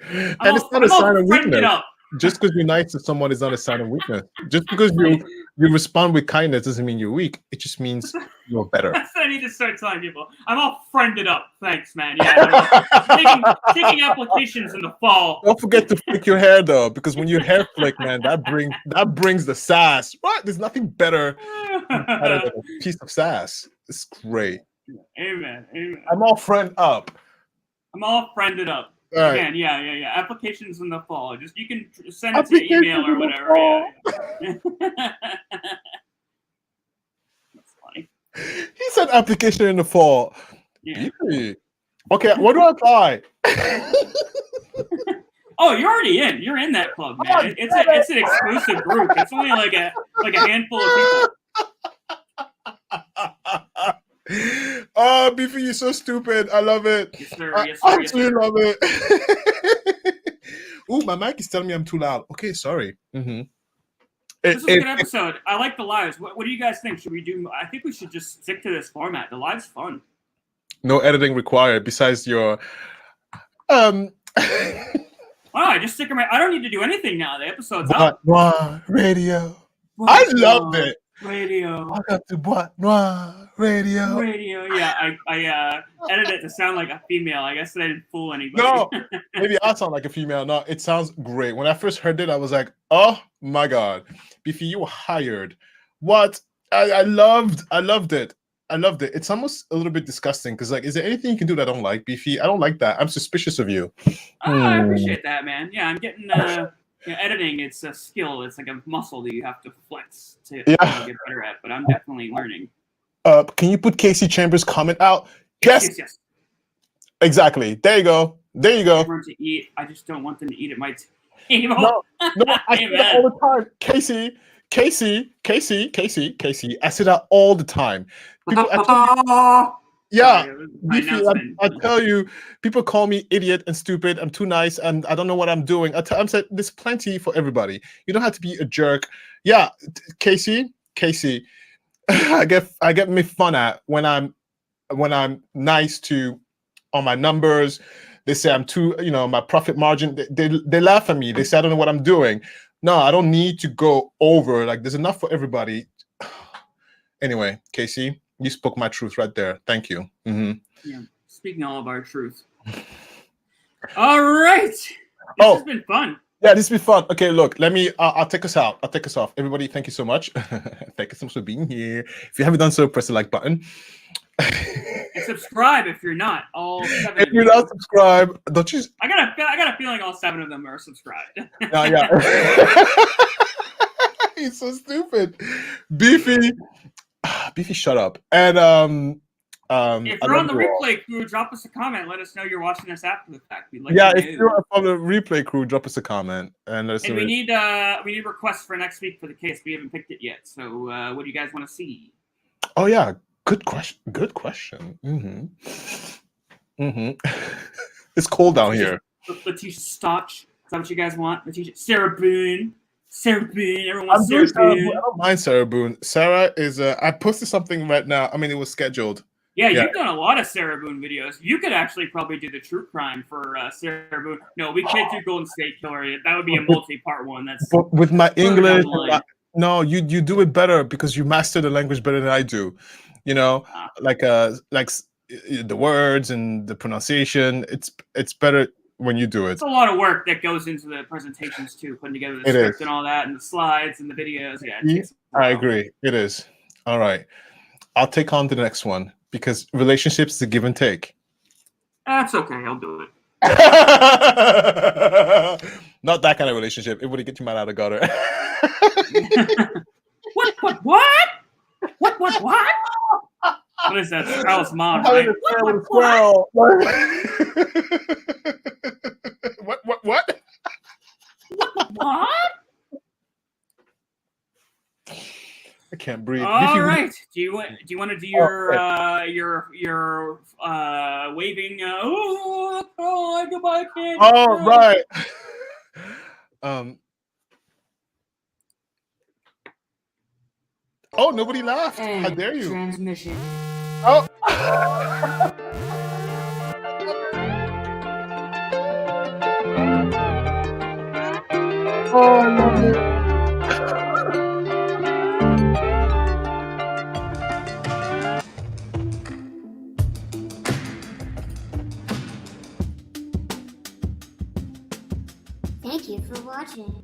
[SPEAKER 3] And it's not a sign of weakness. Just because you're nice to someone is not a sign of weakness. Just because you respond with kindness doesn't mean you're weak. It just means you're better.
[SPEAKER 2] That's what I need to start telling people. I'm all friended up. Thanks, man. Yeah, taking applications in the fall.
[SPEAKER 3] Don't forget to flick your hair though, because when your hair flick, man, that brings the sass. What? There's nothing better than a piece of sass. It's great.
[SPEAKER 2] Amen.
[SPEAKER 3] I'm all friend up.
[SPEAKER 2] I'm all friended up.
[SPEAKER 3] All right.
[SPEAKER 2] Again, yeah. Applications in the fall. Just you can send it to email or whatever. Yeah. That's funny.
[SPEAKER 3] He said application in the fall.
[SPEAKER 2] Yeah.
[SPEAKER 3] Okay, what do I apply?
[SPEAKER 2] Oh, you're already in. You're in that club, man. It's an exclusive group. It's only like a handful of people.
[SPEAKER 3] Oh, Beefy, you're so stupid. I love it.
[SPEAKER 2] Yes, sir.
[SPEAKER 3] I absolutely love it. Ooh, my mic is telling me I'm too loud. Okay, sorry. Mm-hmm.
[SPEAKER 2] This is a good episode. I like the lives. What do you guys think? Should we do? I think we should just stick to this format. The live's fun.
[SPEAKER 3] No editing required. Besides your,
[SPEAKER 2] Oh, I just stick around. I don't need to do anything now. The episode's up.
[SPEAKER 3] Boîte Noire Radio. I loved it.
[SPEAKER 2] Radio.
[SPEAKER 3] Welcome to Boîte Noire Radio.
[SPEAKER 2] Yeah, I edited it to sound like a female. I guess I didn't fool anybody.
[SPEAKER 3] No, maybe I sound like a female. No, it sounds great. When I first heard it, I was like, oh my God. Beefy, you were hired. What? I loved it. I loved it. It's almost a little bit disgusting because, like, is there anything you can do that I don't like, Beefy? I don't like that. I'm suspicious of you.
[SPEAKER 2] Oh, I appreciate that, man. Yeah, I'm getting editing. It's a skill. It's like a muscle that you have to flex to get better at. But I'm definitely learning.
[SPEAKER 3] Can you put Casey Chambers' comment out? Yes. Exactly. There you go.
[SPEAKER 2] I want to eat. I just don't want them to eat at my table.
[SPEAKER 3] No, I say that all the time. Casey. I say that all the time. I tell you, people call me idiot and stupid. I'm too nice and I don't know what I'm doing. I'm saying there's plenty for everybody. You don't have to be a jerk. Yeah, Casey. I get made fun at when I'm nice to on my numbers. They say I'm too, my profit margin. They laugh at me. They say I don't know what I'm doing. No, I don't need to go over. Like there's enough for everybody. Anyway, Casey, you spoke my truth right there. Thank you. Mm-hmm.
[SPEAKER 2] Yeah, speaking all of our truth. All right. This has been fun.
[SPEAKER 3] Yeah, this has been fun. Okay, look, I'll take us out. I'll take us off. Everybody, thank you so much. Thank you so much for being here. If you haven't done so, press the like button.
[SPEAKER 2] And subscribe if you're not. All 7
[SPEAKER 3] if you're not subscribed, don't you?
[SPEAKER 2] I got a feeling all 7 of them are subscribed.
[SPEAKER 3] Yeah. He's so stupid. Beefy, shut up. And
[SPEAKER 2] if you're on the replay crew, drop us a comment. Let us know you're watching us after the fact. We'd like
[SPEAKER 3] if you're on the replay crew, drop us a comment. And
[SPEAKER 2] we need requests for next week for the case. We haven't picked it yet. So what do you guys want to see?
[SPEAKER 3] Oh yeah, good question. It's cold down here.
[SPEAKER 2] Letitia Stotch. Is that what you guys want? Letitia, Sarah Boone. Everyone wants Sarah Boone.
[SPEAKER 3] I don't mind Sarah Boone. Sarah is. I posted something right now. I mean, it was scheduled.
[SPEAKER 2] Yeah, you've done a lot of Sarah Boone videos. You could actually probably do the true crime for Sarah Boone. No, we can't do Golden State Killer. That would be a multi-part one. That's
[SPEAKER 3] with my English. No, you do it better because you master the language better than I do. Like the words and the pronunciation. It's better when you do it.
[SPEAKER 2] It's a lot of work that goes into the presentations too, putting together the
[SPEAKER 3] It
[SPEAKER 2] script
[SPEAKER 3] is.
[SPEAKER 2] and all that, and the slides and the videos. Yeah, it takes a
[SPEAKER 3] I
[SPEAKER 2] while.
[SPEAKER 3] agree. It is. All right. I'll take on the next one because relationships is a give and take.
[SPEAKER 2] That's okay. I'll do it.
[SPEAKER 3] Not that kind of relationship. It would get you mad out of gutter.
[SPEAKER 2] What? What is that? Sprout's mom, right?
[SPEAKER 3] What?
[SPEAKER 2] What?
[SPEAKER 3] I can't breathe.
[SPEAKER 2] All right. Do you want to do your waving? Goodbye, kid.
[SPEAKER 3] Oh, right. Oh, nobody laughed. How dare you?
[SPEAKER 2] Transmission.
[SPEAKER 3] Oh. Oh, I love it.
[SPEAKER 14] Thank you for watching.